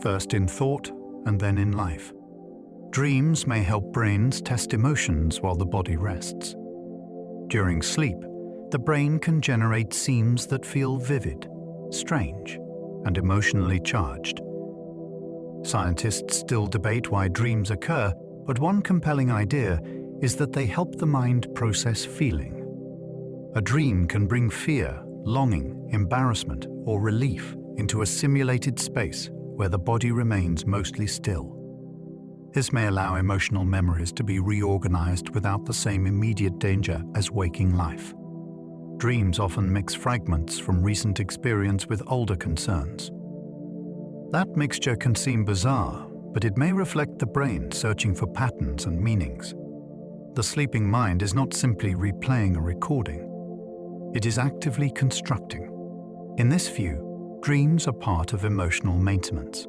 first in thought and then in life. Dreams may help brains test emotions while the body rests. During sleep, the brain can generate scenes that feel vivid, strange, and emotionally charged. Scientists still debate why dreams occur, but one compelling idea is that they help the mind process feeling. A dream can bring fear, longing, embarrassment, or relief into a simulated space where the body remains mostly still. This may allow emotional memories to be reorganized without the same immediate danger as waking life. Dreams often mix fragments from recent experience with older concerns. That mixture can seem bizarre, but it may reflect the brain searching for patterns and meanings. The sleeping mind is not simply replaying a recording. It is actively constructing. In this view, dreams are part of emotional maintenance.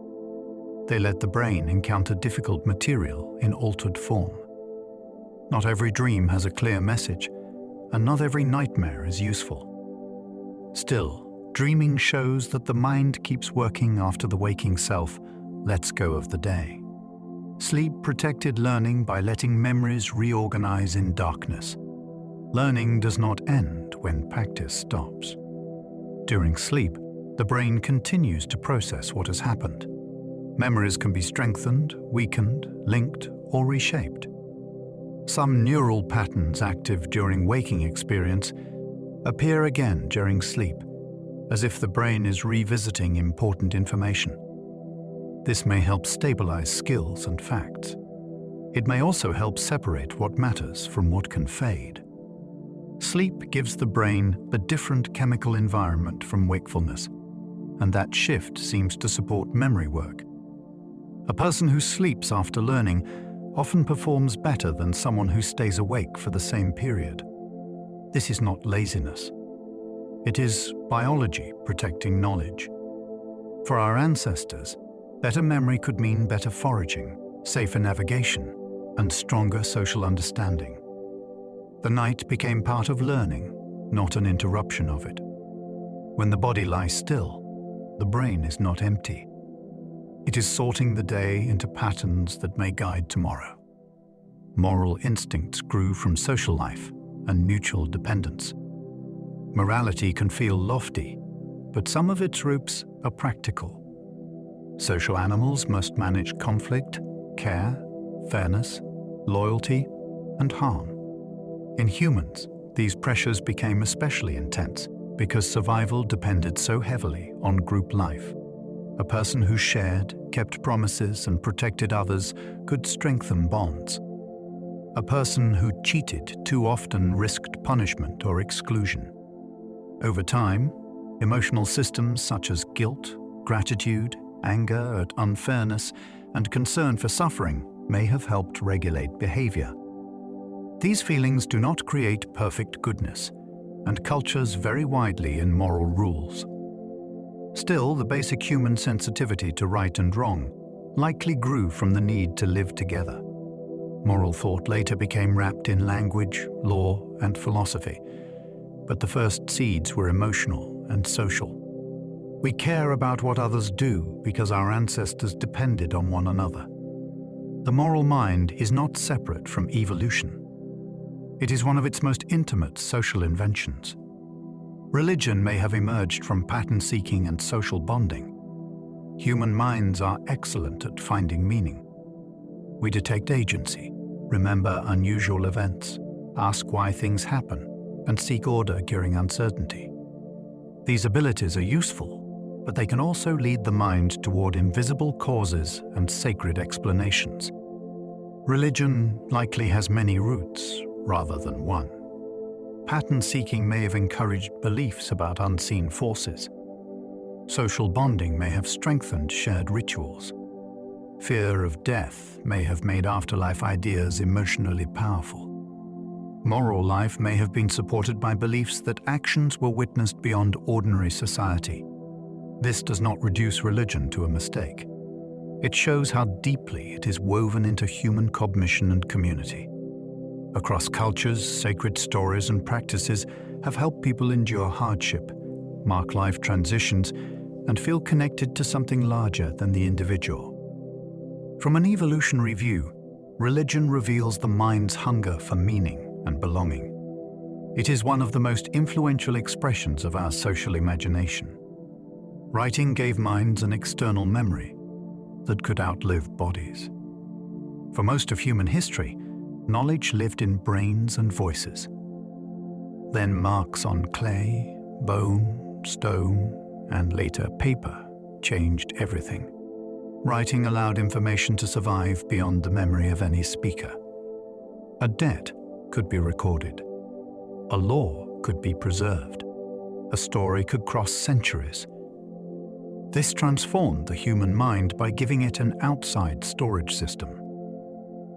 They let the brain encounter difficult material in altered form. Not every dream has a clear message, and not every nightmare is useful. Still, dreaming shows that the mind keeps working after the waking self lets go of the day. Sleep protected learning by letting memories reorganize in darkness. Learning does not end when practice stops. During sleep, the brain continues to process what has happened. Memories can be strengthened, weakened, linked, or reshaped. Some neural patterns active during waking experience appear again during sleep, as if the brain is revisiting important information. This may help stabilize skills and facts. It may also help separate what matters from what can fade. Sleep gives the brain a different chemical environment from wakefulness, and that shift seems to support memory work. A person who sleeps after learning often performs better than someone who stays awake for the same period. This is not laziness. It is biology protecting knowledge. For our ancestors, better memory could mean better foraging, safer navigation, and stronger social understanding. The night became part of learning, not an interruption of it. When the body lies still, the brain is not empty. It is sorting the day into patterns that may guide tomorrow. Moral instincts grew from social life and mutual dependence. Morality can feel lofty, but some of its roots are practical. Social animals must manage conflict, care, fairness, loyalty, and harm. In humans, these pressures became especially intense because survival depended so heavily on group life. A person who shared, kept promises, and protected others could strengthen bonds. A person who cheated too often risked punishment or exclusion. Over time, emotional systems such as guilt, gratitude, anger at unfairness, and concern for suffering may have helped regulate behavior. These feelings do not create perfect goodness, and cultures vary widely in moral rules. Still, the basic human sensitivity to right and wrong likely grew from the need to live together. Moral thought later became wrapped in language, law, and philosophy, but the first seeds were emotional and social. We care about what others do because our ancestors depended on one another. The moral mind is not separate from evolution. It is one of its most intimate social inventions. Religion may have emerged from pattern-seeking and social bonding. Human minds are excellent at finding meaning. We detect agency, remember unusual events, ask why things happen, and seek order during uncertainty. These abilities are useful, but they can also lead the mind toward invisible causes and sacred explanations. Religion likely has many roots rather than one. Pattern-seeking may have encouraged beliefs about unseen forces. Social bonding may have strengthened shared rituals. Fear of death may have made afterlife ideas emotionally powerful. Moral life may have been supported by beliefs that actions were witnessed beyond ordinary society. This does not reduce religion to a mistake. It shows how deeply it is woven into human cognition and community. Across cultures, sacred stories and practices have helped people endure hardship, mark life transitions, and feel connected to something larger than the individual. From an evolutionary view, religion reveals the mind's hunger for meaning and belonging. It is one of the most influential expressions of our social imagination. Writing gave minds an external memory that could outlive bodies. For most of human history, knowledge lived in brains and voices. Then marks on clay, bone, stone, and later paper changed everything. Writing allowed information to survive beyond the memory of any speaker. A debt could be recorded. A law could be preserved. A story could cross centuries. This transformed the human mind by giving it an outside storage system.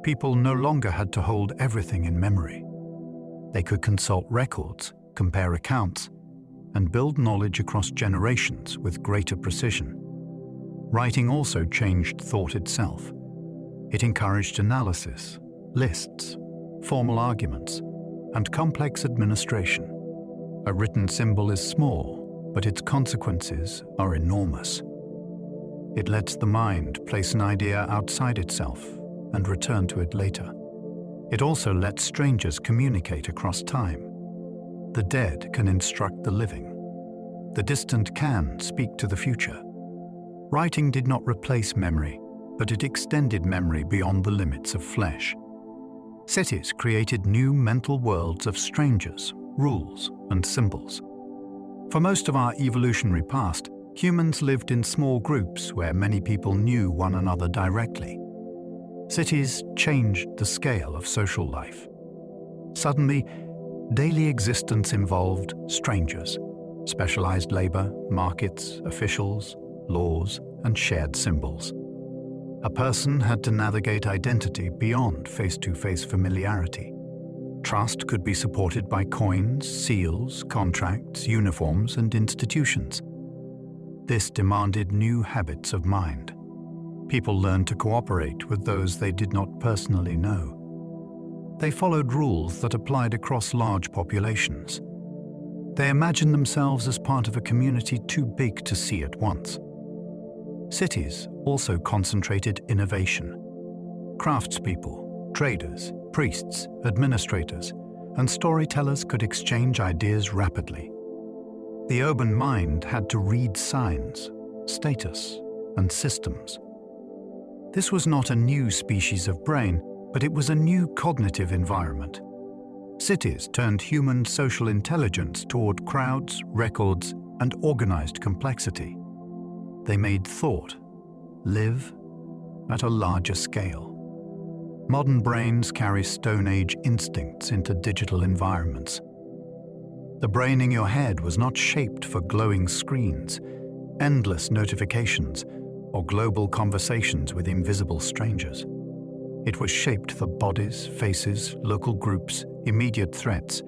People no longer had to hold everything in memory. They could consult records, compare accounts, and build knowledge across generations with greater precision. Writing also changed thought itself. It encouraged analysis, lists, formal arguments, and complex administration. A written symbol is small, but its consequences are enormous. It lets the mind place an idea outside itself and return to it later. It also lets strangers communicate across time. The dead can instruct the living. The distant can speak to the future. Writing did not replace memory, but it extended memory beyond the limits of flesh. Cities created new mental worlds of strangers, rules, and symbols. For most of our evolutionary past, humans lived in small groups where many people knew one another directly. Cities changed the scale of social life. Suddenly, daily existence involved strangers, specialized labor, markets, officials, laws, and shared symbols. A person had to navigate identity beyond face-to-face familiarity. Trust could be supported by coins, seals, contracts, uniforms, and institutions. This demanded new habits of mind. People learned to cooperate with those they did not personally know. They followed rules that applied across large populations. They imagined themselves as part of a community too big to see at once. Cities also concentrated innovation. Craftspeople, traders, priests, administrators, and storytellers could exchange ideas rapidly. The urban mind had to read signs, status, and systems. This was not a new species of brain, but it was a new cognitive environment. Cities turned human social intelligence toward crowds, records, and organized complexity. They made thought live at a larger scale. Modern brains carry Stone Age instincts into digital environments. The brain in your head was not shaped for glowing screens, endless notifications, or global conversations with invisible strangers. It was shaped for bodies, faces, local groups, immediate threats,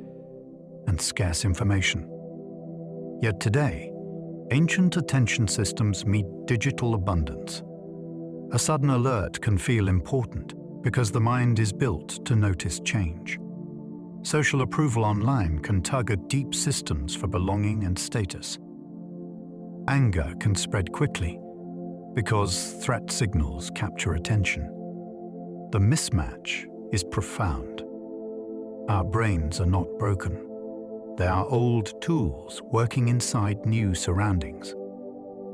and scarce information. Yet today, ancient attention systems meet digital abundance. A sudden alert can feel important because the mind is built to notice change. Social approval online can tug at deep systems for belonging and status. Anger can spread quickly because threat signals capture attention. The mismatch is profound. Our brains are not broken. They are old tools working inside new surroundings.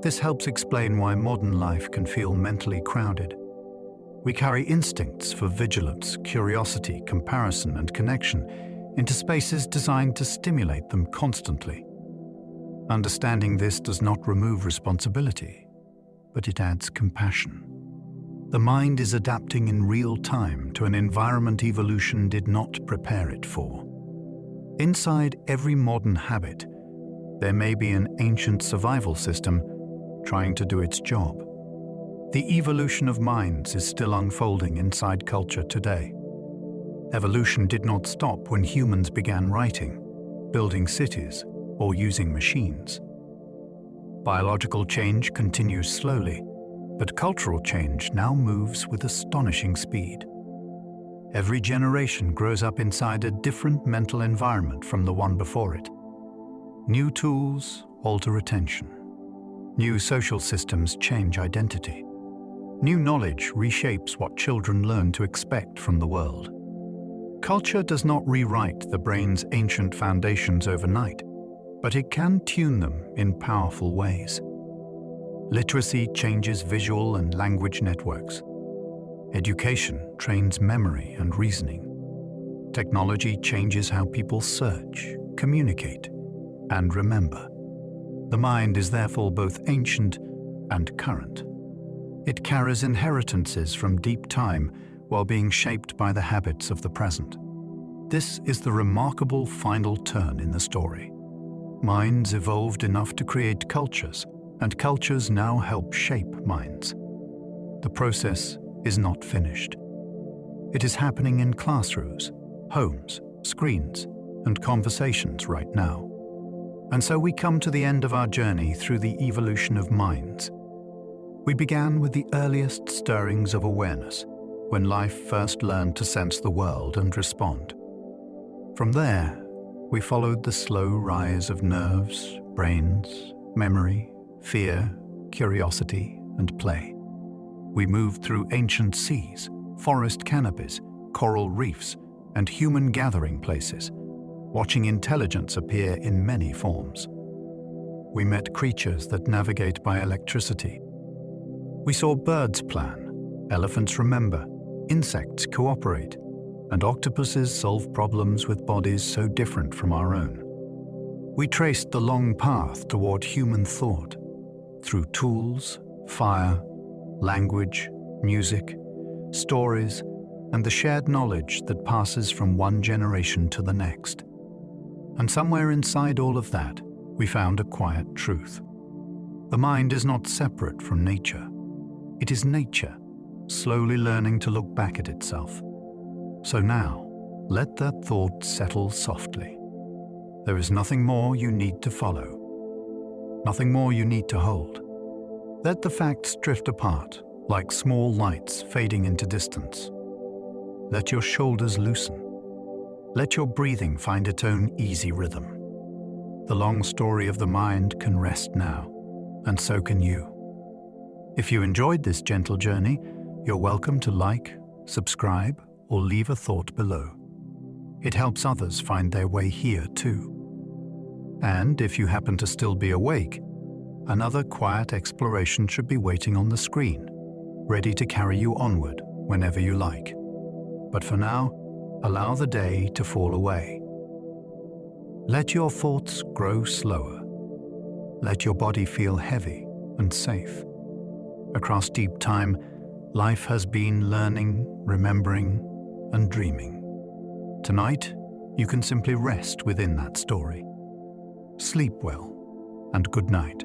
This helps explain why modern life can feel mentally crowded. We carry instincts for vigilance, curiosity, comparison, and connection into spaces designed to stimulate them constantly. Understanding this does not remove responsibility, but it adds compassion. The mind is adapting in real time to an environment evolution did not prepare it for. Inside every modern habit, there may be an ancient survival system trying to do its job. The evolution of minds is still unfolding inside culture today. Evolution did not stop when humans began writing, building cities, or using machines. Biological change continues slowly, but cultural change now moves with astonishing speed. Every generation grows up inside a different mental environment from the one before it. New tools alter attention. New social systems change identity. New knowledge reshapes what children learn to expect from the world. Culture does not rewrite the brain's ancient foundations overnight, but it can tune them in powerful ways. Literacy changes visual and language networks. Education trains memory and reasoning. Technology changes how people search, communicate, and remember. The mind is therefore both ancient and current. It carries inheritances from deep time while being shaped by the habits of the present. This is the remarkable final turn in the story. Minds evolved enough to create cultures, and cultures now help shape minds. The process is not finished. It is happening in classrooms, homes, screens, and conversations right now. And so we come to the end of our journey through the evolution of minds. We began with the earliest stirrings of awareness, when life first learned to sense the world and respond. From there, we followed the slow rise of nerves, brains, memory, fear, curiosity, and play. We moved through ancient seas, forest canopies, coral reefs, and human gathering places, watching intelligence appear in many forms. We met creatures that navigate by electricity. We saw birds plan, elephants remember, insects cooperate, and octopuses solve problems with bodies so different from our own. We traced the long path toward human thought, through tools, fire, language, music, stories, and the shared knowledge that passes from one generation to the next. And somewhere inside all of that, we found a quiet truth. The mind is not separate from nature. It is nature, slowly learning to look back at itself. So now, let that thought settle softly. There is nothing more you need to follow, nothing more you need to hold. Let the facts drift apart, like small lights fading into distance. Let your shoulders loosen. Let your breathing find its own easy rhythm. The long story of the mind can rest now, and so can you. If you enjoyed this gentle journey, you're welcome to like, subscribe, or leave a thought below. It helps others find their way here too. And if you happen to still be awake, another quiet exploration should be waiting on the screen, ready to carry you onward whenever you like. But for now, allow the day to fall away. Let your thoughts grow slower. Let your body feel heavy and safe. Across deep time, life has been learning, remembering, and dreaming. Tonight, you can simply rest within that story. Sleep well, and good night.